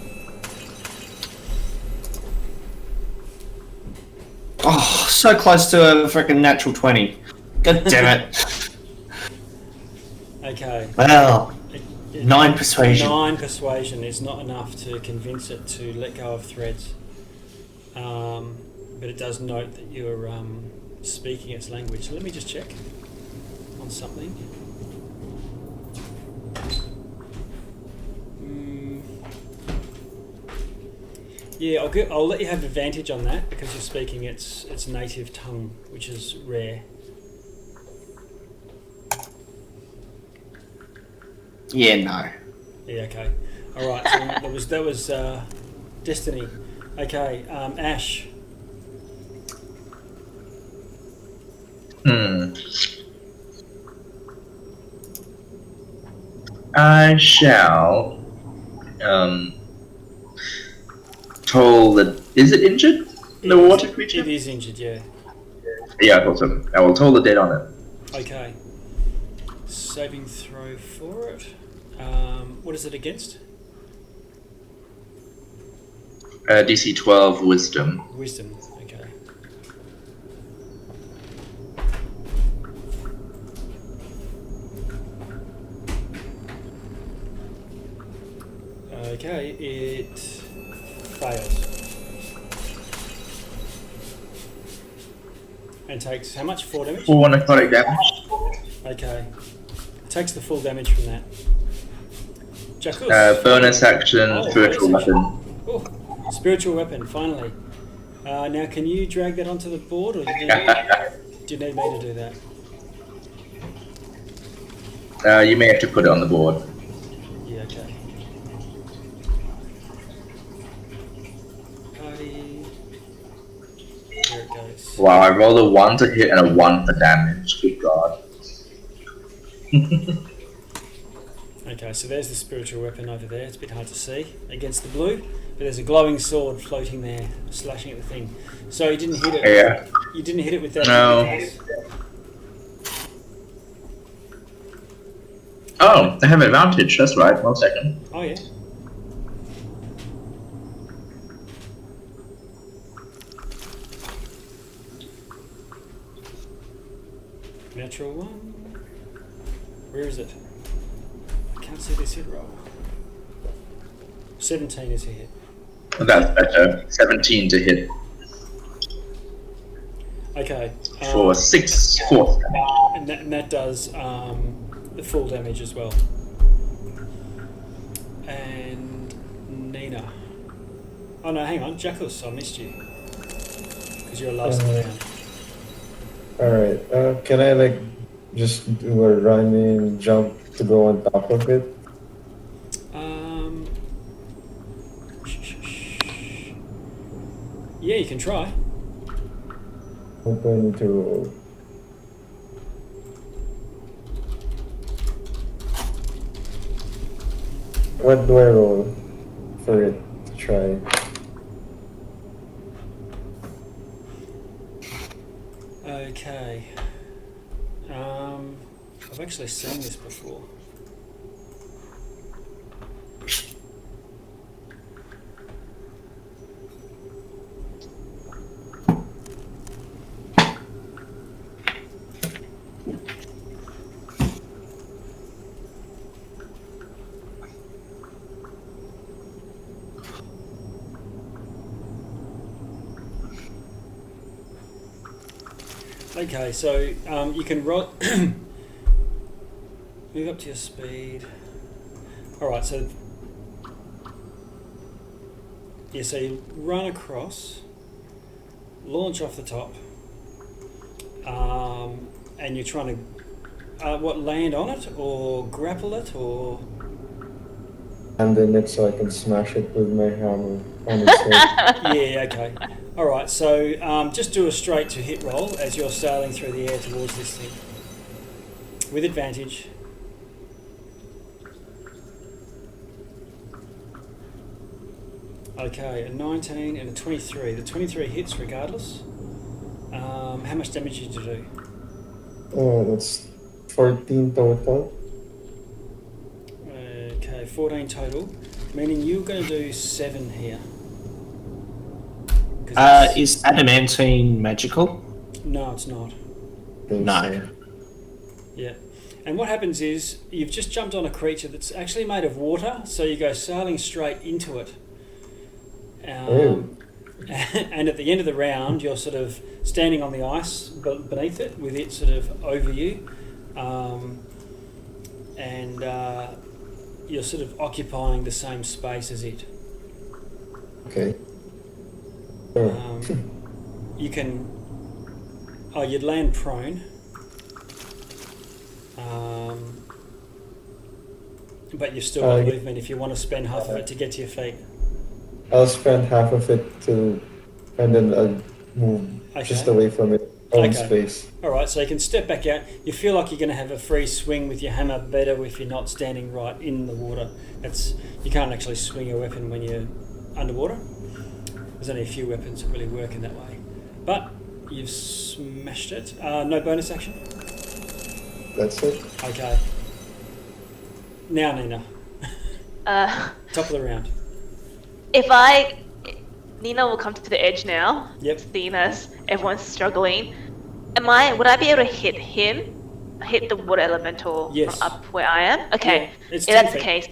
Oh, so close to a freaking natural 20. God damn it. Okay. Well, 9 persuasion. 9 persuasion is not enough to convince it to let go of threads. But it does note that you're speaking its language. So let me just check on something. Yeah, I'll let you have advantage on that because you're speaking its native tongue, which is rare. Yeah, no. Yeah, okay. All right. So that was Destiny. Okay, Ash. I shall toll the. Is it injured? The water creature? It is injured, yeah. Yeah, I thought so. I will toll the dead on it. Okay. Saving throw for it. What is it against? DC 12 Wisdom. Wisdom. Okay. Okay, it fails. And takes how much? 4 damage? 4 necrotic damage. Okay. Takes the full damage from that. Jackus. Bonus action, spiritual bonus action. weapon. Oh, spiritual weapon, finally. Now, can you drag that onto the board, or do you need me to do that? You may have to put it on the board. Yeah, okay. Party. Here it goes. Wow, I rolled a 1 to hit and a 1 for damage. Good god. Okay, so there's the spiritual weapon over there. It's a bit hard to see against the blue, but there's a glowing sword floating there, slashing at the thing. So you didn't hit it. Yeah. You didn't hit it with that. No. Oh, I have advantage. That's right. 1 second. Oh yeah. Natural 1. Where is it? I can't see this hit roll. 17 is a hit. That's better. 17 to hit Okay. for 6 force damage. And that does the full damage as well. And Nina. Oh no, hang on, Jackus, I missed you. Because you're last one down. Alright, can I like just do a running jump to go on top of it? Yeah, you can try. What do I need to roll? What do I roll for it to try? Okay. I've actually seen this before. Okay, so you can move up to your speed. Alright, so yeah, so you run across, launch off the top, and you're trying to land on it or grapple it or And then it so I can smash it with my hammer on its head. yeah, okay. Alright, so just do a straight to hit roll as you're sailing through the air towards this thing. With advantage. Okay, a 19 and a 23. The 23 hits regardless. How much damage did you do? Oh, that's 14 total. Okay, 14 total. Meaning you're going to do 7 here. Is adamantine magical? No, it's not. No. Yeah. And what happens is you've just jumped on a creature that's actually made of water, so you go sailing straight into it. And at the end of the round, you're sort of standing on the ice beneath it, with it sort of over you, and you're sort of occupying the same space as it. Okay. You can. Oh, you'd land prone. But you've still got movement if you want to spend half of it to get to your feet. I'll spend half of it and then I'll move just away from it, own space. All right, so you can step back out. You feel like you're going to have a free swing with your hammer better if you're not standing right in the water. You can't actually swing your weapon when you're underwater. There's only a few weapons that really work in that way. But you've smashed it. No bonus action? That's it. Okay. Now, Nina. Top of the round. Nina will come to the edge now. Yep. Seeing as everyone's struggling. Would I be able to hit him? Hit the water elemental from up where I am? Okay. Yeah, if that's the case.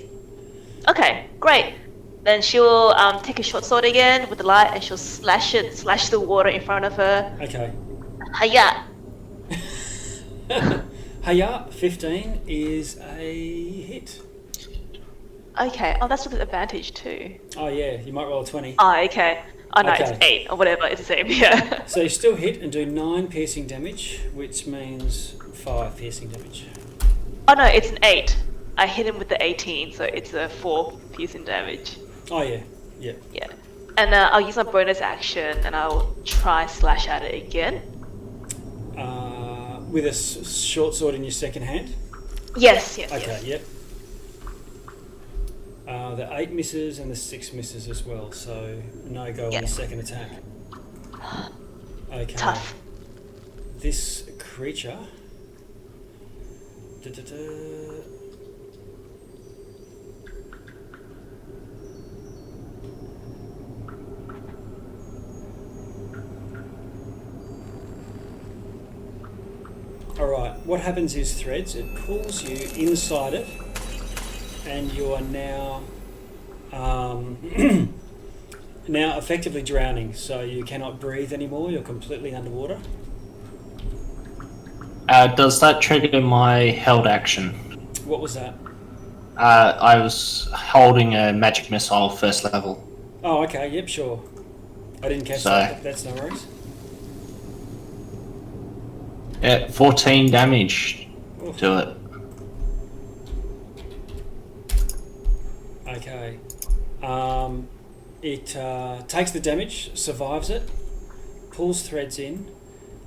Okay, great. Then she'll take a short sword again with the light and she'll slash the water in front of her. Okay. Hiya! Hiya, 15 is a hit. Okay. Oh, that's with advantage too. Oh yeah, you might roll a 20. Oh, okay. Oh no, Okay. it's 8 or whatever. It's the same. Yeah. So you still hit and do 9 piercing damage, which means 5 piercing damage. Oh no, it's an 8. I hit him with the 18, so it's a 4 piercing damage. Oh yeah, yeah. Yeah. And I'll use my bonus action and I'll try slash at it again. With a short sword in your second hand? Yes. Okay, yep. The 8 misses and the 6 misses as well, so no go on the second attack. Okay. Tough. This creature... Alright, what happens is Threads, it pulls you inside it, and you are now now effectively drowning, so you cannot breathe anymore, you're completely underwater. Does that trigger my held action? What was that? I was holding a magic missile first level. Oh, okay, yep, sure. I didn't catch that, that's no worries. Yeah, 14 damage to it. Okay. It takes the damage, survives it, pulls Threads in,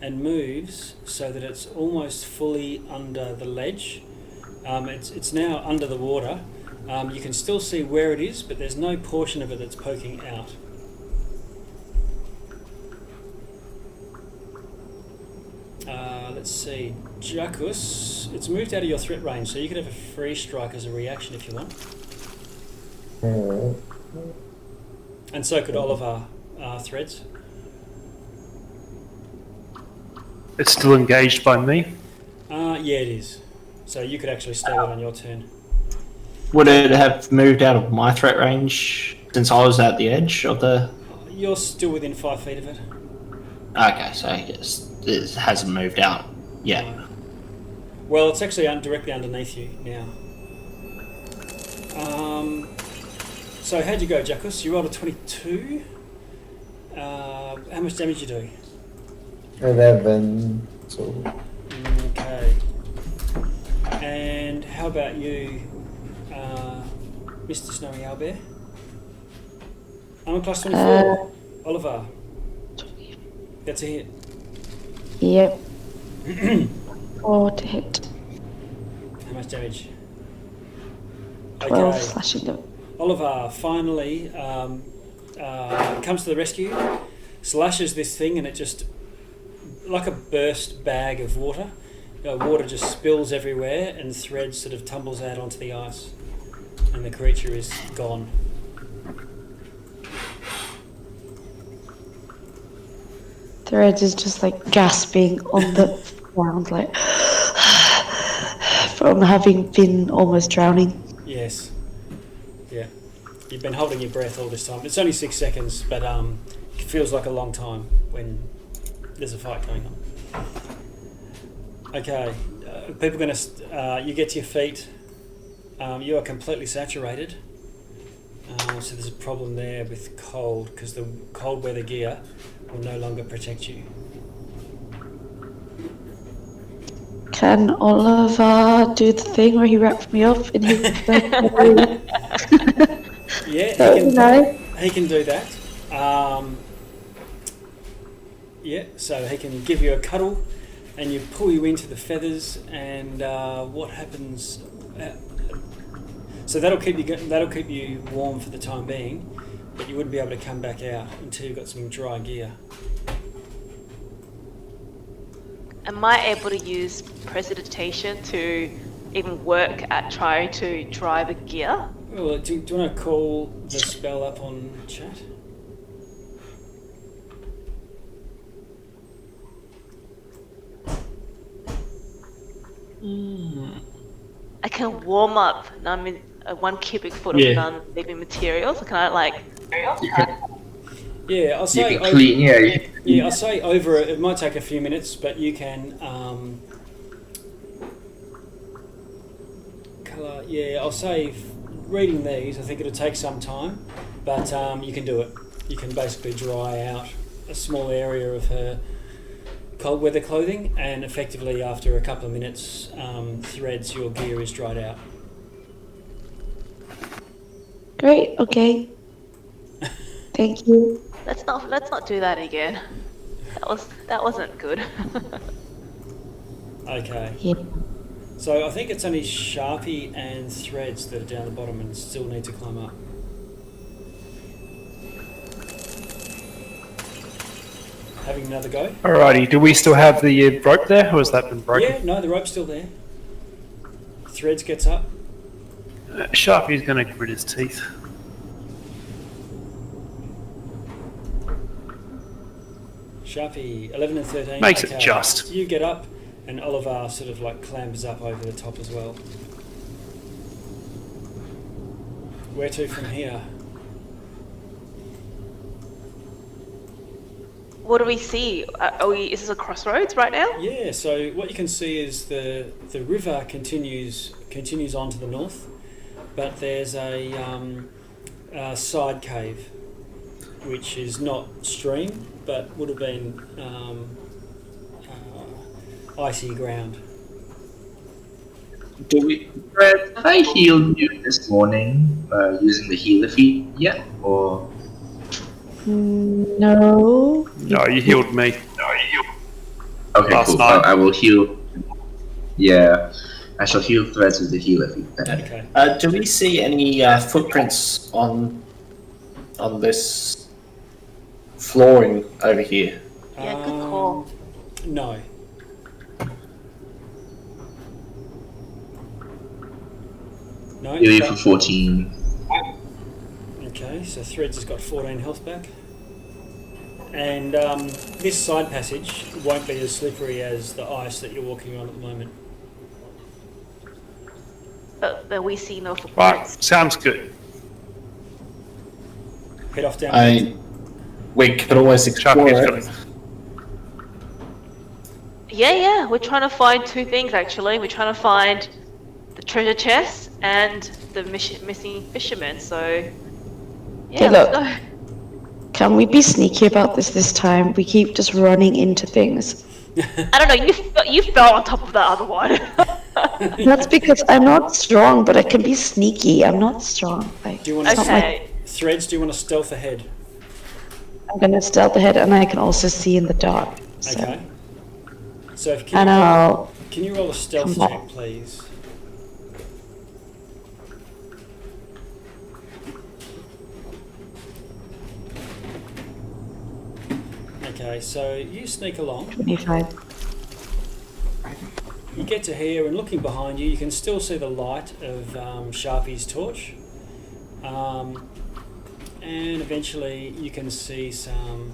and moves so that it's almost fully under the ledge. It's now under the water. You can still see where it is, but there's no portion of it that's poking out. Let's see, Jackus, it's moved out of your threat range, so you could have a free strike as a reaction if you want. And so could Oliver Threads. It's still engaged by me. Yeah, it is. So you could actually stab it on your turn. Would it have moved out of my threat range since I was at the edge of the... You're still within 5 feet of it. Okay, so I guess it hasn't moved out yet. No. Well, it's actually directly underneath you now. So how'd you go, Jackus? You rolled a 22. How much damage you do? 11. So. Okay. And how about you, Mr. Snowy Owlbear? Armor class 24. Oliver. That's a hit. Yep. 4 to hit. How much damage? 12 slashing them. Oliver finally comes to the rescue, slashes this thing, and it just, like a burst bag of water, water just spills everywhere, and Thread sort of tumbles out onto the ice, and the creature is gone. Threads is just like gasping on the ground, like from having been almost drowning. Yes. Yeah. You've been holding your breath all this time. It's only 6 seconds, but it feels like a long time when there's a fight going on. Okay. People are going to... you get to your feet. You are completely saturated. So there's a problem there with cold, because the cold weather gear will no longer protect you. Can Oliver do the thing where he wrapped me up in his Yeah, he can do that. Yeah, so he can give you a cuddle and you pull you into the feathers, and what happens... so that'll keep you warm for the time being, but you wouldn't be able to come back out until you've got some dry gear. Am I able to use precipitation to even work at trying to dry the gear? Well, do you want to call the spell up on chat? I can warm up 1 cubic foot of non-living materials. So can I like? Yeah, I'll say. I'll say over. It might take a few minutes, but you can. Colour. Yeah, I'll say. Reading these, I think it'll take some time, but you can do it. You can basically dry out a small area of her cold weather clothing, and effectively after a couple of minutes, Threads, your gear is dried out. Great. Okay. Thank you. Let's not do that again. That wasn't good. Okay. Yeah. So I think it's only Sharpie and Threads that are down the bottom and still need to climb up. Having another go? Alrighty, do we still have the rope there, or has that been broken? Yeah, no, the rope's still there. Threads gets up. Sharpie's going to grit his teeth. Sharpie, 11 and 13. Makes it just. You get up, and Oliver sort of like clambers up over the top as well. Where to from here? What do we see? Is this a crossroads right now? Yeah, so what you can see is the river continues on to the north, but there's a side cave, which is not stream, but would have been icy ground. Brett, have I healed you this morning using the healer feat yet, or? No. No, you healed me. Okay, Last cool. night. I will heal. Yeah, I shall heal Threads with the healer feat. Okay. Do we see any footprints on this flooring over here? Yeah, good call. No. No. Heal you for 14. Okay, so Threads has got 14 health back. And this side passage won't be as slippery as the ice that you're walking on at the moment. But we see no Right, footprints. sounds good. Head off down. We could always explore Sharpie's it. got Yeah, we're trying to find 2 things actually. We're trying to find the treasure chest and the missing fisherman. So yeah, Hey, let's look. go. Can we be sneaky about this time? We keep just running into things. I don't know. You fell on top of that other one. That's because I'm not strong, but I can be sneaky. I'm not strong. Like, Do you want to Okay. Threads, do you want to stealth ahead? I'm gonna stealth ahead, and I can also see in the dark. So. Okay. So if And I'll. can you roll a stealth come check, please? Okay, so you sneak along. 25. You get to here, and looking behind you, you can still see the light of Sharpie's torch. And eventually you can see some,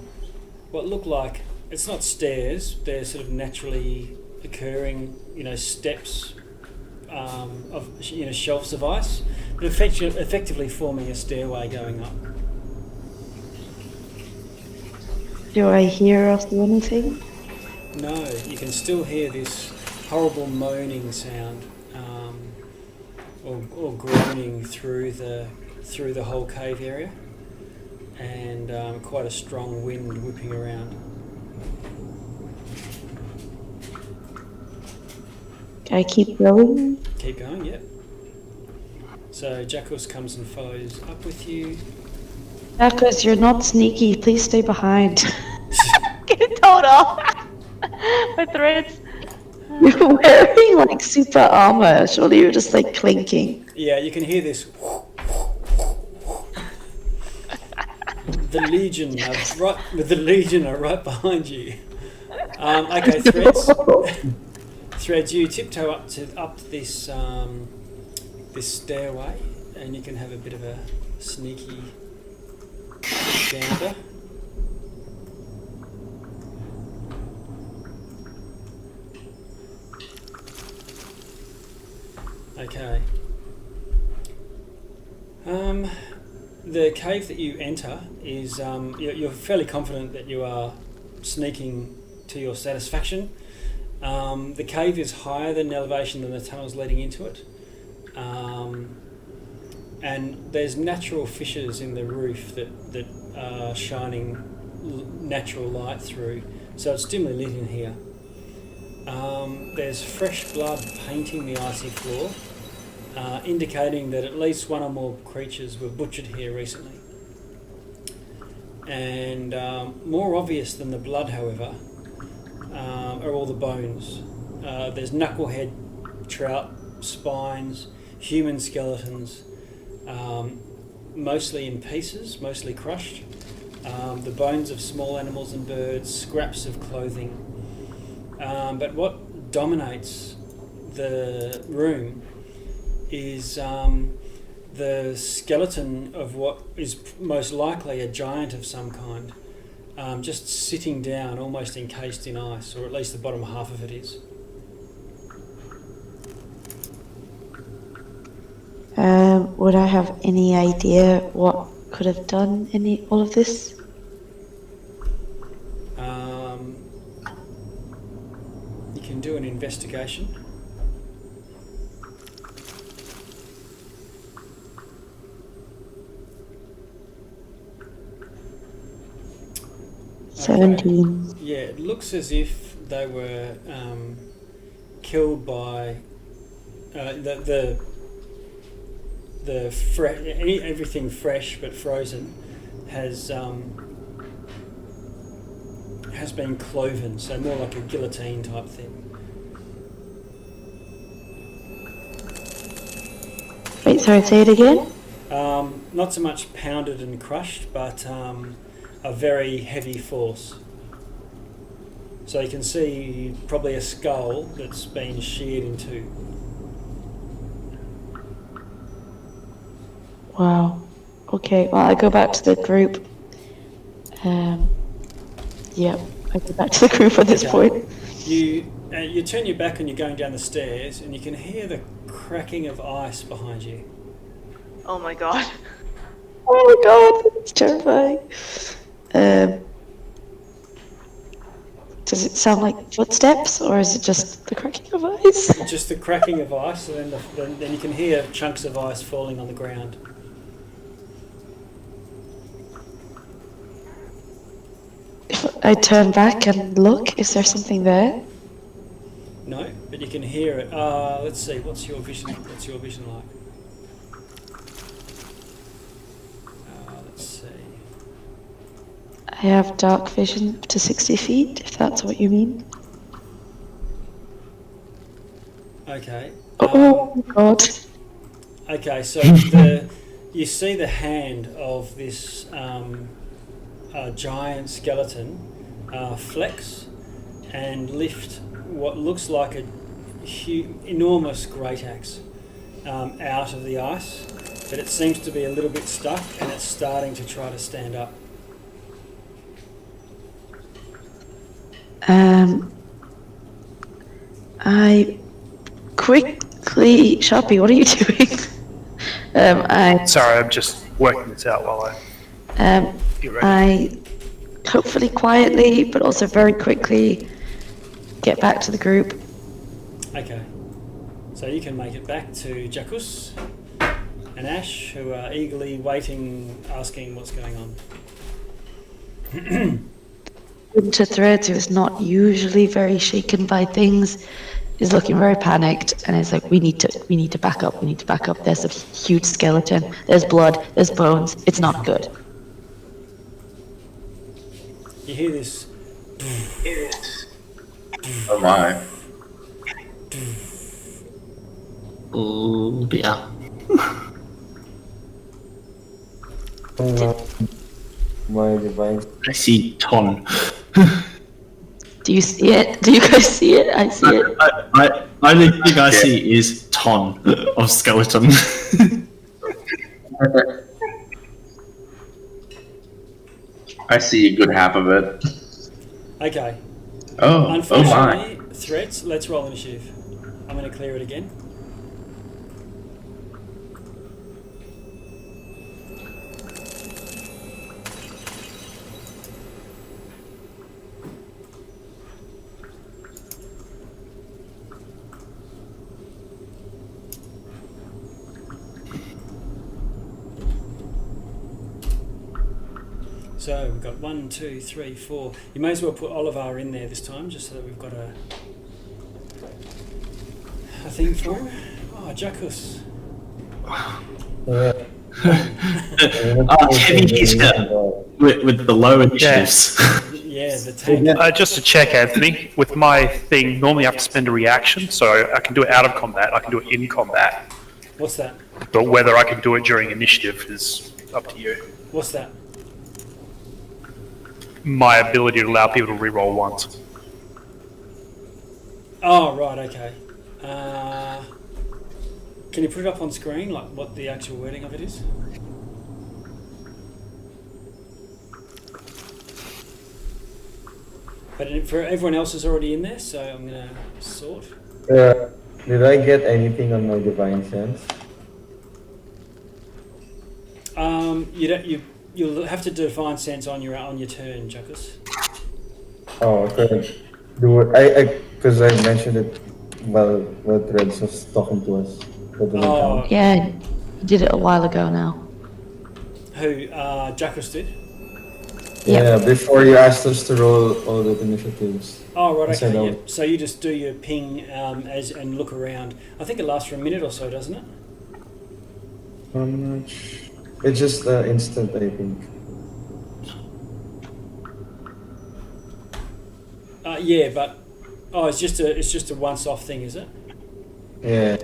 what look like it's not stairs. They're sort of naturally occurring, steps of shelves of ice, but effectively forming a stairway going up. Do I hear or see anything? No, you can still hear this horrible moaning sound, or groaning through the whole cave area, and quite a strong wind whipping around. Can I keep going? Keep going, yep. So Jackals comes and follows up with you. Jackals, you're not sneaky. Please stay behind. Get told off. My threads. You're wearing like super armor. Surely you're just like clinking. Yeah, you can hear this. The Legion are right behind you. Okay, Threads. Threads, you tiptoe up this this stairway, and you can have a bit of a sneaky gander. Okay. The cave that you enter is you're fairly confident that you are sneaking to your satisfaction. The cave is higher in elevation than the tunnels leading into it, and there's natural fissures in the roof that are shining natural light through, so it's dimly lit in here. There's fresh blood painting the icy floor, indicating that at least one or more creatures were butchered here recently. And more obvious than the blood, however, are all the bones. There's knucklehead trout spines, human skeletons, mostly in pieces, mostly crushed, the bones of small animals and birds, scraps of clothing. But what dominates the room is the skeleton of what is most likely a giant of some kind, just sitting down, almost encased in ice, or at least the bottom half of it is. Would I have any idea what could have done all of this? You can do an investigation. Okay. 17. Yeah, it looks as if they were killed by everything fresh but frozen has been cloven, so more like a guillotine type thing. Wait, sorry, say it again? Not so much pounded and crushed, but a very heavy force. So you can see probably a skull that's been sheared in two. Wow. Okay, well, I go back to the group. Yeah, I go back to the group at this point. You turn your back and you're going down the stairs, and you can hear the cracking of ice behind you. Oh my god. Oh my god, it's terrifying. Does it sound like footsteps, or is it just the cracking of ice? Just the cracking of ice, and then you can hear chunks of ice falling on the ground. If I turn back and look, is there something there? No, but you can hear it. Let's see. What's your vision like? Let's see. I have dark vision up to 60 feet, if that's what you mean. Okay. Oh my god. Okay, so you see the hand of this giant skeleton flex and lift what looks like a enormous great axe out of the ice, but it seems to be a little bit stuck, and it's starting to try to stand up. I quickly, Sharpie, what are you doing? Sorry, I'm just working this out while I get ready. I hopefully quietly, but also very quickly, get back to the group. Okay. So you can make it back to Jacus and Ash, who are eagerly waiting, asking what's going on. To Threads, who is not usually very shaken by things, is looking very panicked and is like, we need to back up, there's a huge skeleton, there's blood, there's bones, it's not good. You hear this. Oh my. Oh dear. My device. I see Ton. Do you see it? Do you guys see it? I see it. I only thing I see is Ton of skeleton. I see a good half of it. Okay. Oh my. Unfortunately, threats. Let's roll initiative. I'm going to clear it again. So we've got 1, 2, 3, 4. You may as well put Oliver in there this time, just so that we've got a thing for him. Oh, Jacus. Yeah. Heavy hitter with the low initiatives. Yeah, the tank. Just to check, Anthony, with my thing, normally I have to spend a reaction, so I can do it out of combat, I can do it in combat. What's that? But whether I can do it during initiative is up to you. What's that? My ability to allow people to reroll once. Oh, right, okay. Can you put it up on screen, like what the actual wording of it is? But for everyone else is already in there, so I'm going to sort. Did I get anything on my divine sense? You'll have to define sense on your turn, Jacus. Oh, okay. Because I mentioned it while Threads was talking to us. That doesn't count. Yeah, you did it a while ago now. Who? Jacus did? Yeah, before you asked us to roll all the initiatives. Oh, right, I said okay, I yeah. would- So you just do your ping and look around. I think it lasts for a minute or so, doesn't it? I'm not sure. It's just instant, I think. Yeah, but it's just a once-off thing, is it? Yeah.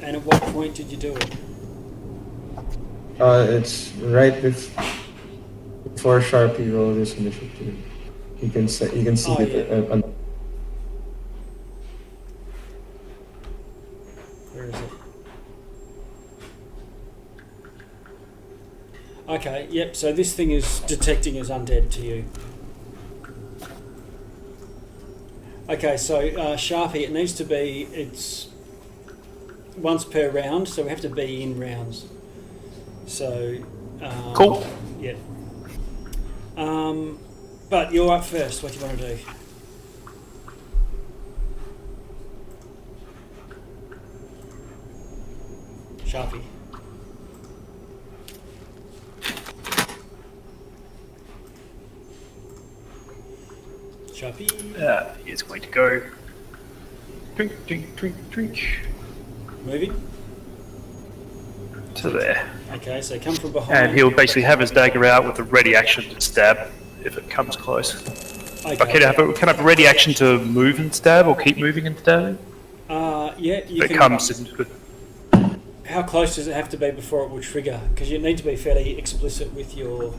And at what point did you do it? It's right before Sharpie rolls his initiative. You can see Oh, it. yeah. Where is it? Okay, yep, so this thing is detecting as undead to you. Okay, so Sharpie, it needs to be, it's once per round, so we have to be in rounds. So, Cool. Yeah. But you're up first, what do you want to do? Sharpie. Sharpie. He is going to go. Drink, drink, drink, drink. Moving. To there. Okay, so come from behind. And he'll basically have his dagger out with a ready action to stab if it comes close. Okay. Can I have a ready action to move and stab or keep moving and stabbing? Yeah, you If it can. comes into it. How close does it have to be before it will trigger? Because you need to be fairly explicit with your.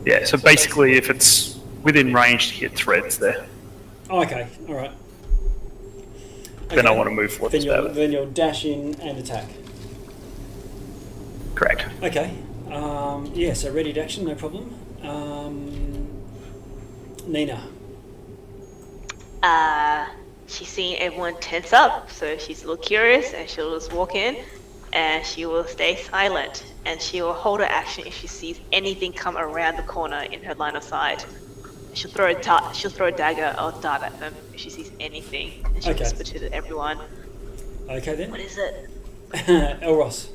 Yeah, so basically if it's within range to hit threads there, Oh, okay, all right. then I Okay. want to move forward Then and you'll stab it. then you'll dash in and attack. Correct. Okay. Yeah, so ready to action, no problem. Nina. She's seeing everyone tense up, so she's a little curious, and she'll just walk in, and she will stay silent, and she will hold her action if she sees anything come around the corner in her line of sight. She'll throw a dagger or dart at them if she sees anything, and she'll Okay. whisper to everyone. Okay then. What is it? Elros.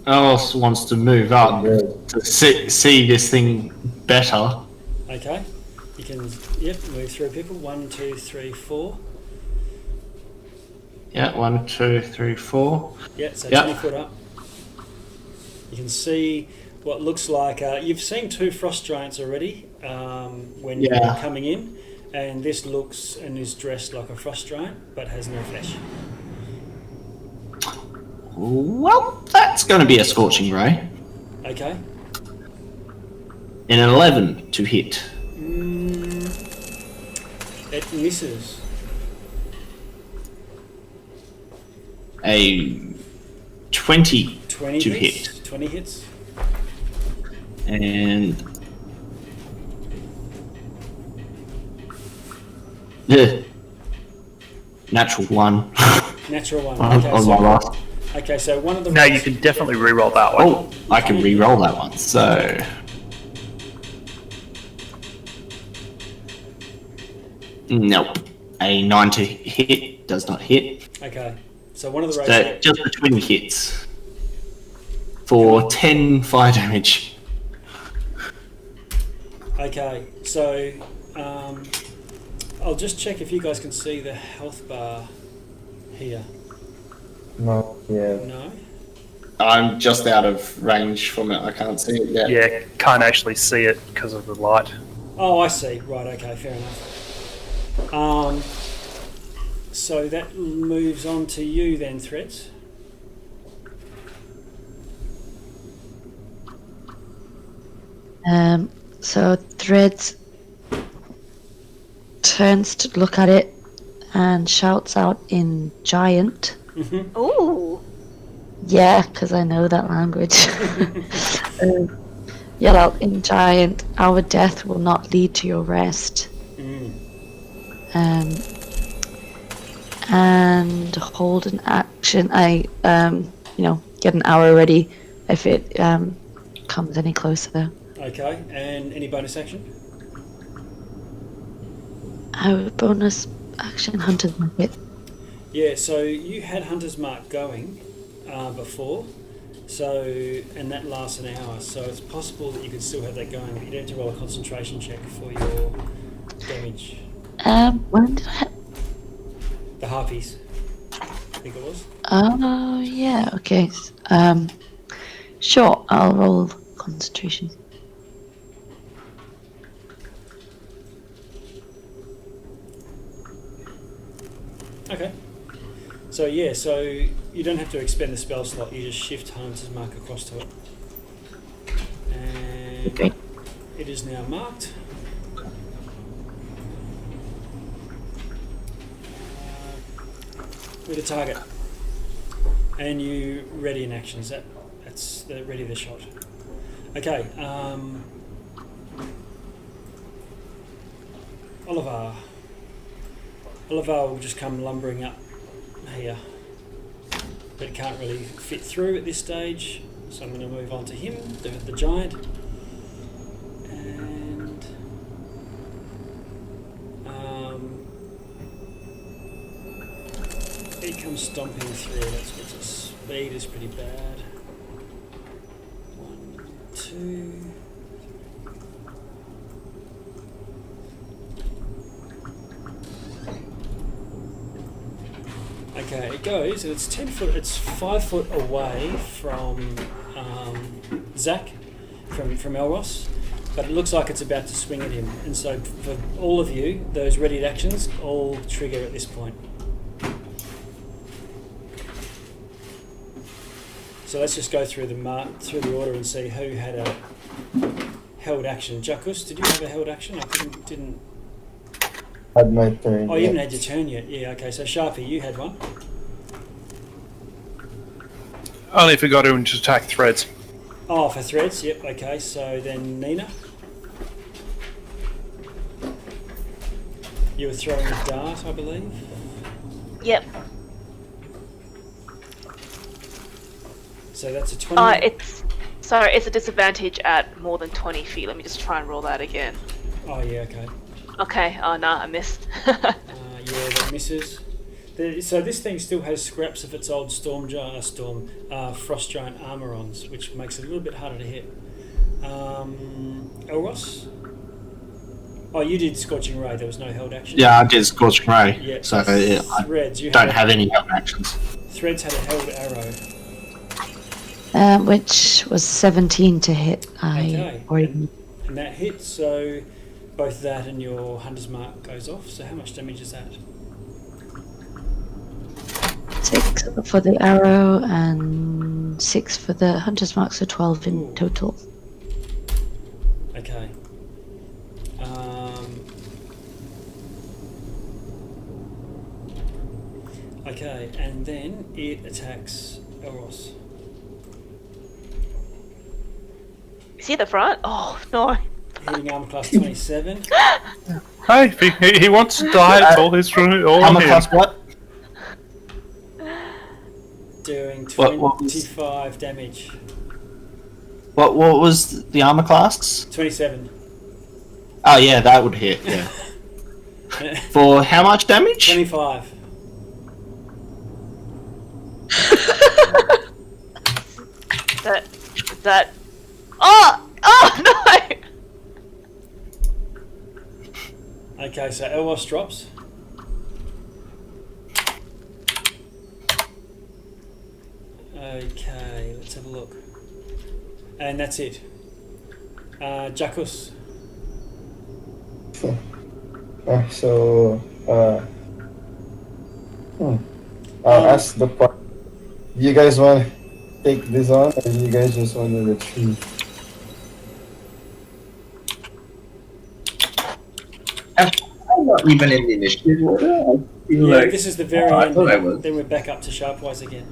Alice wants to move up to see this thing better. Okay. You can, move through people. 1, 2, 3, 4. Yeah, 1, 2, 3, 4. Yeah, so Yep. 20 foot up. You can see what looks like... you've seen 2 frost giants already when you're Yeah. coming in, and this looks and is dressed like a frost giant, but has no flesh. Well, that's going to be a scorching ray. Okay. An 11 to hit. It misses. A 20 20 to hits. hit. 20 hits. And natural 1 Natural 1. on Okay, my so, last. okay, so one of the... Now you can definitely re-roll that one. Oh, I can re-roll that one. So nope. A 9 to hit does not hit. Okay, so one of the So rays... just the twin hits for 10 fire damage. Okay, so I'll just check if you guys can see the health bar here. Not yet. No? I'm just out of range from it. I can't see it yet. Yeah, can't actually see it because of the light. Oh, I see. Right, okay, fair enough. So that moves on to you then, Threads. So Threads turns to look at it and shouts out in Giant. Mm-hmm. Ooh. Yeah, because I know that language. Yell out in Giant, our death will not lead to your rest. And hold an action. I, get an arrow ready if it comes any closer. Okay, and any bonus action? Our bonus action, Hunter's Market. Yeah, so you had Hunter's Mark going before, and that lasts an hour, so it's possible that you could still have that going, but you'd have to roll a concentration check for your damage. When did I... The harpies, I think it was. Oh, yeah, okay. Sure, I'll roll concentration. Okay. So you don't have to expend the spell slot, you just shift Hunter's Mark across to it. And Okay. it is now marked. With a target. And you ready in actions. That's the ready the shot. Okay, Oliver will just come lumbering up here, but it can't really fit through at this stage, so I'm going to move on to him, the giant, and he comes stomping through. That's good. So speed is pretty bad. 1, 2. Okay, it goes, and it's 10 foot. It's 5 foot away from Zach, from Elros, but it looks like it's about to swing at him. And so, for all of you, those readied actions all trigger at this point. So let's just go through the order and see who had a held action. Jackus, did you have a held action? I didn't. Had my turn. Oh, you haven't had your turn yet. Yeah, okay. So Sharpie, you had one. Only if we got to attack Threads. Oh, for Threads. Yep. Okay. So then Nina. You were throwing a dart, I believe. Yep. So that's a 20. It's a disadvantage at more than 20 feet. Let me just try and roll that again. Oh yeah, okay. Okay. Oh no, I missed. Yeah, that misses. So this thing still has scraps of its old frost giant armor on, which makes it a little bit harder to hit. Elros? Oh, you did Scorching Ray. There was no held action. Yeah, I did Scorching Ray. Yeah. So Threads. I don't have any held actions. Threads had a held arrow. Which was 17 to hit. Okay. Already. And that hits, so both that and your Hunter's Mark goes off. So how much damage is that? 6 for the arrow and 6 for the hunter's mark, so 12 in Ooh. total. Okay. Okay, and then it attacks Elros. Is he at the front? Oh no. Hitting armor class 27. Hey, he wants to die. It's all his all Armor him. class what? Doing What was- 25 damage. What was the armor class? 27. Oh yeah, that would hit. Yeah. For how much damage? 25. That. Oh no! Okay, so Elros drops. Okay, let's have a look. And that's it. Jackus. I'll ask the part. Do you guys want to take this on, or do you guys just want to retreat? I'm not even in the initiative order. I feel Yeah, like this is the very I end. thought I was. Then we're back up to Sharpwise again.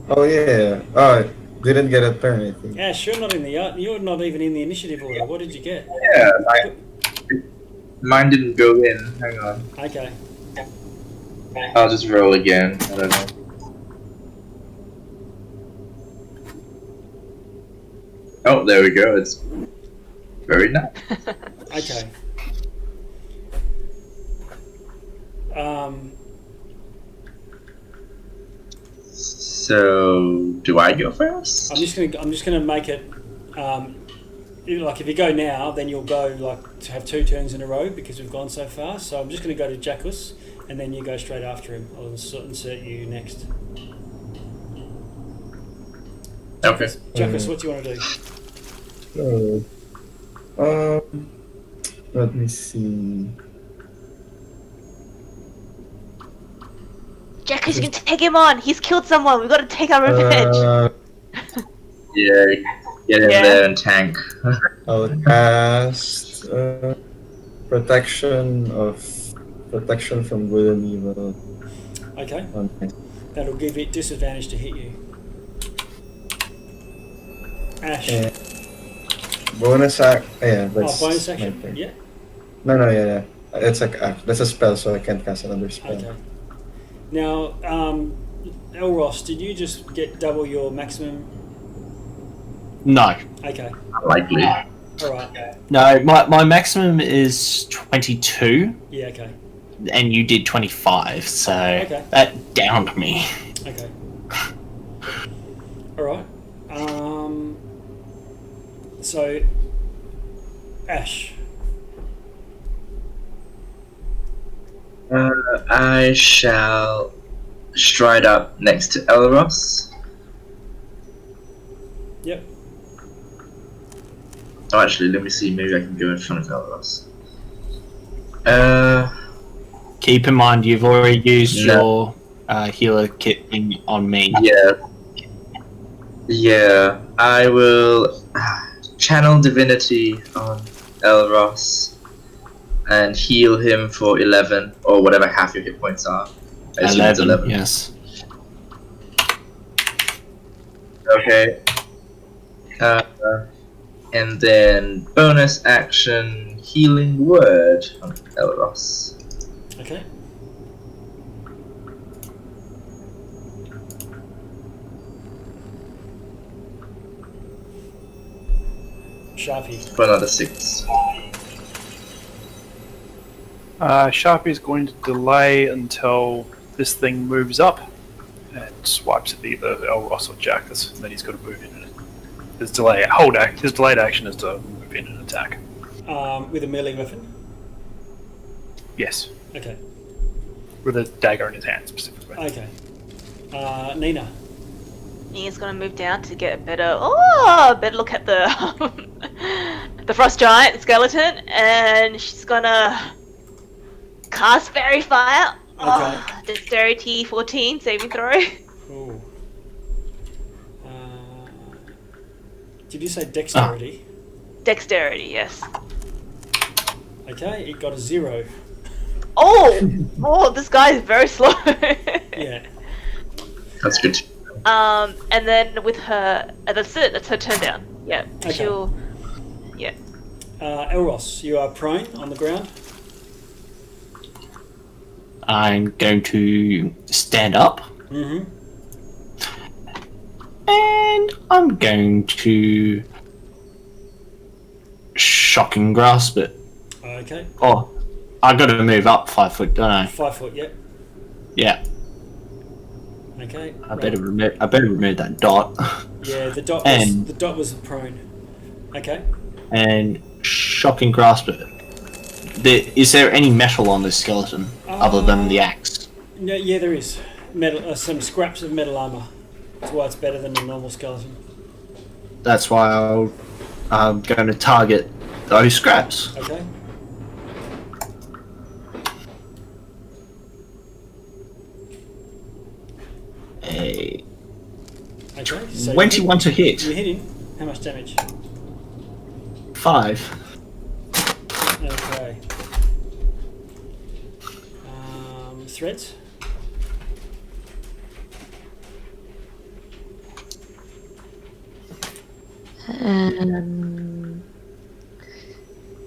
Oh yeah. Oh, didn't get a turn, I think. Ash, you're not in the you're not even in the initiative order. What did you get? Yeah, mine didn't go in. Hang on. Okay. I'll just roll again. I don't know. Oh, there we go. It's very nice. Okay. So, do I go first? I'm just gonna make it. Like if you go now, then you'll go like to have 2 turns in a row because we've gone so far. So I'm just gonna go to Jackus, and then you go straight after him. I'll insert you next. Okay. Jackus, what do you want to do? Let me see. Jackus, you can take him on. He's killed someone. We've got to take our revenge. Yeah, get in Yeah. there and tank. I'll cast protection from good and evil. Okay. On my- That'll give it disadvantage to hit you. Ash. Yeah. Bonus act. Yeah, that's Bonus my action. turn. Yeah. No, yeah. It's like that's a spell, so I can't cast another spell. Okay. Now, Elros, did you just get double your maximum? No. Okay. Likely. All right. No, my maximum is 22, Yeah. Okay. and you did 25, so Okay. that downed me. Okay. All right. So, Ash. I shall stride up next to Elros. Yep. Oh, actually, let me see. Maybe I can go in front of Elros. Keep in mind, you've already used No. your healer kit thing on me. Yeah. I will channel divinity on Elros and heal him for 11 or whatever half your hit points are. I assume it's 11. Yes. Okay. And then bonus action healing word on Elros. Okay. Sharpie. For another 6. Sharpie's going to delay until this thing moves up and swipes at either Elros or Jackus, and then he's got to move in. His delayed action is to move in and attack. With a melee weapon? Yes, Okay. with a dagger in his hand specifically. Okay. Nina. Nina's gonna move down to get a better look at the the frost giant skeleton, and she's gonna cast fairy fire. Okay. Dexterity 14 saving throw. Ooh. Did you say dexterity? Dexterity, yes. Okay, it got a 0. Oh, this guy is very slow. Yeah. That's good. And then with her, that's it. That's her turn down. Yeah, Okay. she'll. Yeah. Elros, you are prone on the ground. I'm going to stand up. Mm-hmm. And I'm going to shocking grasp it. Okay. Oh, I got to move up 5 foot, don't I? 5 foot, yep. Yeah, Okay. I better remove that dot. Yeah, the dot And- was the dot was prone. Okay. And shocking grasp it. Is there any metal on this skeleton other than the axe? No, yeah, there is metal. Some scraps of metal armor. That's why it's better than a normal skeleton. That's why I'm going to target those scraps. Okay. A Okay. So 21 to hit. You hit him. How much damage? 5. Okay. Threads.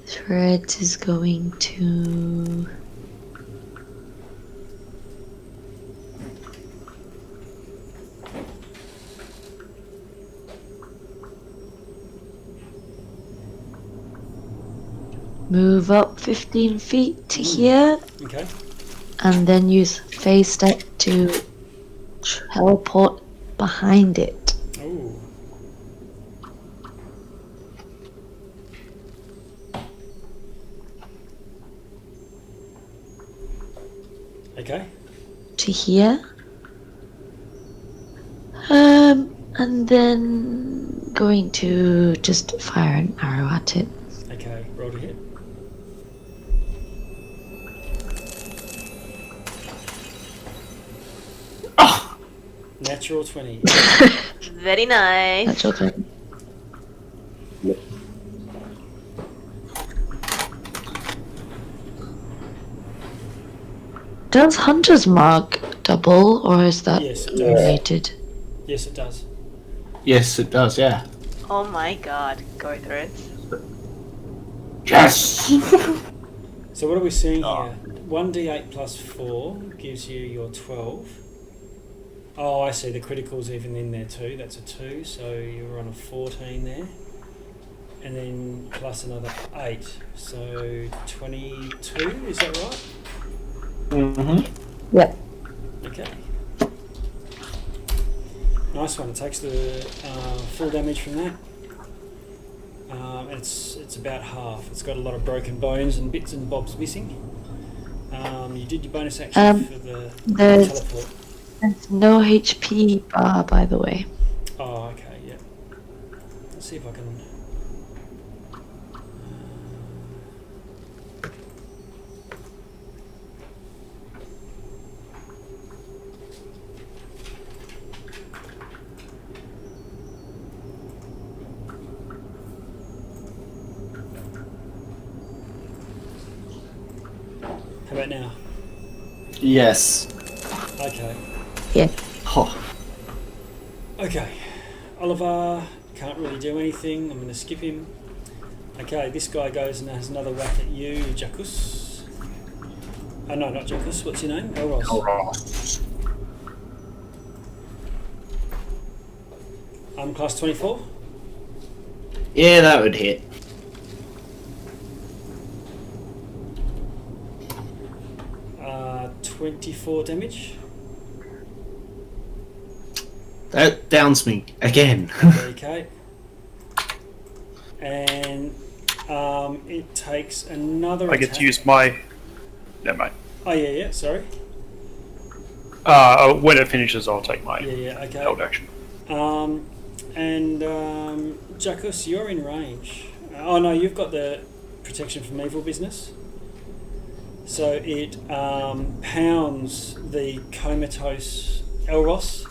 Threads is going to. Move up 15 feet to here, Okay. and then use phase step to teleport behind it. Ooh. Okay. To here. And then going to just fire an arrow at it. Okay. Roll to hit. Natural 20. Very nice. That's okay. Does Hunter's Mark double, or is that Yes, it does. related? Yes, it does. Yes, it does, yeah. Oh my god, go threads. Yes! So what are we seeing here? 1d8 plus 4 gives you your 12. Oh, I see. The critical's even in there too. That's a 2, so you're on a 14 there. And then plus another 8, so 22, is that right? Mm-hmm. Yep. Okay. Nice one. It takes the full damage from that. And it's about half. It's got a lot of broken bones and bits and bobs missing. You did your bonus action for the there's- teleport. There's no HP bar, by the way. Oh, okay, yeah. Let's see if I can. How about now? Yes. Okay. Yeah. Oh. Okay. Oliver can't really do anything. I'm going to skip him. Okay, this guy goes and has another whack at you, Jackus. Oh no, not Jackus. What's your name? Elros. Elros. Class 24. Yeah, that would hit. Uh, 24 damage. That downs me again. Okay. And it takes another I get to attack. use my. Never mind. Oh yeah, sorry. When it finishes, I'll take my Yeah, okay. held action. Jackus, you're in range. Oh no, you've got the protection from evil business. So it pounds the comatose Elros,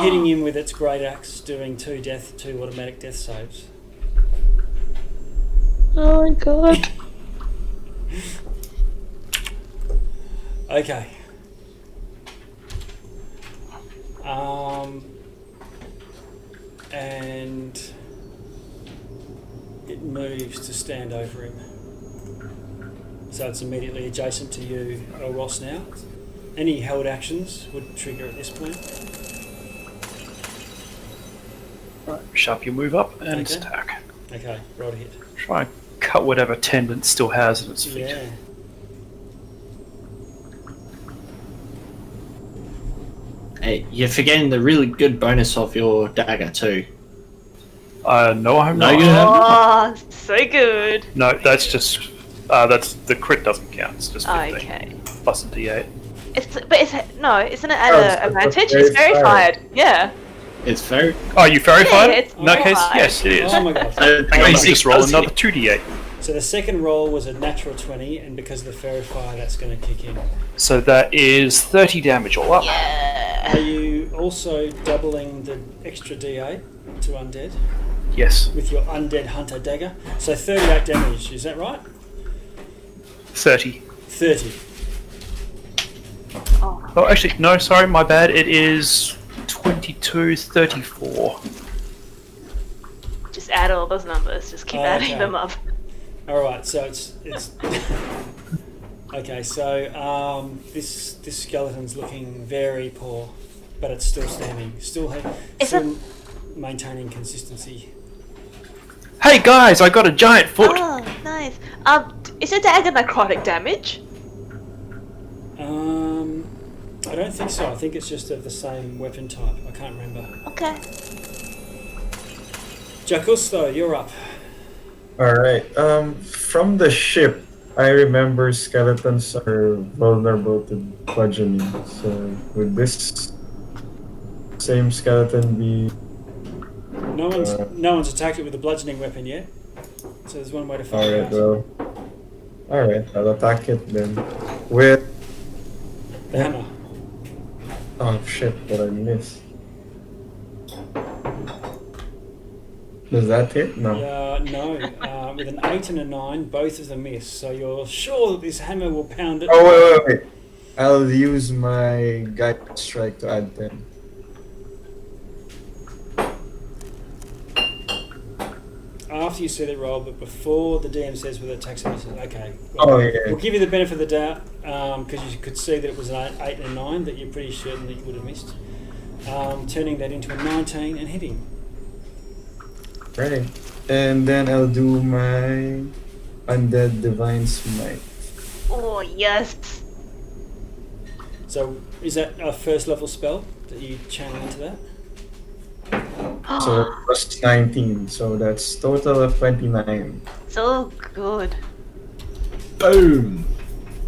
hitting him with its great axe, doing two automatic death saves. Oh my god. Okay. And it moves to stand over him. So it's immediately adjacent to you, Elros, now. Any held actions would trigger at this point. Right, Sharpie will move up and Okay. attack. Okay, roll to hit. Try and cut whatever tendon it still has in its feet. Yeah. Hey, you're forgetting the really good bonus of your dagger too. No, I'm No, not. you haven't. Oh, so good. No, that's just. That's the crit doesn't count. It's just 15 Okay. plus a D8. Isn't it at Oh, an it's advantage? verified. It's verified. Yeah. It's very. Oh, you verified? Yeah, it's In that case, verified. yes, it is. Oh my god. So Hang on, let me just roll does another hit. 2d8. So the second roll was a natural 20, and because of the Ferrify, that's going to kick in. So that is 30 damage all up. Are you also doubling the extra D8 to undead Yes. with your undead hunter dagger? So 38 damage, is that right? 30. 30. Oh, actually, no, sorry, my bad. It is 22, 34. Just add all those numbers. Just keep Oh, adding okay. them up. All right, so it's okay. So this skeleton's looking very poor, but it's still standing, still maintaining consistency. Hey guys, I got a giant foot! Oh, nice. Is your dagger necrotic damage? I don't think so. I think it's just of the same weapon type. I can't remember. Okay. Jackus, though, you're up. Alright, from the ship, I remember skeletons are vulnerable to bludgeoning. So, would this same skeleton be... No one's attacked it with a bludgeoning weapon yet. So there's one way to find Alright, out. well... Alright, I'll attack it then. With... The hammer. Oh shit, what I missed. Does that hit? No. No. With an 8 and a 9, both of them miss. So you're sure that this hammer will pound it. Oh, wait. I'll use my guide strike to add 10. After you see the roll, but before the DM says whether it attacks or misses. Okay. Oh, yeah. We'll give you the benefit of the doubt because you could see that it was an 8 and a 9 that you're pretty certain that you would have missed. Turning that into a 19 and hitting. Right. And then I'll do my Undead Divine Smite. Oh, yes. So is that a first level spell that you channel into that? So plus 19, so that's total of 29. So good. Boom.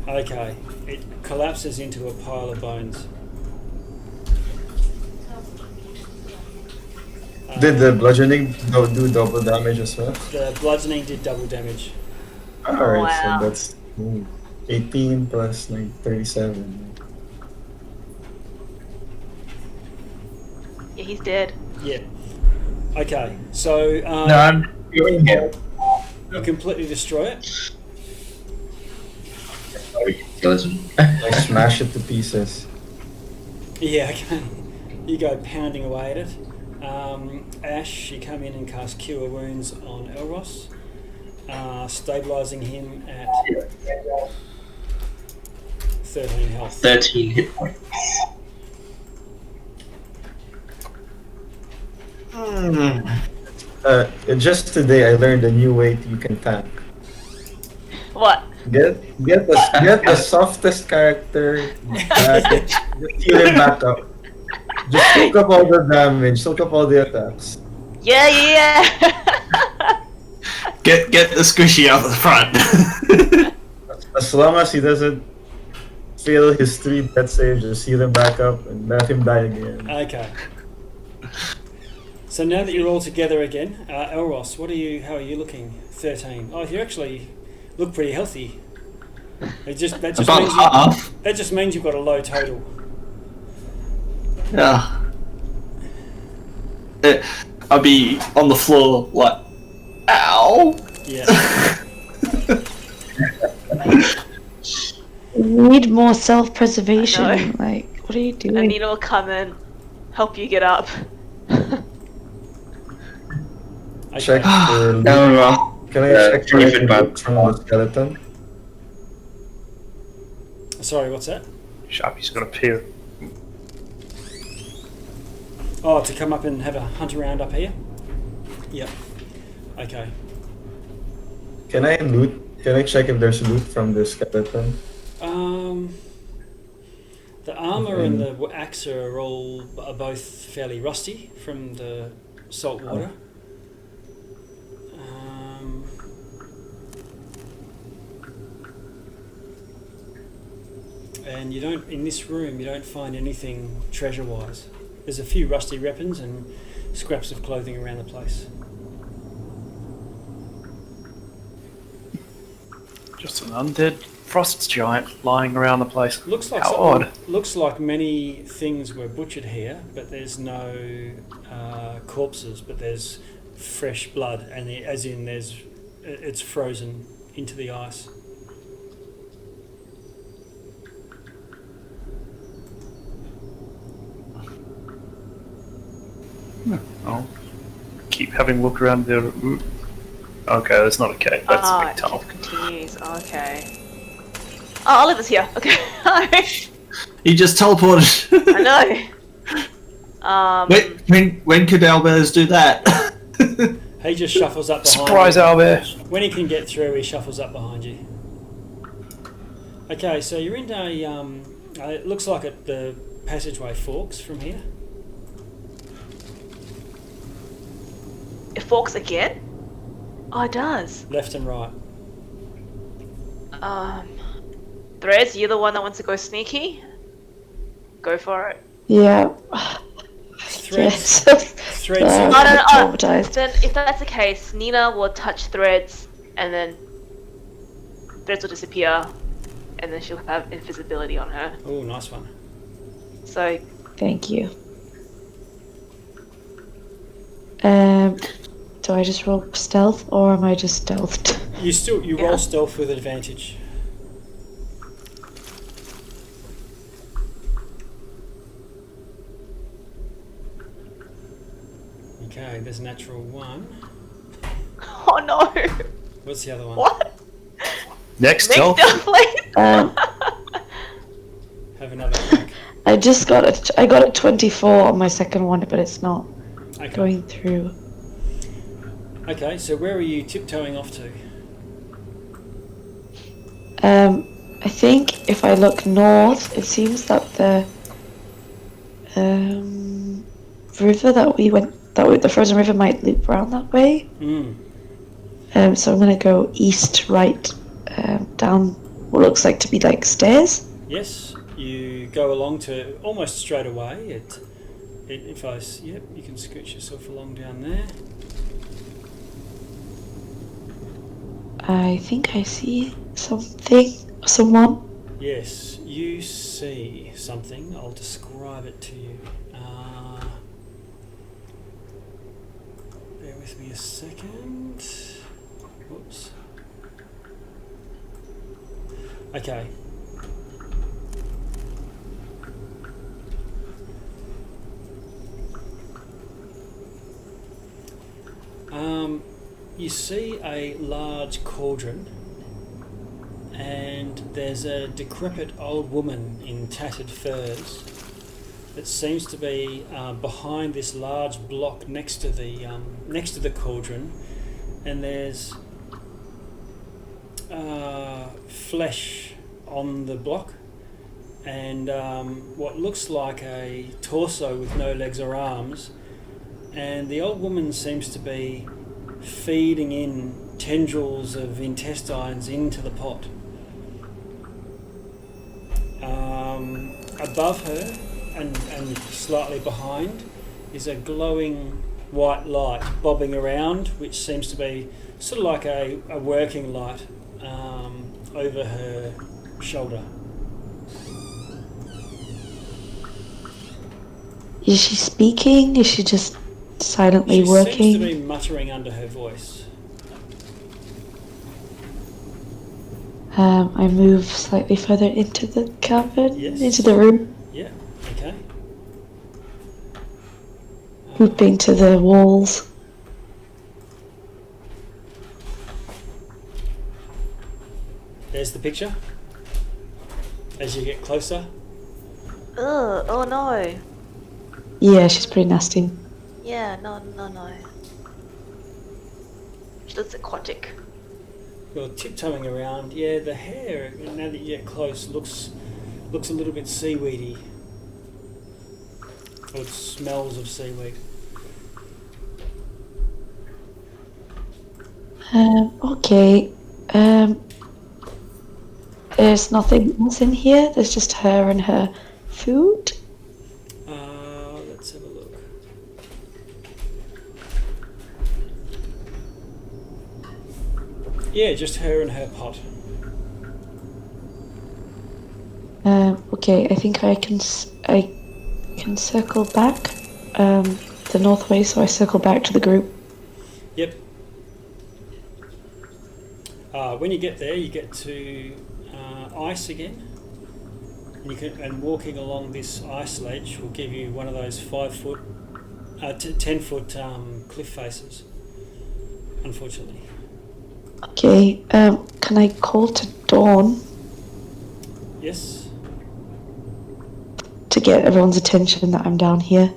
Okay. It collapses into a pile of bones. Did the bludgeoning do double damage as well? The bludgeoning did double damage. Alright, Wow. so that's 18 plus 37. Yeah, he's dead. Yeah. Okay. So No, I'm doing him. you completely destroy it. Skeleton. I smash it to pieces. Yeah. Okay. You go pounding away at it. Ash, you come in and cast Cure Wounds on Elros. stabilising him at 13 health. 13 hit points. Just today, I learned a new way you can tank. What? Get the softest character, just heal him back up. Just soak up all the damage, soak up all the attacks. Yeah. Get the squishy out the front. As long as he doesn't fail his 3 death saves, just heal him back up and let him die again. Okay. So now that you're all together again, Elros, how are you looking? 13. Oh, you actually look pretty healthy. That just means you've got a low total. Yeah. I'll be on the floor like, ow. Yeah. You need more self-preservation. I know. Like, what are you doing? Anita will come and help you get up. Check for loot. Can I check for even loot from the skeleton? Sorry, what's that? Sharpie's got a pair. Oh, to come up and have a hunt around up here? Yep. Okay. Can I check if there's loot from the skeleton? The armor and the axe are both fairly rusty from the salt water. And in this room, you don't find anything treasure-wise. There's a few rusty weapons and scraps of clothing around the place. Just an undead frost giant lying around the place. Looks like How odd. Looks like many things were butchered here, but there's no corpses. But there's fresh blood, and it's frozen into the ice. I'll keep having a look around there. Okay, that's not a cave. That's a big tunnel. It continues. Okay. Oh, Oliver's here. Okay. Hi. He just teleported. I know. When could Albers do that? He just shuffles up behind Surprise, you. Albert. When he can get through, he shuffles up behind you. Okay, so you're in it looks like the passageway forks from here. It forks again? Oh, it does. Left and right. Threads, you're the one that wants to go sneaky? Go for it. Yeah. Threads. Yes. Threads. I'm traumatized. Then if that's the case, Nina will touch Threads, and then Threads will disappear, and then she'll have invisibility on her. Oh, nice one. So, Thank you. Do I just roll stealth, or am I just stealthed? You roll stealth with advantage. Okay, there's a natural 1. oh no! What's the other one? What? Next Stealth, stealth. please. Have another crack. I got a 24 on my second one, but it's not going through. Okay, so where are you tiptoeing off to? I think if I look north, it seems that the river that we went, the frozen river might loop around that way. So I'm gonna go east, right, down what looks like to be like stairs. Yes, you go along to almost straight away. You can scooch yourself along down there. I think I see someone. Yes, you see something. I'll describe it to you. Bear with me a second. Whoops. Okay. you see a large cauldron, and there's a decrepit old woman in tattered furs that seems to be behind this large block next to the cauldron, and there's flesh on the block, and what looks like a torso with no legs or arms, and the old woman seems to be feeding in tendrils of intestines into the pot. Above her and slightly behind is a glowing white light bobbing around, which seems to be sort of like a working light over her shoulder. Is she speaking? Is she just silently She working? seems to be muttering under her voice. I move slightly further into the cavern, Yes. into the room, Yeah, okay. looping to the walls. There's the picture. As you get closer, Ugh, oh no. Yeah, she's pretty nasty. Yeah, no. She looks aquatic. you're tiptoeing around. Yeah, the hair, now that you get close, looks a little bit seaweedy. Or it smells of seaweed. Okay. There's nothing else in here. There's just her and her food. Let's have a look. Yeah, just her and her pot. Okay, I think I can circle back the north way, so I circle back to the group. Yep. When you get there, you get to ice again. And walking along this ice ledge will give you one of those 5-foot, 10-foot cliff faces. Unfortunately. Okay, can I call to Dawn Yes. to get everyone's attention that I'm down here?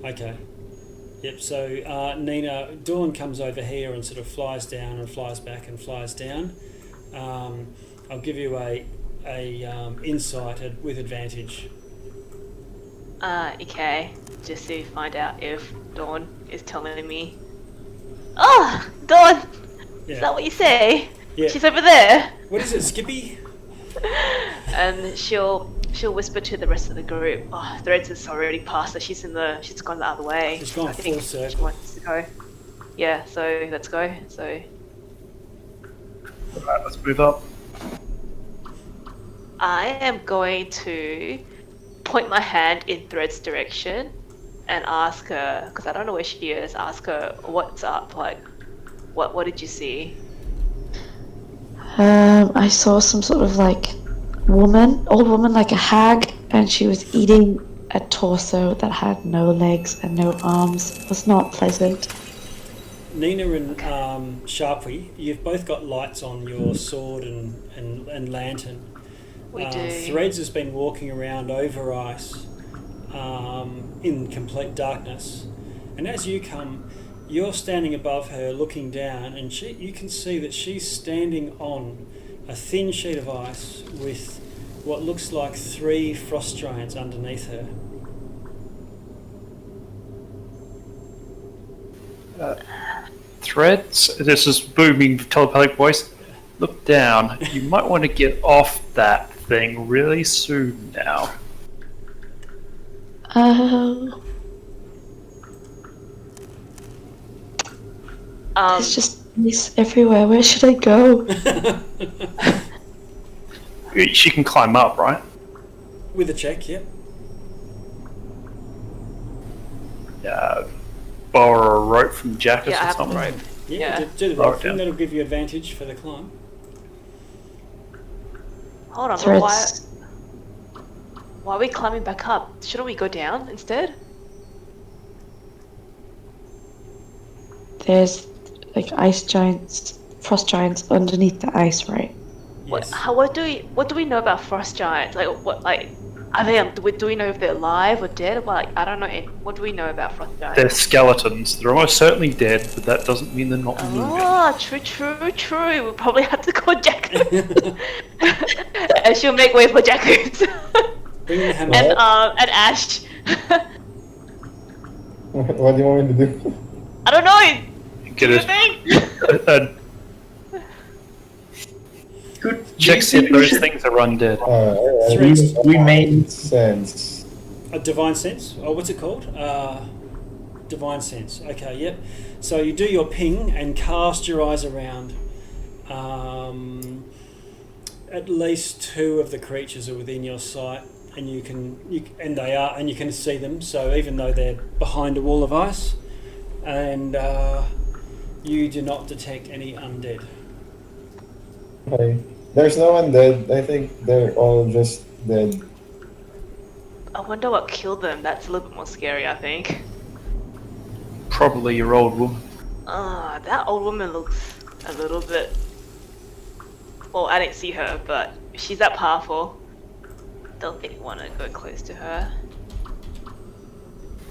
Okay. Yep. So Nina, Dawn comes over here and sort of flies down and flies back and flies down. I'll give you a insight with advantage. Okay. Just to find out if Dawn is telling me. Oh, Dawn! Yeah. Is that what you say? Yeah. She's over there. What is it, Skippy? And she'll whisper to the rest of the group. Oh, Threads is already past her. She's gone the other way. She's gone I think full circle. she wants to go. Yeah. So let's go. So Alright, let's move up. I am going to point my hand in Thread's direction and ask her, because I don't know where she is. Ask her what's up. Like, what did you see? I saw some sort of like old woman, like a hag, and she was eating a torso that had no legs and no arms. It was not pleasant. Nina and Sharpie, you've both got lights on your sword and lantern. We do. Threads has been walking around over ice in complete darkness. And as you come, you're standing above her looking down, and you can see that she's standing on a thin sheet of ice with what looks like 3 frost giants underneath her. Threads, this is booming telepathic voice. Look down. You might want to get off that thing really soon now. Oh, there's just ice everywhere. Where should I go? She can climb up, right? With a check, yep. Borrow a rope from Jackus Yeah, I or have a something. rope. Yeah, Yeah. do the Roll right it thing. down. That'll give you advantage for the climb. Hold on. But Threads. why are we climbing back up? Shouldn't we go down instead? There's like ice giants, frost giants underneath the ice, right? Yes. What do we know about frost giants? Like what are they? Do we know if they're alive or dead? Well, like I don't know. What do we know about frost giants? They're skeletons. They're almost certainly dead, but that doesn't mean they're not moving. Oh, true. We'll probably have to call Jakku. And she'll make way for Jakku. Bring the hammer. and Ash. What do you want me to do? I don't know. Get Do you it. think? Good. Check see if those things are undead. We made sense. A divine sense? Oh, what's it called? Divine sense. Okay, yep. So you do your ping and cast your eyes around. At least 2 of the creatures are within your sight, and you can see them. So even though they're behind a wall of ice, and you do not detect any undead. Okay. There's no one dead. I think they're all just dead. I wonder what killed them. That's a little bit more scary, I think. Probably your old woman. That old woman looks a little bit... Well, I didn't see her, but if she's that powerful, don't think we want to go close to her.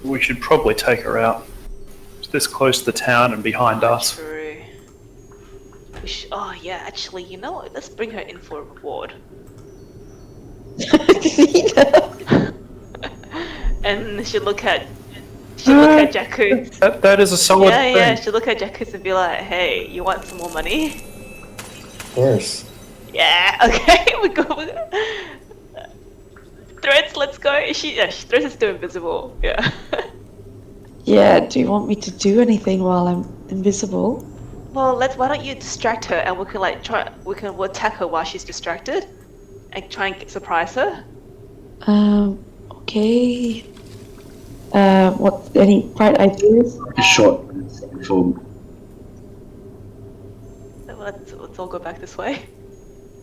We should probably take her out. It's this close to the town and behind us. True. Oh yeah, actually, you know what? Let's bring her in for a reward. And she'll look at Jakku. That is a solid thing. Yeah, she'll look at Jakku and be like, "Hey, you want some more money?" Of course. Yeah. Okay, we go. Threads, let's go. Threads is still invisible. Yeah. Yeah, do you want me to do anything while I'm invisible? Well, why don't you distract her and we can we'll attack her while she's distracted and try and surprise her. Okay. Any bright ideas? a short form. Let's all go back this way.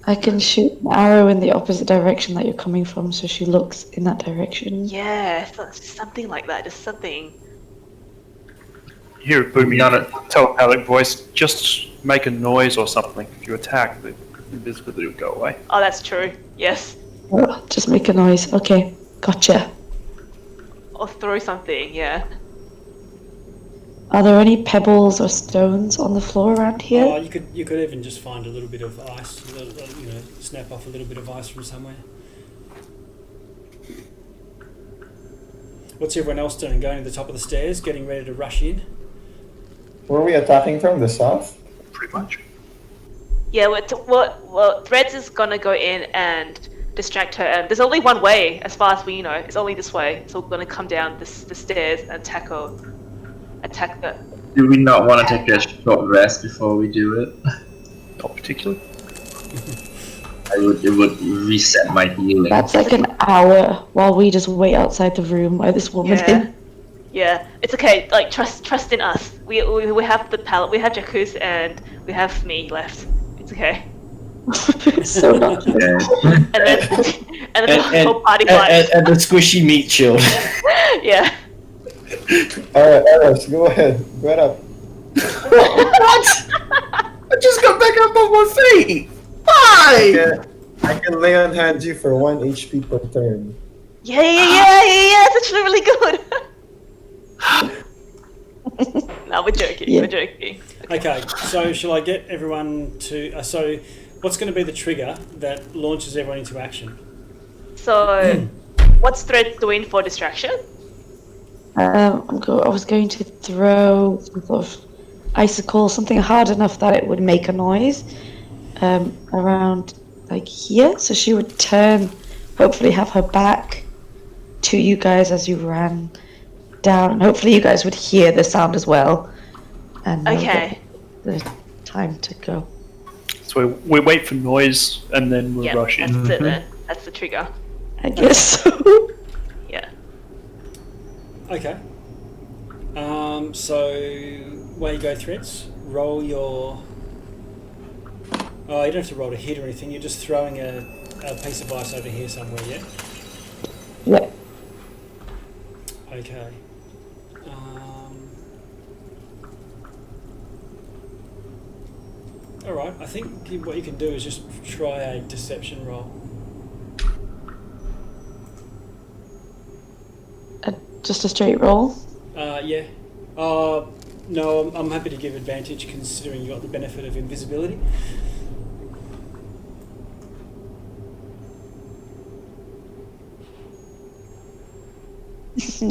I can shoot an arrow in the opposite direction that you're coming from, so she looks in that direction. Yeah, something like that, just something. You hear a booming telepathic voice. Just make a noise or something. If you attack, the invisibility will go away. Oh, that's true. Yes. Oh, just make a noise. Okay, gotcha. Or throw something. Yeah. Are there any pebbles or stones on the floor around here? Oh, you could even just find a little bit of ice. Snap off a little bit of ice from somewhere. What's everyone else doing? Going to the top of the stairs, getting ready to rush in? Were we attacking from the south? Pretty much. Yeah. Well, Threads is gonna go in and distract her, and there's only one way, as far as we know. It's only this way. So we're gonna come down the stairs and attack her. Attack her. Do we not want to take a short rest before we do it? Not particularly. It would reset my healing. That's like an hour while we just wait outside the room while this woman in. Yeah, it's okay. Like trust in us. We have the palette. We have Jakku's and we have me left. It's okay. So not Yeah. And then the whole party fights. And the squishy meat shield. Yeah. Alright, Eros, go ahead. Get up. What? I just got back up on my feet. Why? I can lay on hands you for 1 HP per turn. Yeah. It's actually really good. No, we're joking. Yeah. We're joking. Okay, so shall I get everyone to... so what's going to be the trigger that launches everyone into action? So, what's Thread doing for distraction? I was going to throw some sort of icicle, something hard enough that it would make a noise, around like here. So she would turn, hopefully have her back to you guys as you ran down, and hopefully you guys would hear the sound as well. And Okay. the time to go. So we wait for noise and then we'll Yeah, rush in. that's it then. That's the trigger. I guess so. Yeah. Okay. So where you go, Threads, roll your... Oh, you don't have to roll to hit or anything. You're just throwing a piece of ice over here somewhere, yeah? Yeah. Okay. All right. I think what you can do is just try a deception roll. Just a straight roll. Yeah. No, I'm happy to give advantage considering you got the benefit of invisibility.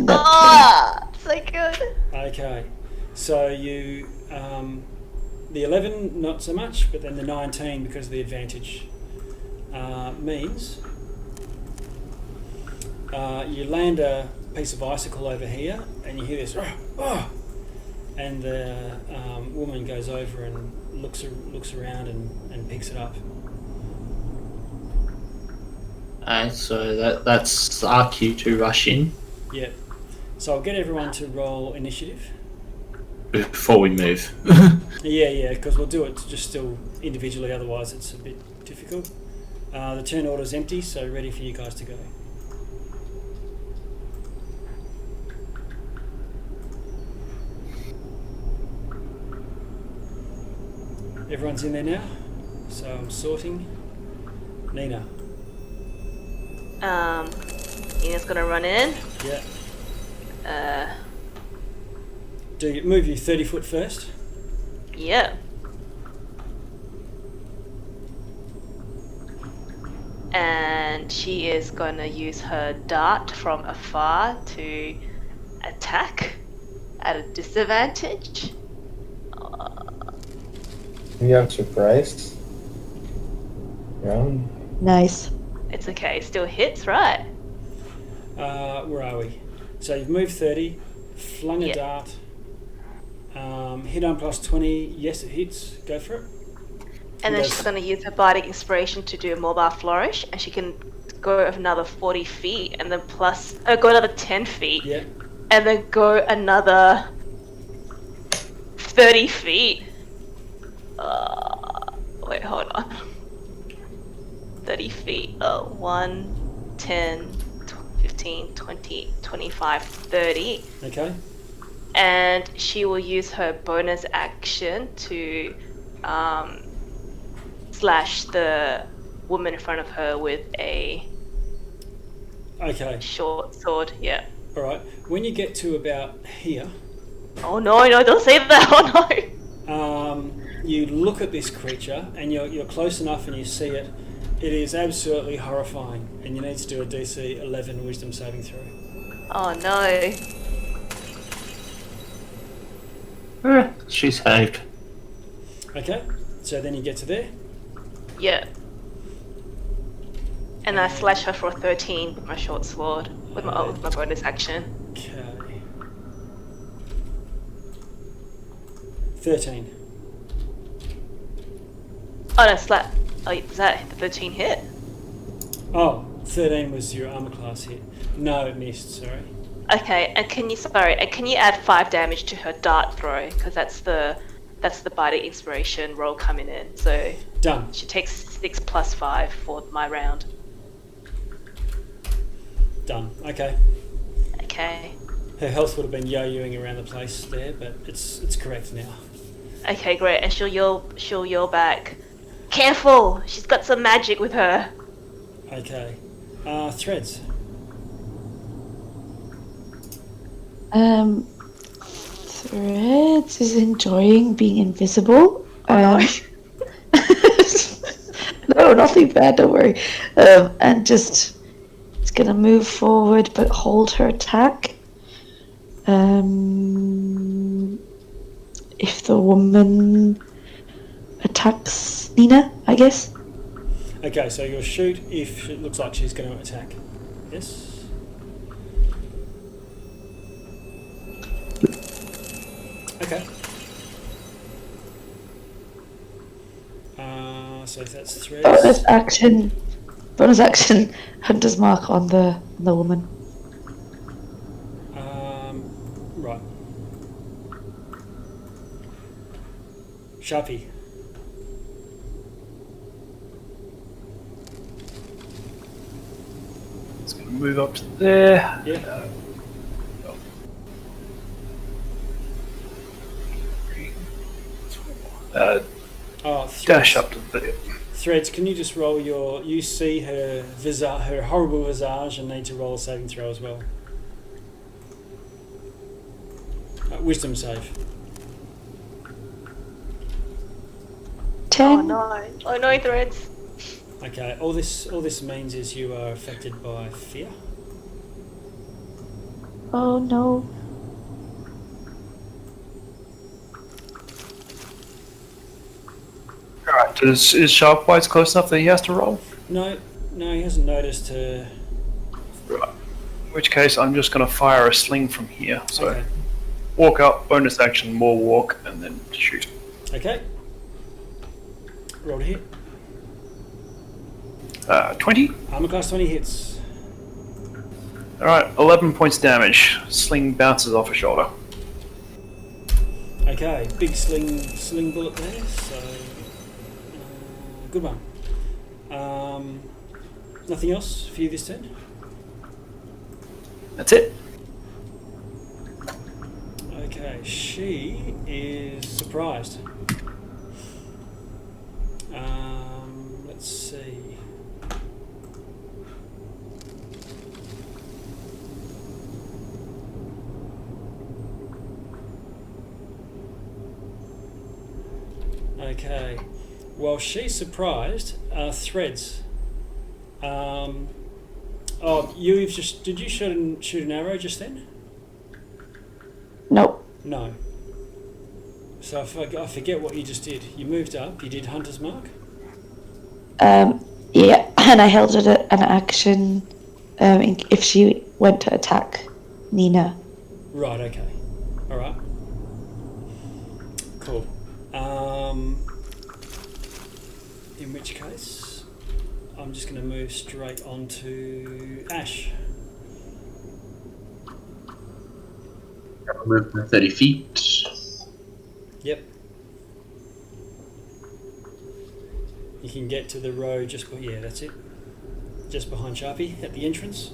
Oh, so good. Okay. So you, the 11, not so much, but then the 19 because of the advantage means you land a piece of icicle over here, and you hear this, oh, and the woman goes over and looks around and picks it up. So that's our cue to rush in Yep. So I'll get everyone to roll initiative. before we move. Yeah, because we'll do it just still individually, otherwise it's a bit difficult. The turn order's empty, so ready for you guys to go. Everyone's in there now, so I'm sorting. Nina. Nina's gonna run in. Yeah. Do you move your 30 foot first? Yeah. And she is gonna use her dart from afar to attack at a disadvantage. Yeah, I'm surprised. Yeah. Nice. It's okay, it still hits, right? Where are we? So you've moved 30, flung a Yeah. dart, hit on plus 20, yes it hits, go for it. And then Yes. she's gonna use her bardic inspiration to do a mobile flourish, and she can go another 40 feet, and then go another 10 feet, Yeah, and then go another 30 feet. Wait, hold on. 30 feet. 1, 10, 15, 20, 25, 30. okay. And she will use her bonus action to slash the woman in front of her with a Okay, short sword. Yeah. alright. When you get to about here, Oh no, don't say that. Oh no. you look at this creature and you're close enough and you see it. It is absolutely horrifying, and you need to do a DC 11 wisdom saving throw. Oh no. She's saved. Okay, so then you get to there. Yeah. And I slash her for 13 with my short sword with my bonus action. Okay. 13. Oh no, slap. Oh, does that the 13 hit? Oh, 13 was your armor class hit. No, it missed, sorry. Okay, and can you add 5 damage to her dart throw, because that's the bardic inspiration roll coming in. So Done. she takes 6 plus 5 for my round. Done. Okay. Okay. Her health would have been yo-yoing around the place there, but it's correct now. Okay, great. And she'll yell back, "Careful! She's got some magic with her." Okay. Threads. Threads is enjoying being invisible. No, nothing bad, don't worry. And just it's gonna move forward but hold her attack. If the woman attacks Nina, I guess. Okay, so you'll shoot if it looks like she's going to attack. Yes? Okay. So if that's threads. Bonus action, Hunter's Mark on the woman. Right. Sharpie. It's going to move up to there. Yeah. dash up to there. Threads, can you just roll your... You see her her horrible visage and need to roll a saving throw as well. Wisdom save. 10. Oh no, Threads. Okay, all this means is you are affected by fear. Oh no. Alright, is Sharpwise close enough that he has to roll? No, he hasn't noticed her. Right. In which case, I'm just going to fire a sling from here. So, Okay. walk up, bonus action, more walk, and then shoot. Okay. Roll to hit. 20. Armor class 20 hits. Alright, 11 points damage. Sling bounces off her shoulder. Okay, big sling bullet there. So good one. Nothing else for you this turn? That's it. Okay, she is surprised. Let's see. Okay. Well, she's surprised. Threads. Oh, you've just... Did you shoot an arrow just then? Nope. No. So I forget what you just did. You moved up. You did Hunter's Mark. Yeah, and I held it an action if she went to attack Nina. Right. Okay. All right. Cool. In which case, I'm just going to move straight on to Ash. Move for 30 feet. Yep. You can get to the row just... Yeah, that's it. Just behind Sharpie at the entrance.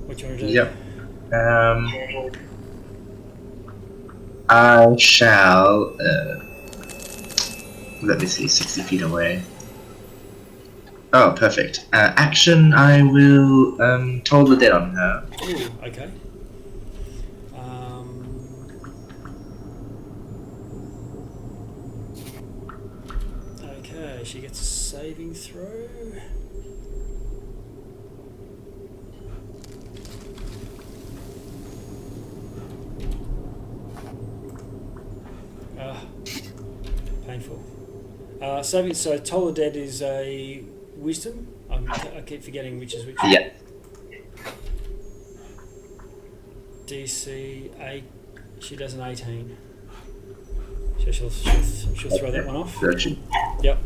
What do you want to do? Yep. I shall. Let me see, 60 feet away. Oh, perfect. Action, I will toll the dead on her. Ooh, okay. Okay, she gets a saving throw. Painful. So Toll the Dead is a wisdom? I keep forgetting which is which. Yeah. DC 8. She does an 18. So she'll throw that one off. Virtue. Yep.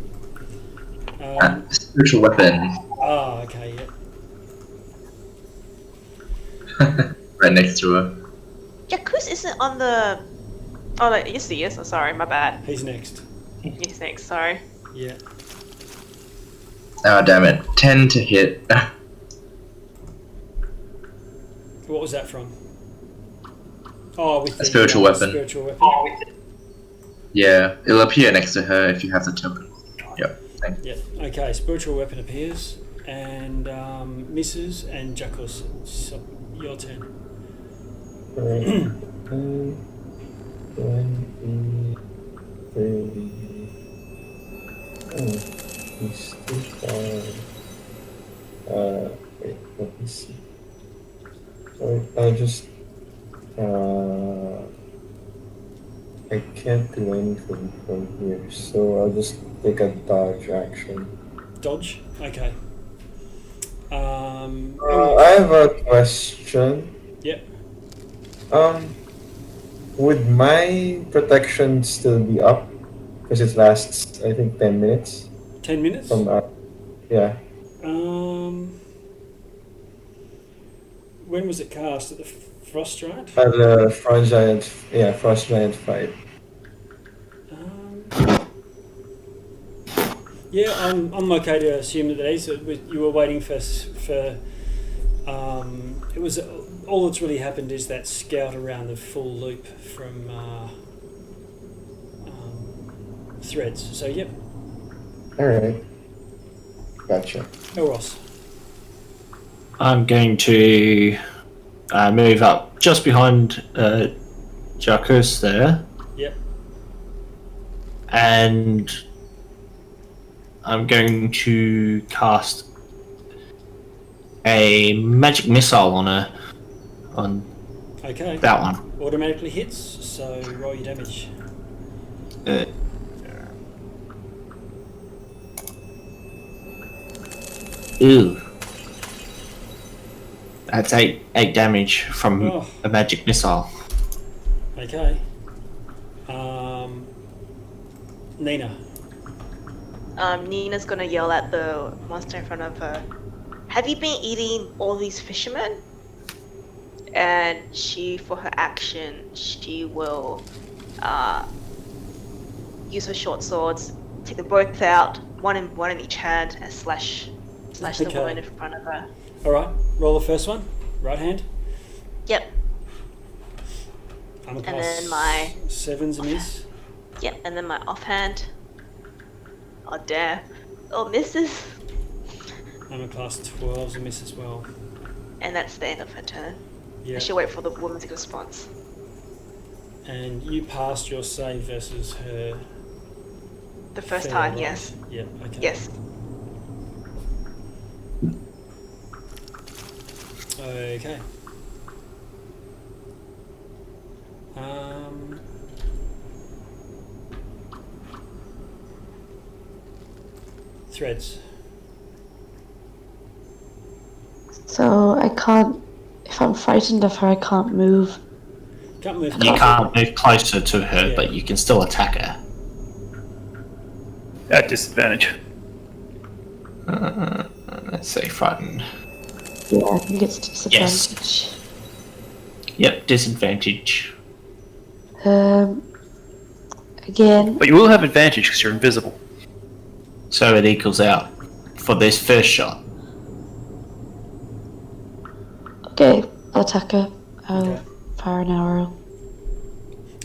Spiritual weapon. Oh, okay, yep. Right next to her. Yakus isn't on the... Oh, no, yes he is. Oh, sorry, my bad. He's next. He's next, sorry. Yeah. Oh, damn it. 10 to hit. What was that from? Oh, with A spiritual weapon. Spiritual weapon. Yeah, it'll appear next to her if you have the token. Yep. Thank you. Yeah. Okay, spiritual weapon appears and misses, and Jackals, so your turn. 20, 30. Oh, he's too far. Wait, let me see. So I'll just. I can't do anything from here, so I'll just take a dodge action. Dodge? Okay. I have a question. Yep. Would my protection still be up? Because it lasts, I think, 10 minutes. 10 minutes? From yeah. When was it cast? At the Frost Giant? At the Frost Giant fight. Yeah, I'm okay to assume that is. You were waiting for it was all that's really happened is that scout around the full loop from Threads. So yep. Alright. Gotcha. Elros. I'm going to move up just behind Jacques there, Yep. and I'm going to cast a magic missile on her. On Okay. that one. Automatically hits, so roll your damage. Uh, Ew. That's eight damage from Oh. a magic missile. Okay. Nina. Nina's gonna yell at the monster in front of her. Have you been eating all these fishermen? And she, for her action, she will use her short swords, take them both out, one in each hand, and slash the Okay. woman in front of her. All right. Roll the first one. Right hand. Yep. I'm a And then my- 7's a miss. Yep. And then my offhand. Oh damn. Oh, misses. I'm a class 12's a miss as well. And that's the end of her turn. Yeah. And she'll wait for the woman's response. And you passed your save versus her. The first fail, time, right? yes. Yeah. Okay. Yes. Okay. Threads. So I can't. If I'm frightened of her, I can't move. Can't move. You can't move closer to her, Yeah. but you can still attack her. At disadvantage. Let's say frightened. Yeah, I think it's disadvantage. Yep, disadvantage. Again, But you will have advantage because you're invisible. So it equals out for this first shot. okay, I'll attack her. I'll Okay. fire an arrow.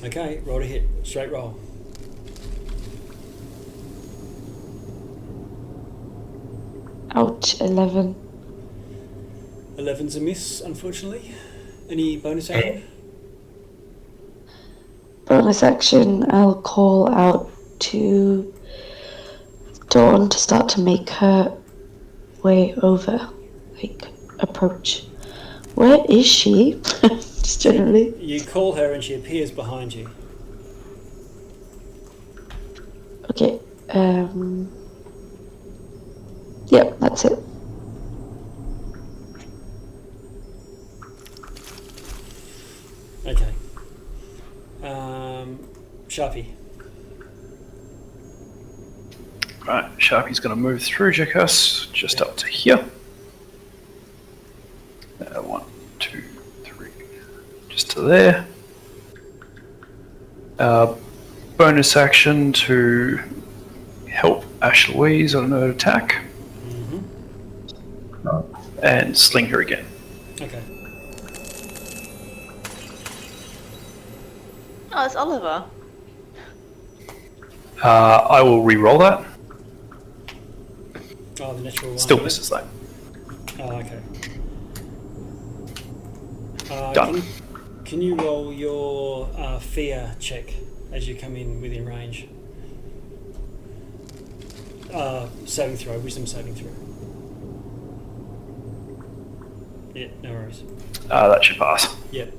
Okay. Roll to hit. Straight roll. Ouch, 11. 11's a miss, unfortunately. Any bonus action? Bonus action, I'll call out to Dawn to start to make her way over. Like, approach. Where is she? Just generally. You call her and she appears behind you. Okay, yep, that's it. Okay. Sharpie. Right, Sharpie's going to move through Jackass just up to here. 1, 2, 3, just to there. Bonus action to help Ash Louise on an attack. And sling her again. Okay. Oh, it's Oliver. I will re-roll that. Oh, the natural one. Still misses though. Oh, okay. Done. Can you roll your fear check as you come in within range? Saving throw, wisdom saving throw. Yeah, no worries. That should pass. Yep.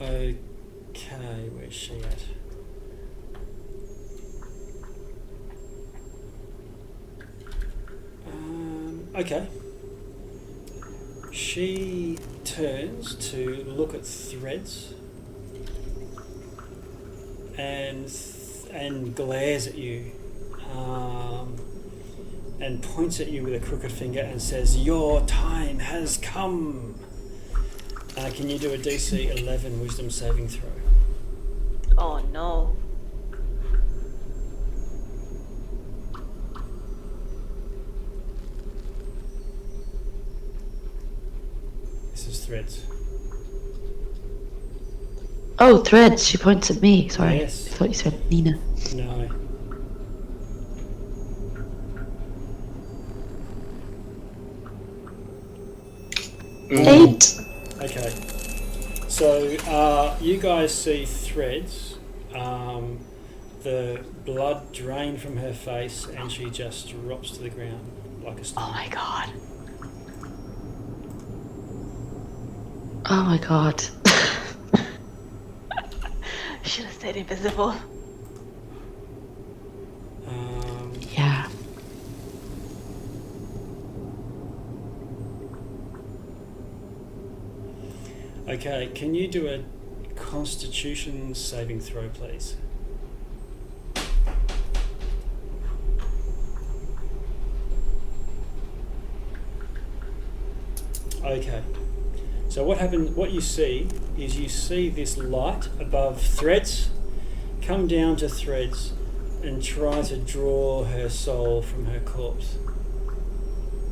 Okay, where's she at? Okay. She turns to look at Threads and glares at you and points at you with a crooked finger and says, "Your time has come." Can you do a DC 11 wisdom saving throw? Oh no. This is Threads. Oh, Threads. She points at me. Sorry. Yes. I thought you said Nina. No. Mm. 8. Okay. So you guys see Threads. The blood drain from her face, and she just drops to the ground like a stone. Oh my god. Oh my god. Should have stayed invisible. Yeah. Okay, can you do a Constitution saving throw, please? Okay. So what you see is you see this light above Threads come down to Threads and try to draw her soul from her corpse.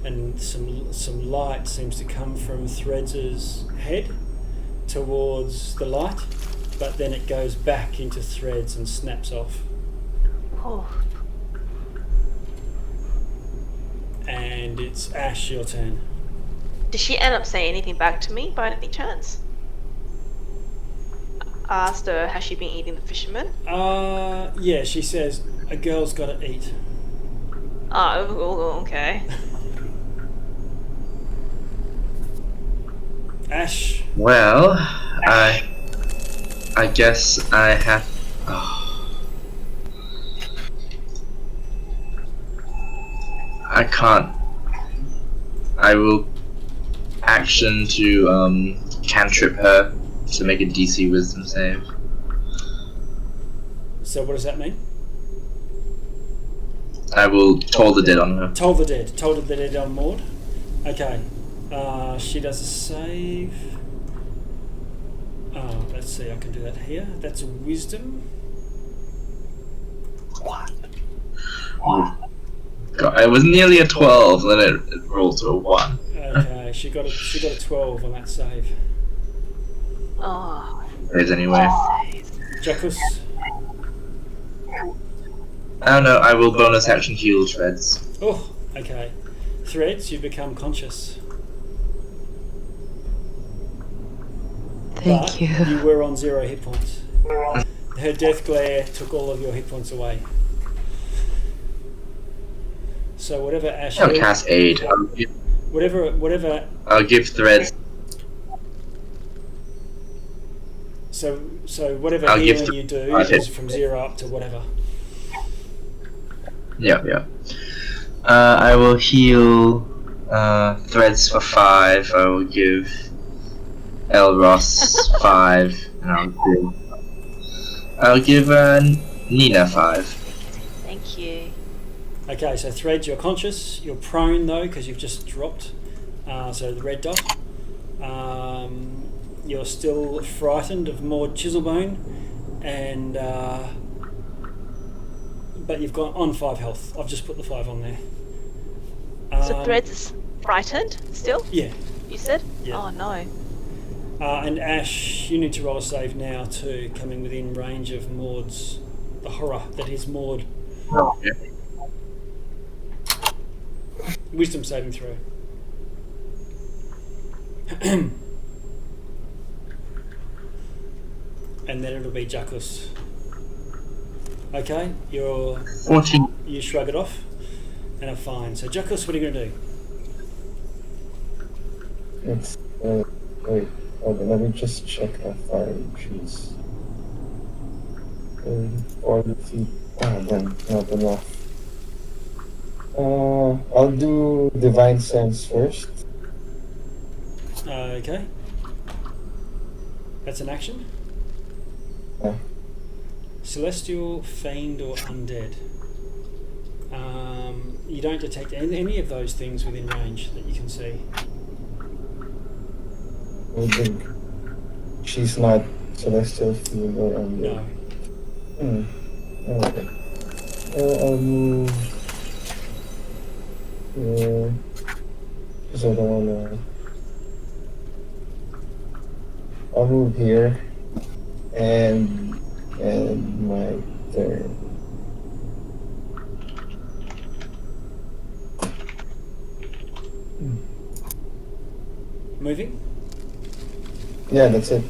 And some light seems to come from Threads' head towards the light, but then it goes back into Threads and snaps off. Oh. And it's Ash, your turn. Did she end up saying anything back to me by any chance? I asked her, has she been eating the fisherman? Yeah, she says, a girl's gotta eat. Oh, okay. Ash. Well, I guess I have. Oh. I can't. I will action to cantrip her to make a DC Wisdom save. So what does that mean? I will toll the dead on her. Toll the dead on Maud. Okay. She does a save. Oh, let's see, I can do that here. That's a wisdom. God, it was nearly a 12, then it rolled to a 1. Okay, she got a 12 on that save. Oh. There's anyway. Jackus. I don't know, I will bonus action heal Threads. Oh, okay. Threads, you become conscious. Thank But you. you were on 0 hit points. Her death glare took all of your hit points away. So whatever Ash I'll cast Aid. whatever I'll give Threads. so whatever I'll give healing you do okay. is from 0 up to whatever. Yeah. I will heal Threads for 5. I will give Elros 5, and I'll give Nina 5. Thank you. Okay, so Threads, you're conscious. You're prone though because you've just dropped. So the red dot. You're still frightened of Maud Chiselbone, and but you've got on 5 health. I've just put the 5 on there. So Threads is frightened still? Yeah. You said? Yeah. Oh no. And Ash, you need to roll a save now too, coming within range of Maud's, the horror that is Maud. Oh, yeah. Wisdom saving throw. And then it'll be Jackus. Okay, 14. you shrug it off and are fine. So Jackus, what are you going to do? It's wait, hold on, let me just check how far she's. 40 feet. Then not enough. I'll do Divine Sense first. Okay. That's an action. Yeah. Celestial, Fiend, or Undead. You don't detect any of those things within range that you can see. I think she's not Celestial, Fiend, or Undead. No. Okay. I'll move. Because I don't wanna. I'll move here. And my turn. Moving. Yeah, that's it.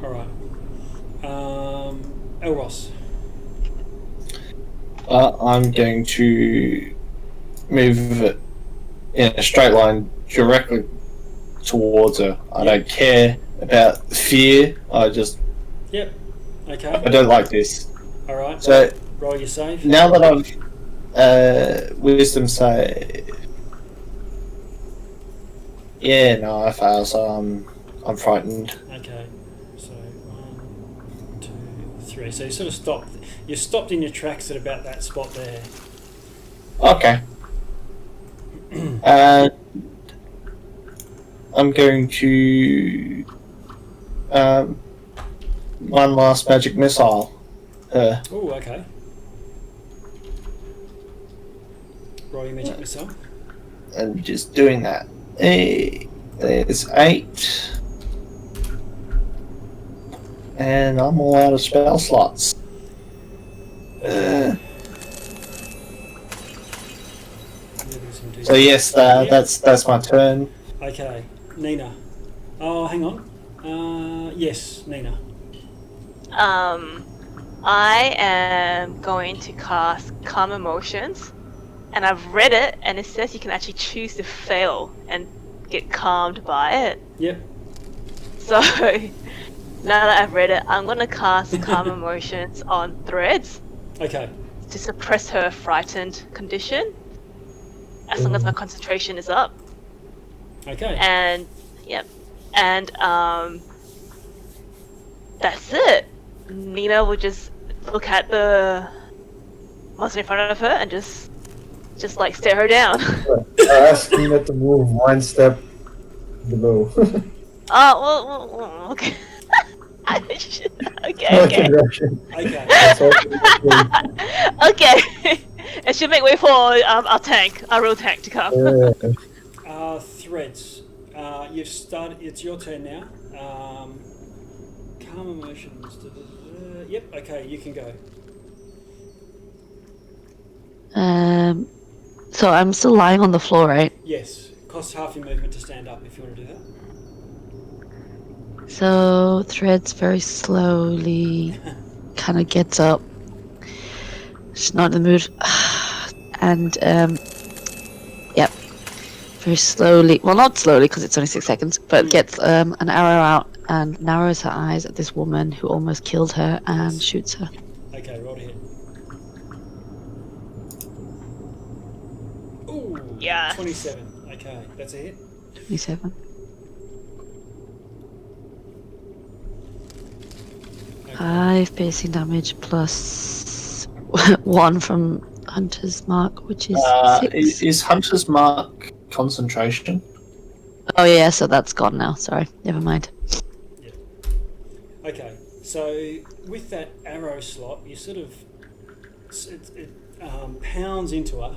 All right. Elros. I'm going to move it in a straight line directly towards her. I don't care about fear. Yep. I Okay. don't like this. All right. So Roll your save. now that I've wisdom save, yeah, no, I fail. So I'm frightened. Okay. So 1, 2, 3. So you sort of stopped. You stopped in your tracks at about that spot there. Okay. And I'm going to one last magic missile. Oh, okay. Roll your magic missile. And just doing that. Hey, there's 8. And I'm all out of spell slots. So yes, that's my turn. Okay, Nina. Oh, hang on. Yes, Nina. I am going to cast Calm Emotions, and I've read it, and it says you can actually choose to fail and get calmed by it. Yep. So now that I've read it, I'm gonna cast Calm Emotions on Threads Okay. to suppress her frightened condition, as long as my concentration is up. Okay. And that's it. Nina will just look at the monster in front of her and just like stare her down. I asked Nina to move one step below. Oh well, okay. okay. Okay. That's all. Okay. And she'll make way for our real tank to come. Yeah. Threads. You've started. It's your turn now. Calm emotions. Yep. Okay, you can go. So I'm still lying on the floor, right? Yes. Costs half your movement to stand up if you want to do that. So Threads very slowly kind of gets up. She's not in the mood. And, yep. Very slowly, well, not slowly because it's only 6 seconds, but gets an arrow out and narrows her eyes at this woman who almost killed her and shoots her. Okay, roll to hit. Ooh. Yes. 27. Okay, that's a hit. 27. Okay. 5 piercing damage plus 1 from Hunter's Mark, which is 6. Is Hunter's Mark concentration? Oh yeah, so that's gone now. Sorry, never mind. Okay, so with that arrow slot, you sort of it pounds into her,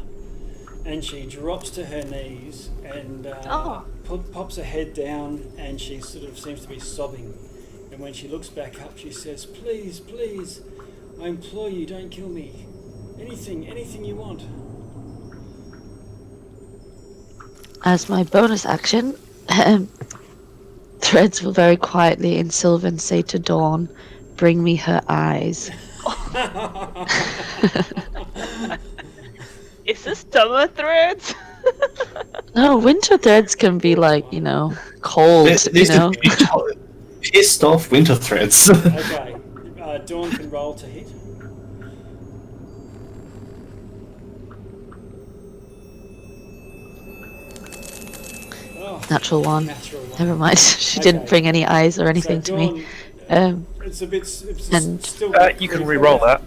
and she drops to her knees and pops her head down, and she sort of seems to be sobbing. And when she looks back up, she says, "Please, please, I implore you, don't kill me. Anything you want." As my bonus action, Threads will very quietly in Sylvan say to Dawn, "Bring me her eyes." Is this summer Threads? No, winter Threads can be like, cold, This is pissed off winter threads. Okay, Dawn can roll to hit. Oh, Natural 1. natural one. Never mind. She didn't bring any eyes or anything to me. It's a bit. It's And- still. You can re-roll that.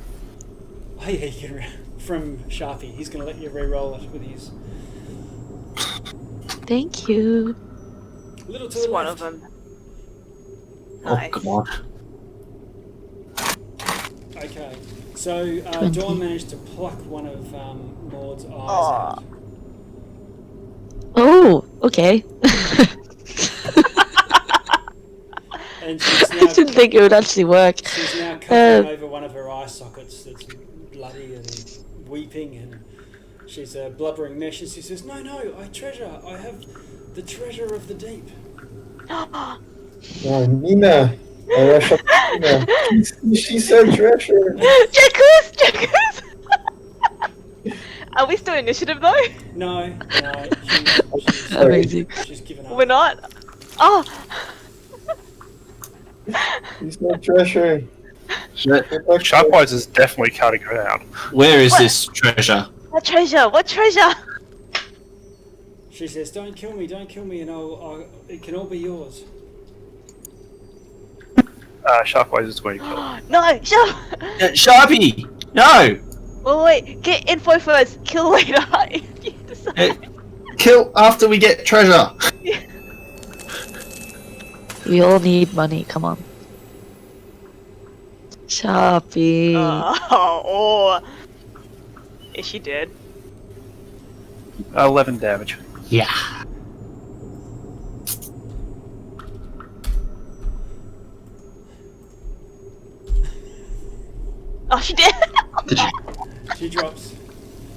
Oh yeah, you can from Sharpie. He's going to let you re-roll it with his. Thank you. Little to It's the one left. of them. Oh Nice. god. Okay, so 20. Dawn managed to pluck one of Maud's eyes Aw. out. Oh, okay. And think it would actually work. She's now covering over one of her eye sockets that's bloody and weeping, and she's a blubbering mess. And she says, "No, I have the treasure of the deep." Oh, Nina. I rush up to Nina. She said treasure. Jacuz! Are we still initiative though? No. Amazing. She's given up. We're not? Oh! She said treasure. Sharkwise is definitely cutting her out. Where is What? this treasure? What treasure? What treasure? She says, don't kill me, and it can all be yours." Sharkwise is going to kill her. No, shut up! Sharpie! No! Wait, get info first, kill later. You decide. Kill after we get treasure. We all need money. Come on. Sharpie. Oh. Is she dead? 11 damage. Yeah. Oh, she did. She drops.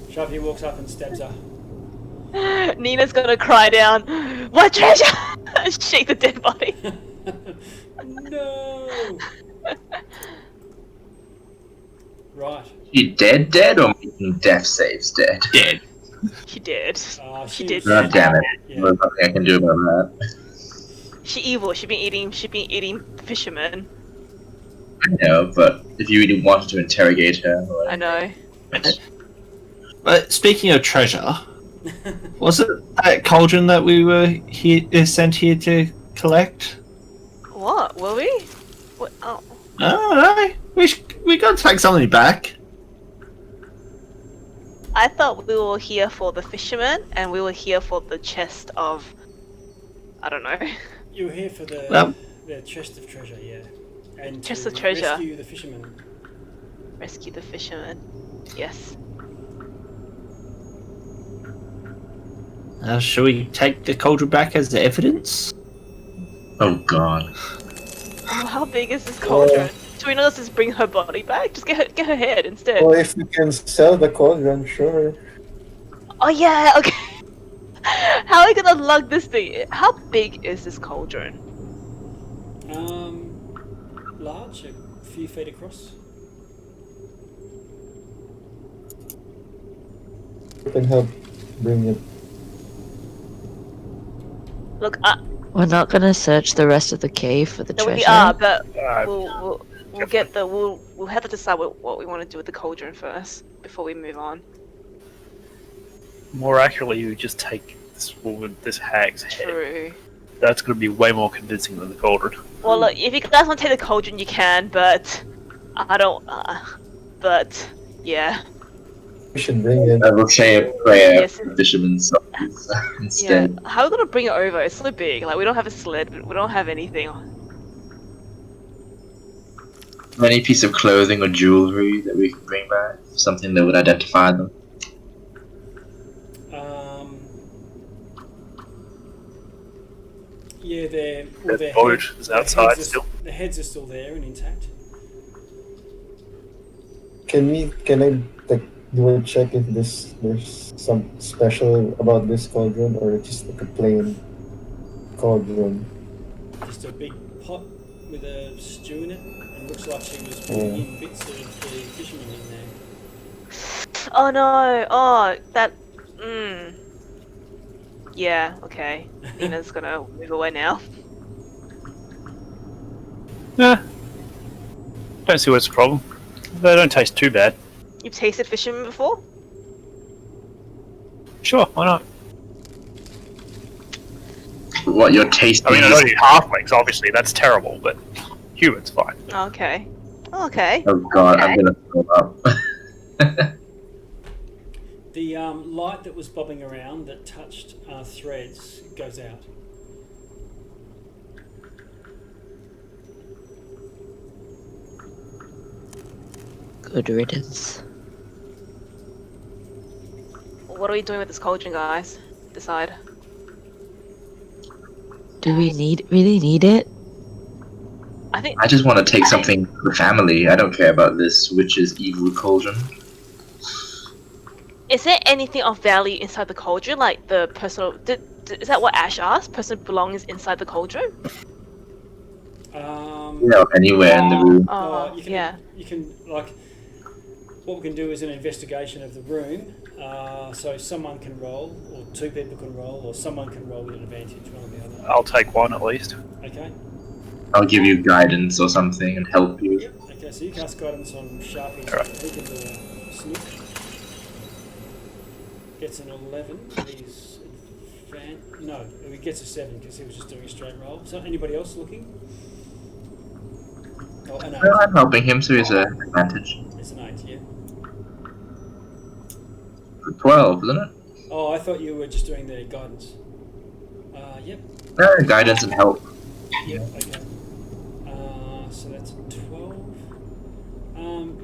Sharpie walks up and stabs her. Nina's gonna cry down. What treasure? Shake the dead body. No. Right. You dead, or making death saves dead? Dead. She did. She did. God damn it. Yeah. There's nothing I can do about that. She evil. She been eating fishermen. I know, but if you really wanted to interrogate her... I know. But speaking of treasure, was it that cauldron that we were sent here to collect? What? Were we? What? Oh. No. We got to take something back. I thought we were here for the fishermen, and we were here for the chest of... I don't know. You were here for the chest of treasure, yeah. And Chest to of treasure. rescue the fisherman. Rescue the fishermen. Yes. Shall we take the cauldron back as evidence? Oh god. Oh, how big is this cauldron? Should we not just bring her body back? Just get her head instead. Well, if we can sell the cauldron, sure. Oh yeah, okay. How are we gonna lug this thing? How big is this cauldron? Large, a few feet across. We can help bring it. Look, We're not gonna search the rest of the cave for the no, treasure. we are, but Uh, we'll get the we'll have to decide what we want to do with the cauldron first before we move on. More accurately, you just take this hag's head. True. That's going to be way more convincing than the cauldron. Well, look, if you guys want to take the cauldron, you can, but I don't. But yeah. We should bring it. I will say a prayer Yes. for fishermen's souls instead. Yeah. How are we gonna bring it over? It's so big. Like we don't have a sled. We don't have anything. Any piece of clothing or jewelry that we can bring back? Something that would identify them? Yeah, The boat is outside still. The heads are still there and intact. Can I do a check if there's some special about this cauldron, or just like a plain cauldron? Just a big pot with a stew in it, and looks like she was putting in bits of the fisherman in there. Oh no! Oh, that. Yeah. Okay. Nina's gonna move away now. Nah. Don't see what's the problem. They don't taste too bad. You've tasted fisherman before? Sure, why not? What your taste I mean, I is? don't eat halflings, obviously, that's terrible, but humans fine. Okay. Okay. Oh god, I'm gonna throw up. The light that was bobbing around that touched threads goes out. Good riddance. What are we doing with this cauldron, guys? Decide. Do we really need it? I just want to take something for the family. I don't care about this witch's evil cauldron. Is there anything of value inside the cauldron, like the personal? Is that what Ash asked? Personal belongings inside the cauldron? Anywhere in the room. Oh, you can, yeah. You can like. What we can do is an investigation of the room. So someone can roll, or two people can roll, or someone can roll with an advantage, one or the other. I'll take one at least. Okay. I'll give you guidance or something and help you. Yep. Okay, so you cast guidance on Sharpie. Alright. He can do a sniff. Gets an 11. He's no, he gets a 7 because he was just doing a straight roll. So anybody else looking? Oh, an 8. No, I'm helping him, so he's an advantage. It's an 8, yeah. 12, isn't it? Oh, I thought you were just doing the guidance. Yep. Guidance and help. Yep, okay. So that's a 12.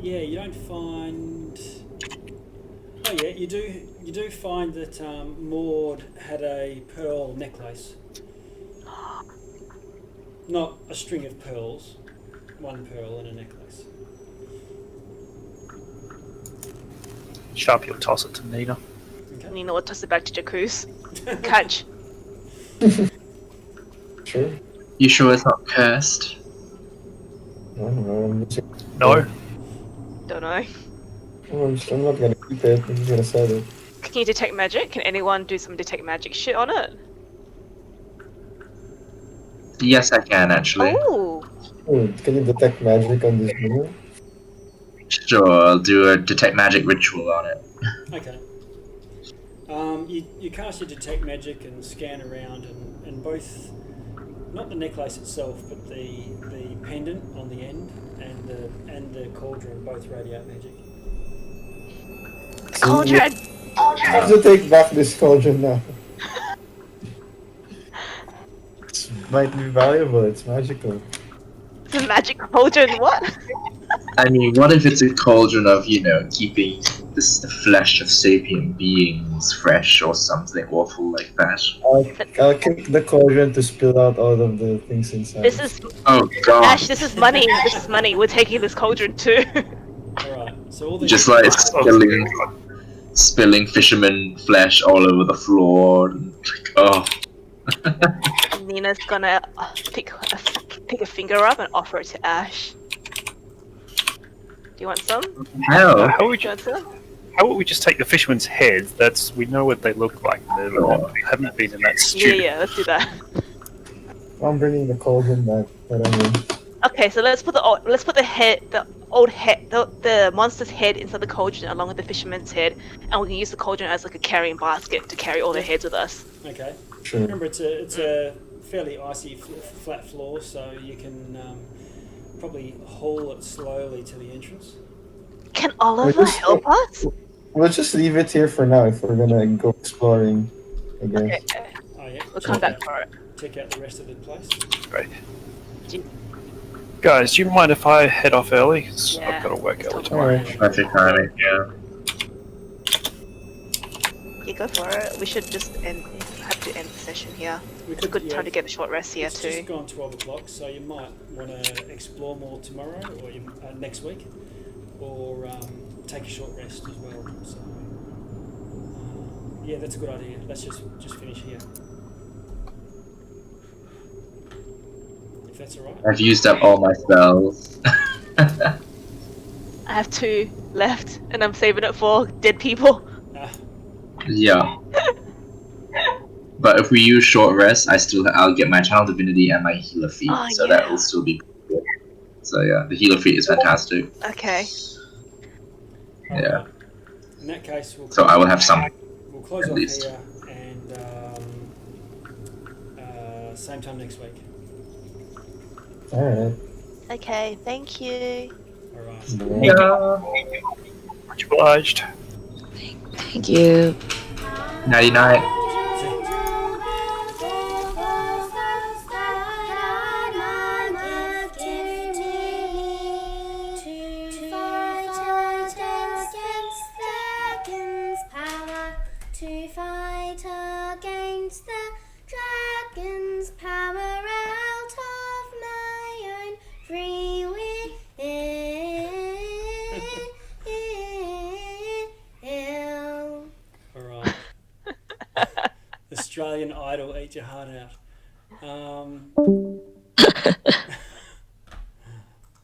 Yeah, you don't find... Oh yeah, you do find that Maud had a pearl necklace. Not a string of pearls. One pearl and a necklace. Sharpie will toss it to Nina. Okay. Nina will toss it back to Jacuz. Catch. Sure. You sure it's not cursed? I don't know. No. Don't know. I'm not gonna keep it. I'm just gonna sell it. Can you detect magic? Can anyone do some detect magic shit on it? Yes, I can actually. Oh, Can you detect magic on this mirror? Sure, I'll do a detect magic ritual on it. Okay. You cast your detect magic and scan around, and both, not the necklace itself, but the pendant on the end and the cauldron both radiate magic. cauldron. I have to take back this cauldron now. It might be valuable. It's magical. The magic cauldron. What? I mean, what if it's a cauldron of, keeping the flesh of sapient beings fresh or something awful like that? I'll kick the cauldron to spill out all of the things inside. This is Oh god. Ash. This is money. This is money. We're taking this cauldron too. Alright, so all the... Just like spilling fisherman flesh all over the floor. Oh. Nina's gonna pick a finger up and offer it to Ash. Do you want some? Do Hell. How would you you? want some? How would we just take the fisherman's head? We know what they look like. They haven't been in that stew. Yeah, let's do that. I'm bringing the cauldron back. But I mean, Okay, so let's put the monster's head inside the cauldron along with the fisherman's head, and we can use the cauldron as like a carrying basket to carry all their heads with us. Okay. sure. Remember, it's a fairly icy flat floor, so you can probably haul it slowly to the entrance. Can Oliver just- help us? We'll just leave it here for now if we're gonna go exploring again. Okay, Oh yeah. we'll come back for it. Check out the rest of the place. Great. Do- Guys, do you mind if I head off early? 'Cause Yeah. I've got to work early tomorrow. Alright. Perfect timing, yeah. Yeah, go for it. We should just have to end the session here. We It's a good time to get a short rest here It's too. just gone 12 o'clock, so you might want to explore more tomorrow or next week, or take a short rest as well. So, yeah, that's a good idea. Let's just finish here. If that's alright. I've used up all my spells. I have 2 left, and I'm saving it for dead people. Yeah. But if we use short rest, I'll get my channel divinity and my healer feat, Oh, so yeah. that will still be good. So yeah, the healer feat is fantastic. Okay. Yeah. In that case, So I will have some. we'll close at off least. here, and same time next week. Alright. Okay, thank you. Alright. Yeah. Much obliged. Thank you. Nighty night. To fight against the dragon's power out of my own Australian Idol, eat your heart out.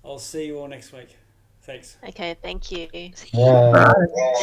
I'll see you all next week. Thanks. Okay, thank you. Yeah.